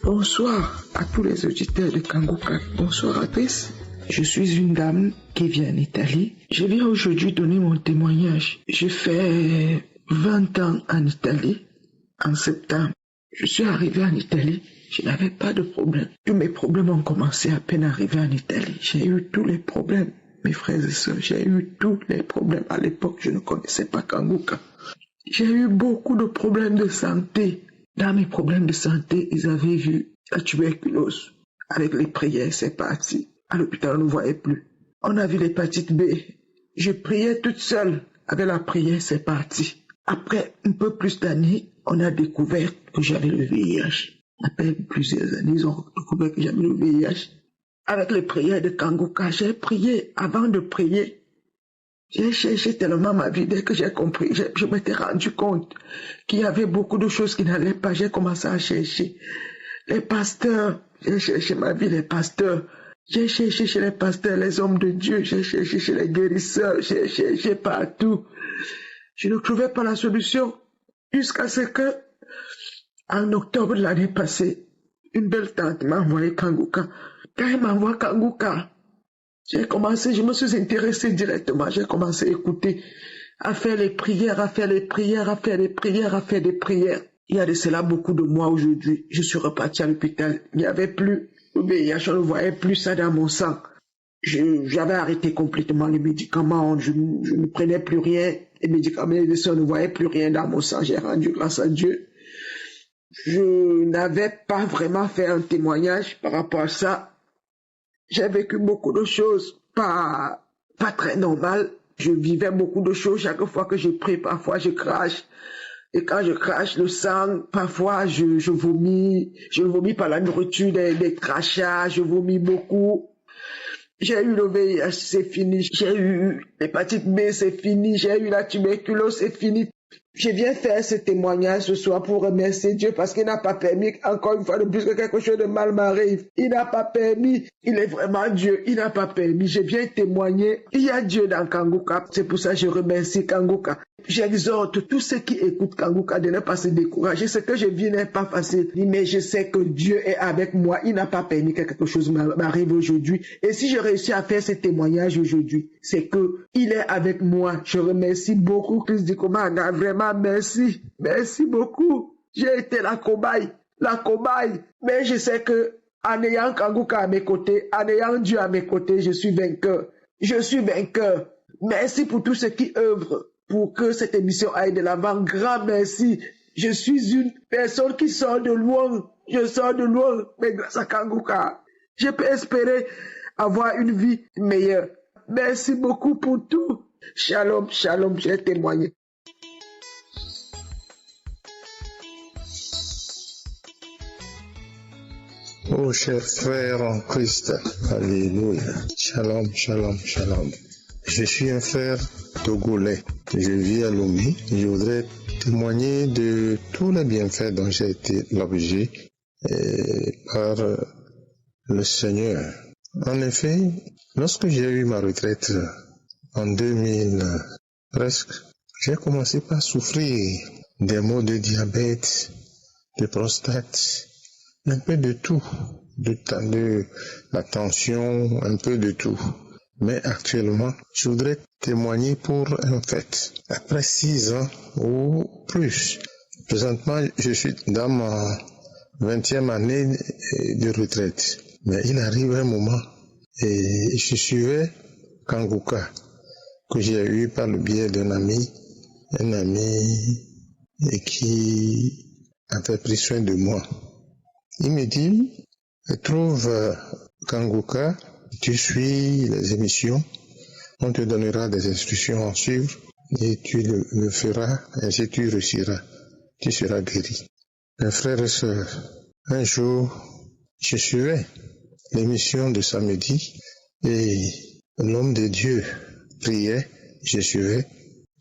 Bonsoir à tous les auditeurs de Kanguka. Bonsoir Atrice. Je suis une dame qui vient en Italie. Je viens aujourd'hui donner mon témoignage. J'ai fait 20 ans en Italie en septembre. Je suis arrivé en Italie. Je n'avais pas de problème. Tous mes problèmes ont commencé à peine arrivé en Italie. J'ai eu tous les problèmes, mes frères et sœurs. J'ai eu tous les problèmes. À l'époque, je ne connaissais pas Kanguka. J'ai eu beaucoup de problèmes de santé. Dans mes problèmes de santé, ils avaient vu la tuberculose. Avec les prières, c'est parti. À l'hôpital, on ne voyait plus. On a vu l'hépatite B. Je priais toute seule. Avec la prière, c'est parti. Après un peu plus d'années, on a découvert que j'avais le VIH. Après plusieurs années, ils ont découvert que j'avais le VIH. Avec les prières de Kanguka, j'ai prié. Avant de prier, j'ai cherché tellement ma vie. Dès que j'ai compris, je m'étais rendu compte qu'il y avait beaucoup de choses qui n'allaient pas. J'ai commencé à chercher les pasteurs. J'ai cherché ma vie, les pasteurs. J'ai cherché chez les pasteurs, les hommes de Dieu. J'ai cherché chez les guérisseurs. J'ai cherché partout. Je ne trouvais pas la solution. Jusqu'à ce que, en octobre de l'année passée, une belle tante m'a envoyé Kanguka. Quand elle m'envoie Kanguka, je me suis intéressé directement. J'ai commencé à écouter, à faire les prières, à faire les prières, à faire les prières, à faire des prières. Il y a de cela beaucoup de mois aujourd'hui. Je suis reparti à l'hôpital. Il n'y avait plus le VIH, on ne voyait plus ça dans mon sang. J'avais arrêté complètement les médicaments. Je ne prenais plus rien. Les médicaments, les soins, on ne voyait plus rien dans mon sang. J'ai rendu grâce à Dieu. Je n'avais pas vraiment fait un témoignage par rapport à ça. J'ai vécu beaucoup de choses pas très normales. Je vivais beaucoup de choses. Chaque fois que je prie, parfois je crache. Et quand je crache le sang, parfois je vomis. Je vomis par la nourriture, des crachats. Je vomis beaucoup. J'ai eu le VIH, c'est fini. J'ai eu l'hépatite B, c'est fini. J'ai eu la tuberculose, c'est fini. Je viens faire ce témoignage ce soir pour remercier Dieu parce qu'il n'a pas permis, encore une fois de plus, que quelque chose de mal m'arrive. Il n'a pas permis. Il est vraiment Dieu. Il n'a pas permis. Je viens témoigner. Il y a Dieu dans Kanguka. C'est pour ça que je remercie Kanguka. J'exhorte tous ceux qui écoutent Kanguka de ne pas se décourager. Ce que je vis n'est pas facile, mais je sais que Dieu est avec moi. Il n'a pas permis que quelque chose m'arrive aujourd'hui. Et si je réussis à faire ce témoignage aujourd'hui, c'est que il est avec moi. Je remercie beaucoup Christ du Commandant. Vraiment, merci. Merci beaucoup. J'ai été la cobaye. Mais je sais que en ayant Kanguka à mes côtés, en ayant Dieu à mes côtés, je suis vainqueur. Merci pour tous ceux qui œuvrent pour que cette émission aille de l'avant. Grand merci. Je suis une personne qui sort de loin. Je sors de loin, mais grâce à Kanguka, je peux espérer avoir une vie meilleure. Merci beaucoup pour tout. Shalom, shalom, j'ai témoigné. Oh, chers frères en Christ, alléluia. Shalom, shalom, shalom. Je suis un frère togolais. Je vis à Lomé. Je voudrais témoigner de tous les bienfaits dont j'ai été l'objet par le Seigneur. En effet, lorsque j'ai eu ma retraite en 2000 presque, j'ai commencé par souffrir des maux de diabète, de prostate, un peu de tout, de la tension, un peu de tout. Mais actuellement, je voudrais témoigner pour un fait. Après 6 ans ou plus, présentement, je suis dans ma 20e année de retraite. Mais il arrive un moment, et je suivais Kanguka, que j'ai eu par le biais d'un ami, et qui avait pris soin de moi. Il me dit, trouve Kanguka, tu suis les émissions, on te donnera des instructions à suivre et tu le feras, ainsi tu réussiras, tu seras guéri. Mes frères et sœurs, un jour, je suivais l'émission de samedi et l'homme de Dieu priait, je suivais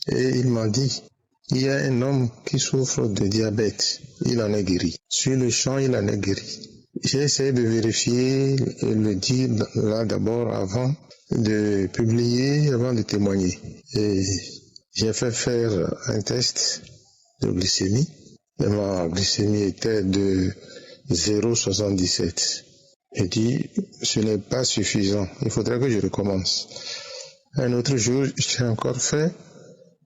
et il m'a dit, il y a un homme qui souffre de diabète, il en est guéri. Sur le champ, il en est guéri. J'ai essayé de vérifier et le dire là d'abord avant de publier, avant de témoigner. Et j'ai fait faire un test de glycémie. Et ma glycémie était de 0,77. Je dis, ce n'est pas suffisant, il faudrait que je recommence. Un autre jour, j'ai encore fait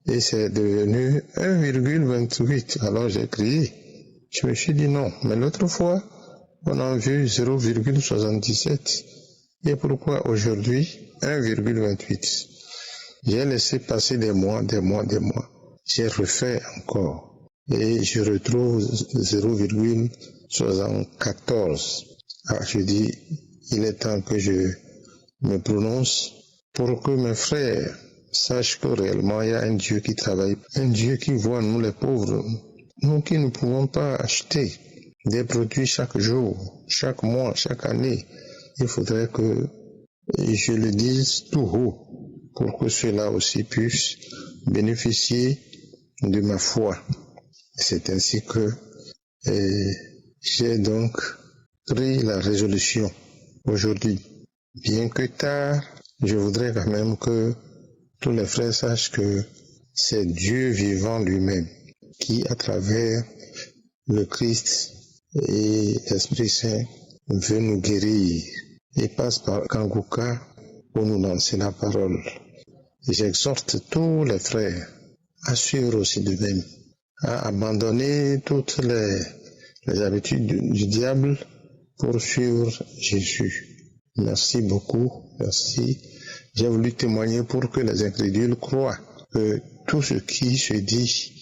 et c'est devenu 1,28. Alors j'ai crié. Je me suis dit non, mais l'autre fois, on a vu 0,77. Et pourquoi aujourd'hui 1,28? J'ai laissé passer des mois. J'ai refait encore. Et je retrouve 0,74. Alors je dis, il est temps que je me prononce pour que mes frères sachent que réellement il y a un Dieu qui travaille, un Dieu qui voit nous les pauvres, nous qui ne pouvons pas acheter des produits chaque jour, chaque mois, chaque année. Il faudrait que je le dise tout haut pour que ceux-là aussi puissent bénéficier de ma foi. C'est ainsi que j'ai donc pris la résolution aujourd'hui. Bien que tard, je voudrais quand même que tous les frères sachent que c'est Dieu vivant lui-même qui, à travers le Christ et l'Esprit Saint, veut nous guérir et passe par Kanguka pour nous lancer la parole. Et j'exhorte tous les frères à suivre aussi de même, à abandonner toutes les habitudes du diable pour suivre Jésus. Merci beaucoup, merci. J'ai voulu témoigner pour que les incrédules croient que tout ce qui se dit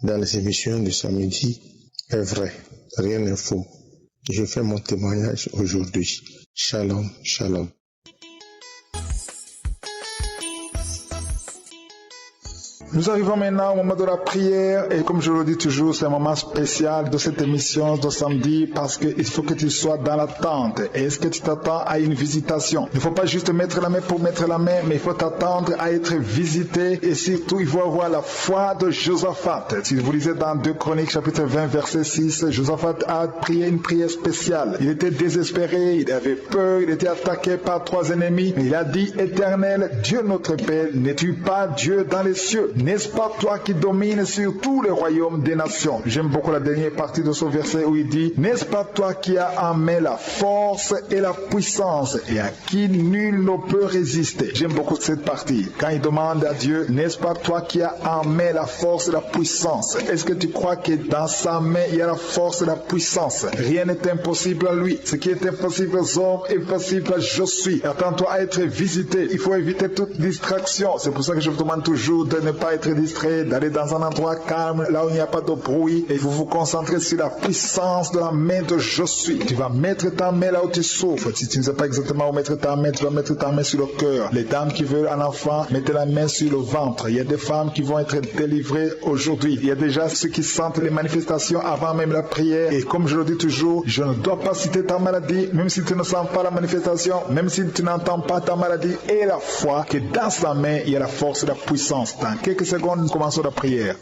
dans les émissions du samedi est vrai, rien n'est faux. Je fais mon témoignage aujourd'hui. Shalom, shalom. Nous arrivons maintenant au moment de la prière et comme je le dis toujours, c'est un moment spécial de cette émission de samedi parce qu'il faut que tu sois dans l'attente. Est-ce que tu t'attends à une visitation? Il ne faut pas juste mettre la main pour mettre la main, mais il faut t'attendre à être visité et surtout il faut avoir la foi de Josaphat. Si vous lisez dans 2 Chroniques chapitre 20 verset 6, Josaphat a prié une prière spéciale. Il était désespéré, il avait peur, il était attaqué par 3 ennemis. Il a dit, Éternel, Dieu notre Père, n'es-tu pas Dieu dans les cieux? N'est-ce pas toi qui domines sur tous les royaumes des nations? J'aime beaucoup la dernière partie de ce verset où il dit, n'est-ce pas toi qui as en main la force et la puissance et à qui nul ne peut résister? J'aime beaucoup cette partie. Quand il demande à Dieu, n'est-ce pas toi qui as en main la force et la puissance? Est-ce que tu crois que dans sa main il y a la force et la puissance? Rien n'est impossible à lui. Ce qui est impossible aux hommes est possible à je suis. Attends-toi à être visité. Il faut éviter toute distraction. C'est pour ça que je vous demande toujours de ne pas être distrait, d'aller dans un endroit calme, là où il n'y a pas de bruit, et vous vous concentrez sur la puissance de la main de je suis. Tu vas mettre ta main là où tu souffres. Si tu ne sais pas exactement où mettre ta main, tu vas mettre ta main sur le cœur. Les dames qui veulent un enfant, mettez la main sur le ventre. Il y a des femmes qui vont être délivrées aujourd'hui. Il y a déjà ceux qui sentent les manifestations avant même la prière. Et comme je le dis toujours, je ne dois pas citer ta maladie, même si tu ne sens pas la manifestation, même si tu n'entends pas ta maladie, et la foi que dans sa main, il y a la force et la puissance. Dans quelques secondes, nous commençons la prière.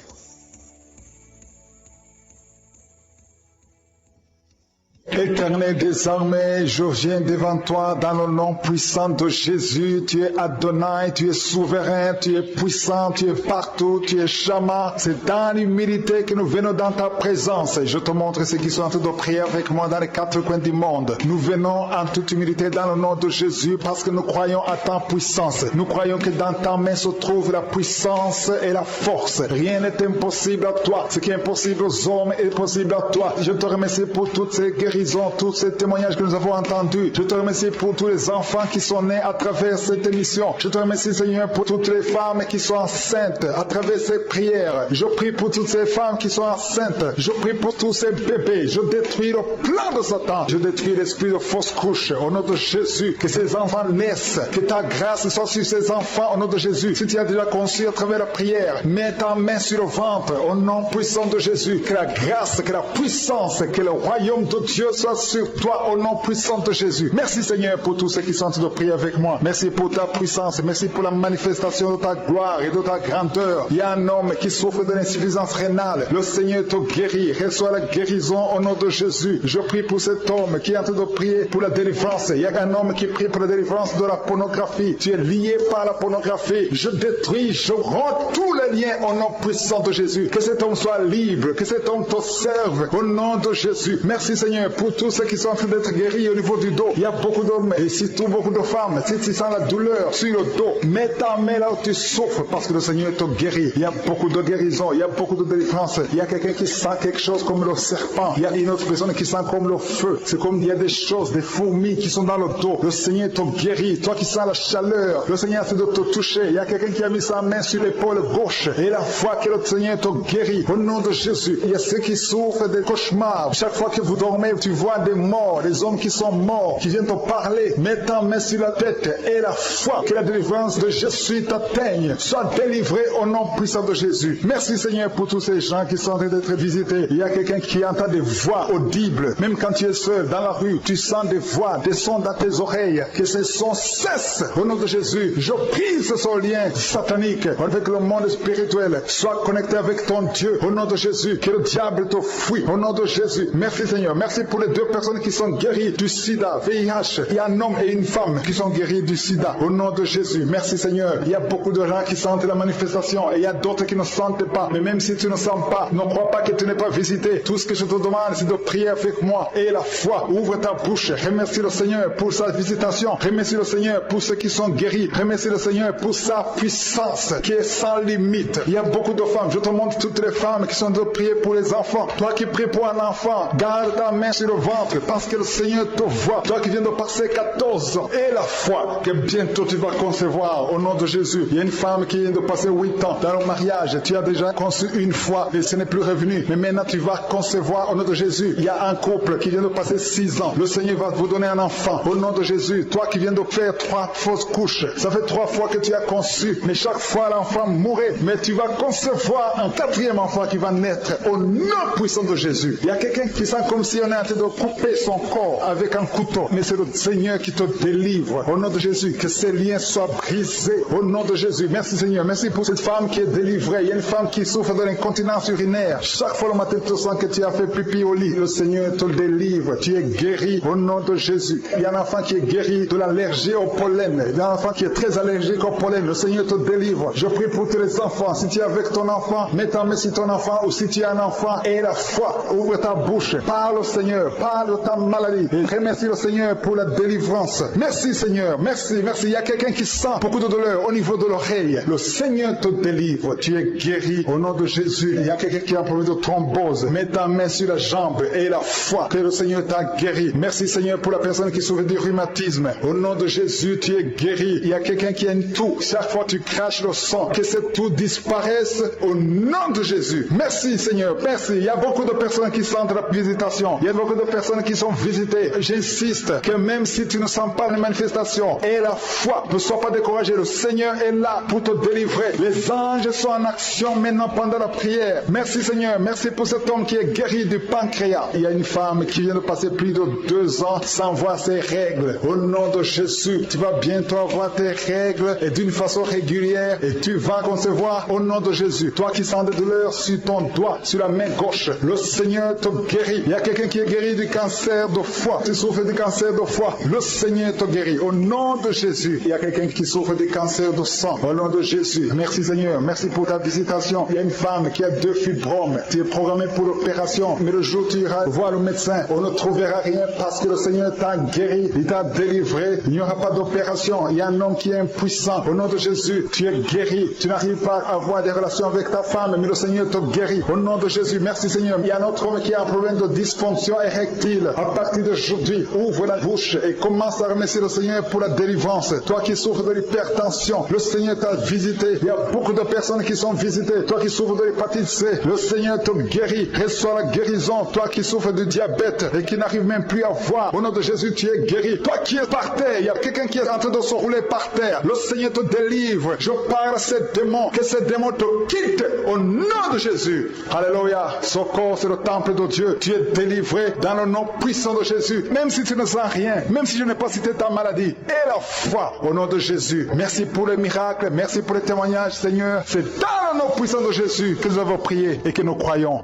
Éternel, désormais, je viens devant toi dans le nom puissant de Jésus. Tu es Adonai, tu es souverain, tu es puissant, tu es partout, tu es Shama. C'est dans l'humilité que nous venons dans ta présence. Je te montre ceux qui sont en train de prier avec moi dans les 4 coins du monde. Nous venons en toute humilité dans le nom de Jésus parce que nous croyons à ta puissance. Nous croyons que dans ta main se trouve la puissance et la force. Rien n'est impossible à toi. Ce qui est impossible aux hommes est possible à toi. Je te remercie pour toutes ces guérisons, tous ces témoignages que nous avons entendus. Je te remercie pour tous les enfants qui sont nés à travers cette émission. Je te remercie, Seigneur, pour toutes les femmes qui sont enceintes à travers ces prières. Je prie pour toutes ces femmes qui sont enceintes. Je prie pour tous ces bébés. Je détruis le plan de Satan. Je détruis l'esprit de fausse couche. Au nom de Jésus, que ces enfants naissent. Que ta grâce soit sur ces enfants au nom de Jésus. Si tu as déjà conçu à travers la prière, mets ta main sur le ventre au nom puissant de Jésus. Que la grâce, que la puissance, que le royaume de Dieu soit sur toi au nom puissant de Jésus. Merci Seigneur pour tous ceux qui sont en train de prier avec moi. Merci pour ta puissance. Merci pour la manifestation de ta gloire et de ta grandeur. Il y a un homme qui souffre de l'insuffisance rénale. Le Seigneur te guérit. Reçois la guérison au nom de Jésus. Je prie pour cet homme qui est en train de prier pour la délivrance. Il y a un homme qui prie pour la délivrance de la pornographie. Tu es lié par la pornographie. Je détruis, je romps tous les liens au nom puissant de Jésus. Que cet homme soit libre. Que cet homme te serve au nom de Jésus. Merci Seigneur pour tous ceux qui sont en train d'être guéris au niveau du dos. Il y a beaucoup d'hommes et surtout beaucoup de femmes. Si tu sens la douleur sur le dos, mets ta main là où tu souffres parce que le Seigneur te guérit. Il y a beaucoup de guérison, il y a beaucoup de délivrance. Il y a quelqu'un qui sent quelque chose comme le serpent. Il y a une autre personne qui sent comme le feu. C'est comme il y a des choses, des fourmis qui sont dans le dos. Le Seigneur te guérit. Toi qui sens la chaleur, le Seigneur essaie de te toucher. Il y a quelqu'un qui a mis sa main sur l'épaule gauche et la foi que le Seigneur te guérit. Au nom de Jésus, il y a ceux qui souffrent des cauchemars. Chaque fois que vous dormez, tu vois des morts, des hommes qui sont morts, qui viennent te parler. Mets ta main sur la tête et la foi que la délivrance de Jésus t'atteigne. Sois délivré au nom puissant de Jésus. Merci Seigneur pour tous ces gens qui sont en train d'être visités. Il y a quelqu'un qui entend des voix audibles. Même quand tu es seul dans la rue, tu sens des voix, des sons dans tes oreilles. Que ces sons cessent au nom de Jésus. Je brise ce lien satanique avec le monde spirituel. Sois connecté avec ton Dieu au nom de Jésus. Que le diable te fuit au nom de Jésus. Merci Seigneur. Merci pour les 2 personnes qui sont guéries du sida, VIH. Il y a un homme et une femme qui sont guéris du sida au nom de Jésus. Merci Seigneur. Il y a beaucoup de gens qui sentent la manifestation et il y a d'autres qui ne sentent pas. Mais même si tu ne sens pas, ne crois pas que tu n'es pas visité. Tout ce que je te demande, c'est de prier avec moi et la foi. Ouvre ta bouche. Remercie le Seigneur pour sa visitation. Remercie le Seigneur pour ceux qui sont guéris. Remercie le Seigneur pour sa puissance qui est sans limite. Il y a beaucoup de femmes. Je te montre toutes les femmes qui sont de prier pour les enfants. Toi qui pries pour un enfant, garde ta main sur le ventre parce que le Seigneur te voit. Toi qui viens de passer 14 ans et la foi que bientôt tu vas concevoir au nom de Jésus. Il y a une femme qui vient de passer 8 ans dans le mariage. Tu as déjà conçu une fois et ce n'est plus revenu. Mais maintenant tu vas concevoir au nom de Jésus. Il y a un couple qui vient de passer 6 ans. Le Seigneur va vous donner un enfant au nom de Jésus. Toi qui viens de faire 3 fausses couches. Ça fait 3 fois que tu as conçu. Mais chaque fois l'enfant mourait. Mais tu vas concevoir un 4e enfant qui va naître au nom puissant de Jésus. Il y a quelqu'un qui sent comme si on est en train de couper son corps avec un couteau. Mais c'est le Seigneur qui te délivre. Au nom de Jésus, que ces liens soient brisés. Au nom de Jésus. Merci Seigneur. Merci pour cette femme qui est délivrée. Il y a une femme qui souffre de l'incontinence urinaire. Chaque fois le matin, tu sens que tu as fait pipi au lit. Le Seigneur te délivre. Tu es guéri au nom de Jésus. Il y a un enfant qui est guéri de l'allergie au pollen. Il y a un enfant qui est très allergique au pollen. Le Seigneur te délivre. Je prie pour tous les enfants. Si tu es avec ton enfant, mets ta main sur ton enfant ou si tu as un enfant et la foi. Ouvre ta bouche. Parle au Seigneur. Parle de ta maladie. Et remercie le Seigneur pour la délivrance. Merci Seigneur. Merci. Merci. Il y a quelqu'un qui sent beaucoup de douleur au niveau de l'oreille. Le Seigneur te délivre. Tu es guéri au nom de Jésus. Il y a quelqu'un qui a un problème de thrombose. Mets ta main sur la jambe et la foi que le Seigneur t'a guéri. Merci Seigneur pour la personne qui souffre du rhumatisme. Au nom de Jésus, tu es guéri. Il y a quelqu'un qui a une toux. Chaque fois tu craches le sang, que cette toux disparaisse au nom de Jésus. Merci Seigneur. Merci. Il y a beaucoup de personnes qui sentent la visitation. Il y a beaucoup de personnes qui sont visitées. J'insiste que même si tu ne sens pas les manifestations et la foi, ne sois pas découragé. Le Seigneur est là pour te délivrer. Les anges sont en action maintenant pendant la prière. Merci Seigneur. Merci pour cet homme qui est guéri du pancréas. Il y a une femme qui vient de passer plus de 2 ans sans voir ses règles. Au nom de Jésus, tu vas bientôt avoir tes règles et d'une façon régulière et tu vas concevoir au nom de Jésus. Toi qui sens des douleurs sur ton doigt, sur la main gauche, le Seigneur te guérit. Il y a quelqu'un qui est guéri du cancer de foie. Tu souffres du cancer de foie. Le Seigneur te guérit. Au nom de Jésus. Il y a quelqu'un qui souffre du cancer de sang. Au nom de Jésus. Merci Seigneur. Merci pour ta visitation. Il y a une femme qui a 2 fibromes. Tu es programmé pour l'opération. Mais le jour où tu iras voir le médecin, on ne trouvera rien parce que le Seigneur t'a guéri. Il t'a délivré. Il n'y aura pas d'opération. Il y a un homme qui est impuissant. Au nom de Jésus, tu es guéri. Tu n'arrives pas à avoir des relations avec ta femme, mais le Seigneur te guérit. Au nom de Jésus, merci Seigneur. Il y a un autre homme qui a un problème de dysfonction érectile. À partir d'aujourd'hui, ouvre la bouche et commence à remercier le Seigneur pour la délivrance. Toi qui souffres de l'hypertension, le Seigneur t'a visité. Il y a beaucoup de personnes qui sont visitées. Toi qui souffres de l'hépatite C, le Seigneur te guérit. Reçois la guérison. Toi qui souffres du diabète et qui n'arrive même plus à voir, au nom de Jésus, tu es guéri. Toi qui es par terre, il y a quelqu'un qui est en train de se rouler par terre. Le Seigneur te délivre. Je parle à ces démons. Que ces démons te quittent au nom de Jésus. Alléluia. Ce corps, c'est le temple de Dieu. Tu es délivré dans le nom puissant de Jésus. Même si tu ne sens rien, même si je n'ai pas cité ta maladie, et la foi au nom de Jésus. Merci pour les miracles, merci pour les témoignages, Seigneur. C'est dans le nom puissant de Jésus que nous avons prié et que nous croyons.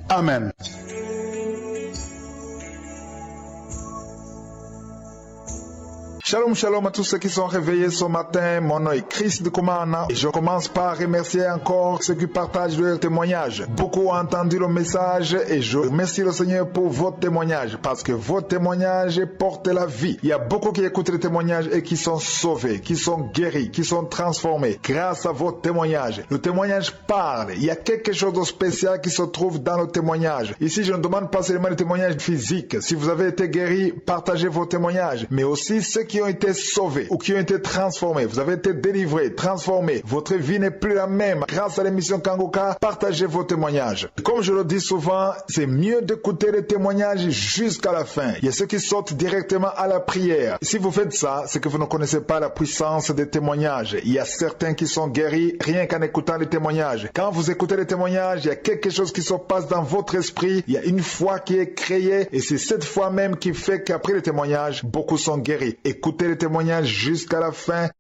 Amen. Shalom, shalom à tous ceux qui sont réveillés ce matin. Mon nom est Chris de Kumana et je commence par remercier encore ceux qui partagent leurs témoignages. Beaucoup ont entendu le message et je remercie le Seigneur pour vos témoignages parce que vos témoignages portent la vie. Il y a beaucoup qui écoutent les témoignages et qui sont sauvés, qui sont guéris, qui sont transformés grâce à vos témoignages. Le témoignage parle. Il y a quelque chose de spécial qui se trouve dans le témoignage. Ici, je ne demande pas seulement les témoignages physiques. Si vous avez été guéri, partagez vos témoignages, mais aussi ceux qui ont été sauvés ou qui ont été transformés. Vous avez été délivrés, transformés. Votre vie n'est plus la même. Grâce à l'émission Kangoka, partagez vos témoignages. Comme je le dis souvent, c'est mieux d'écouter les témoignages jusqu'à la fin. Il y a ceux qui sortent directement à la prière. Si vous faites ça, c'est que vous ne connaissez pas la puissance des témoignages. Il y a certains qui sont guéris rien qu'en écoutant les témoignages. Quand vous écoutez les témoignages, il y a quelque chose qui se passe dans votre esprit. Il y a une foi qui est créée et c'est cette foi même qui fait qu'après les témoignages, beaucoup sont guéris. Écoutez les témoignages jusqu'à la fin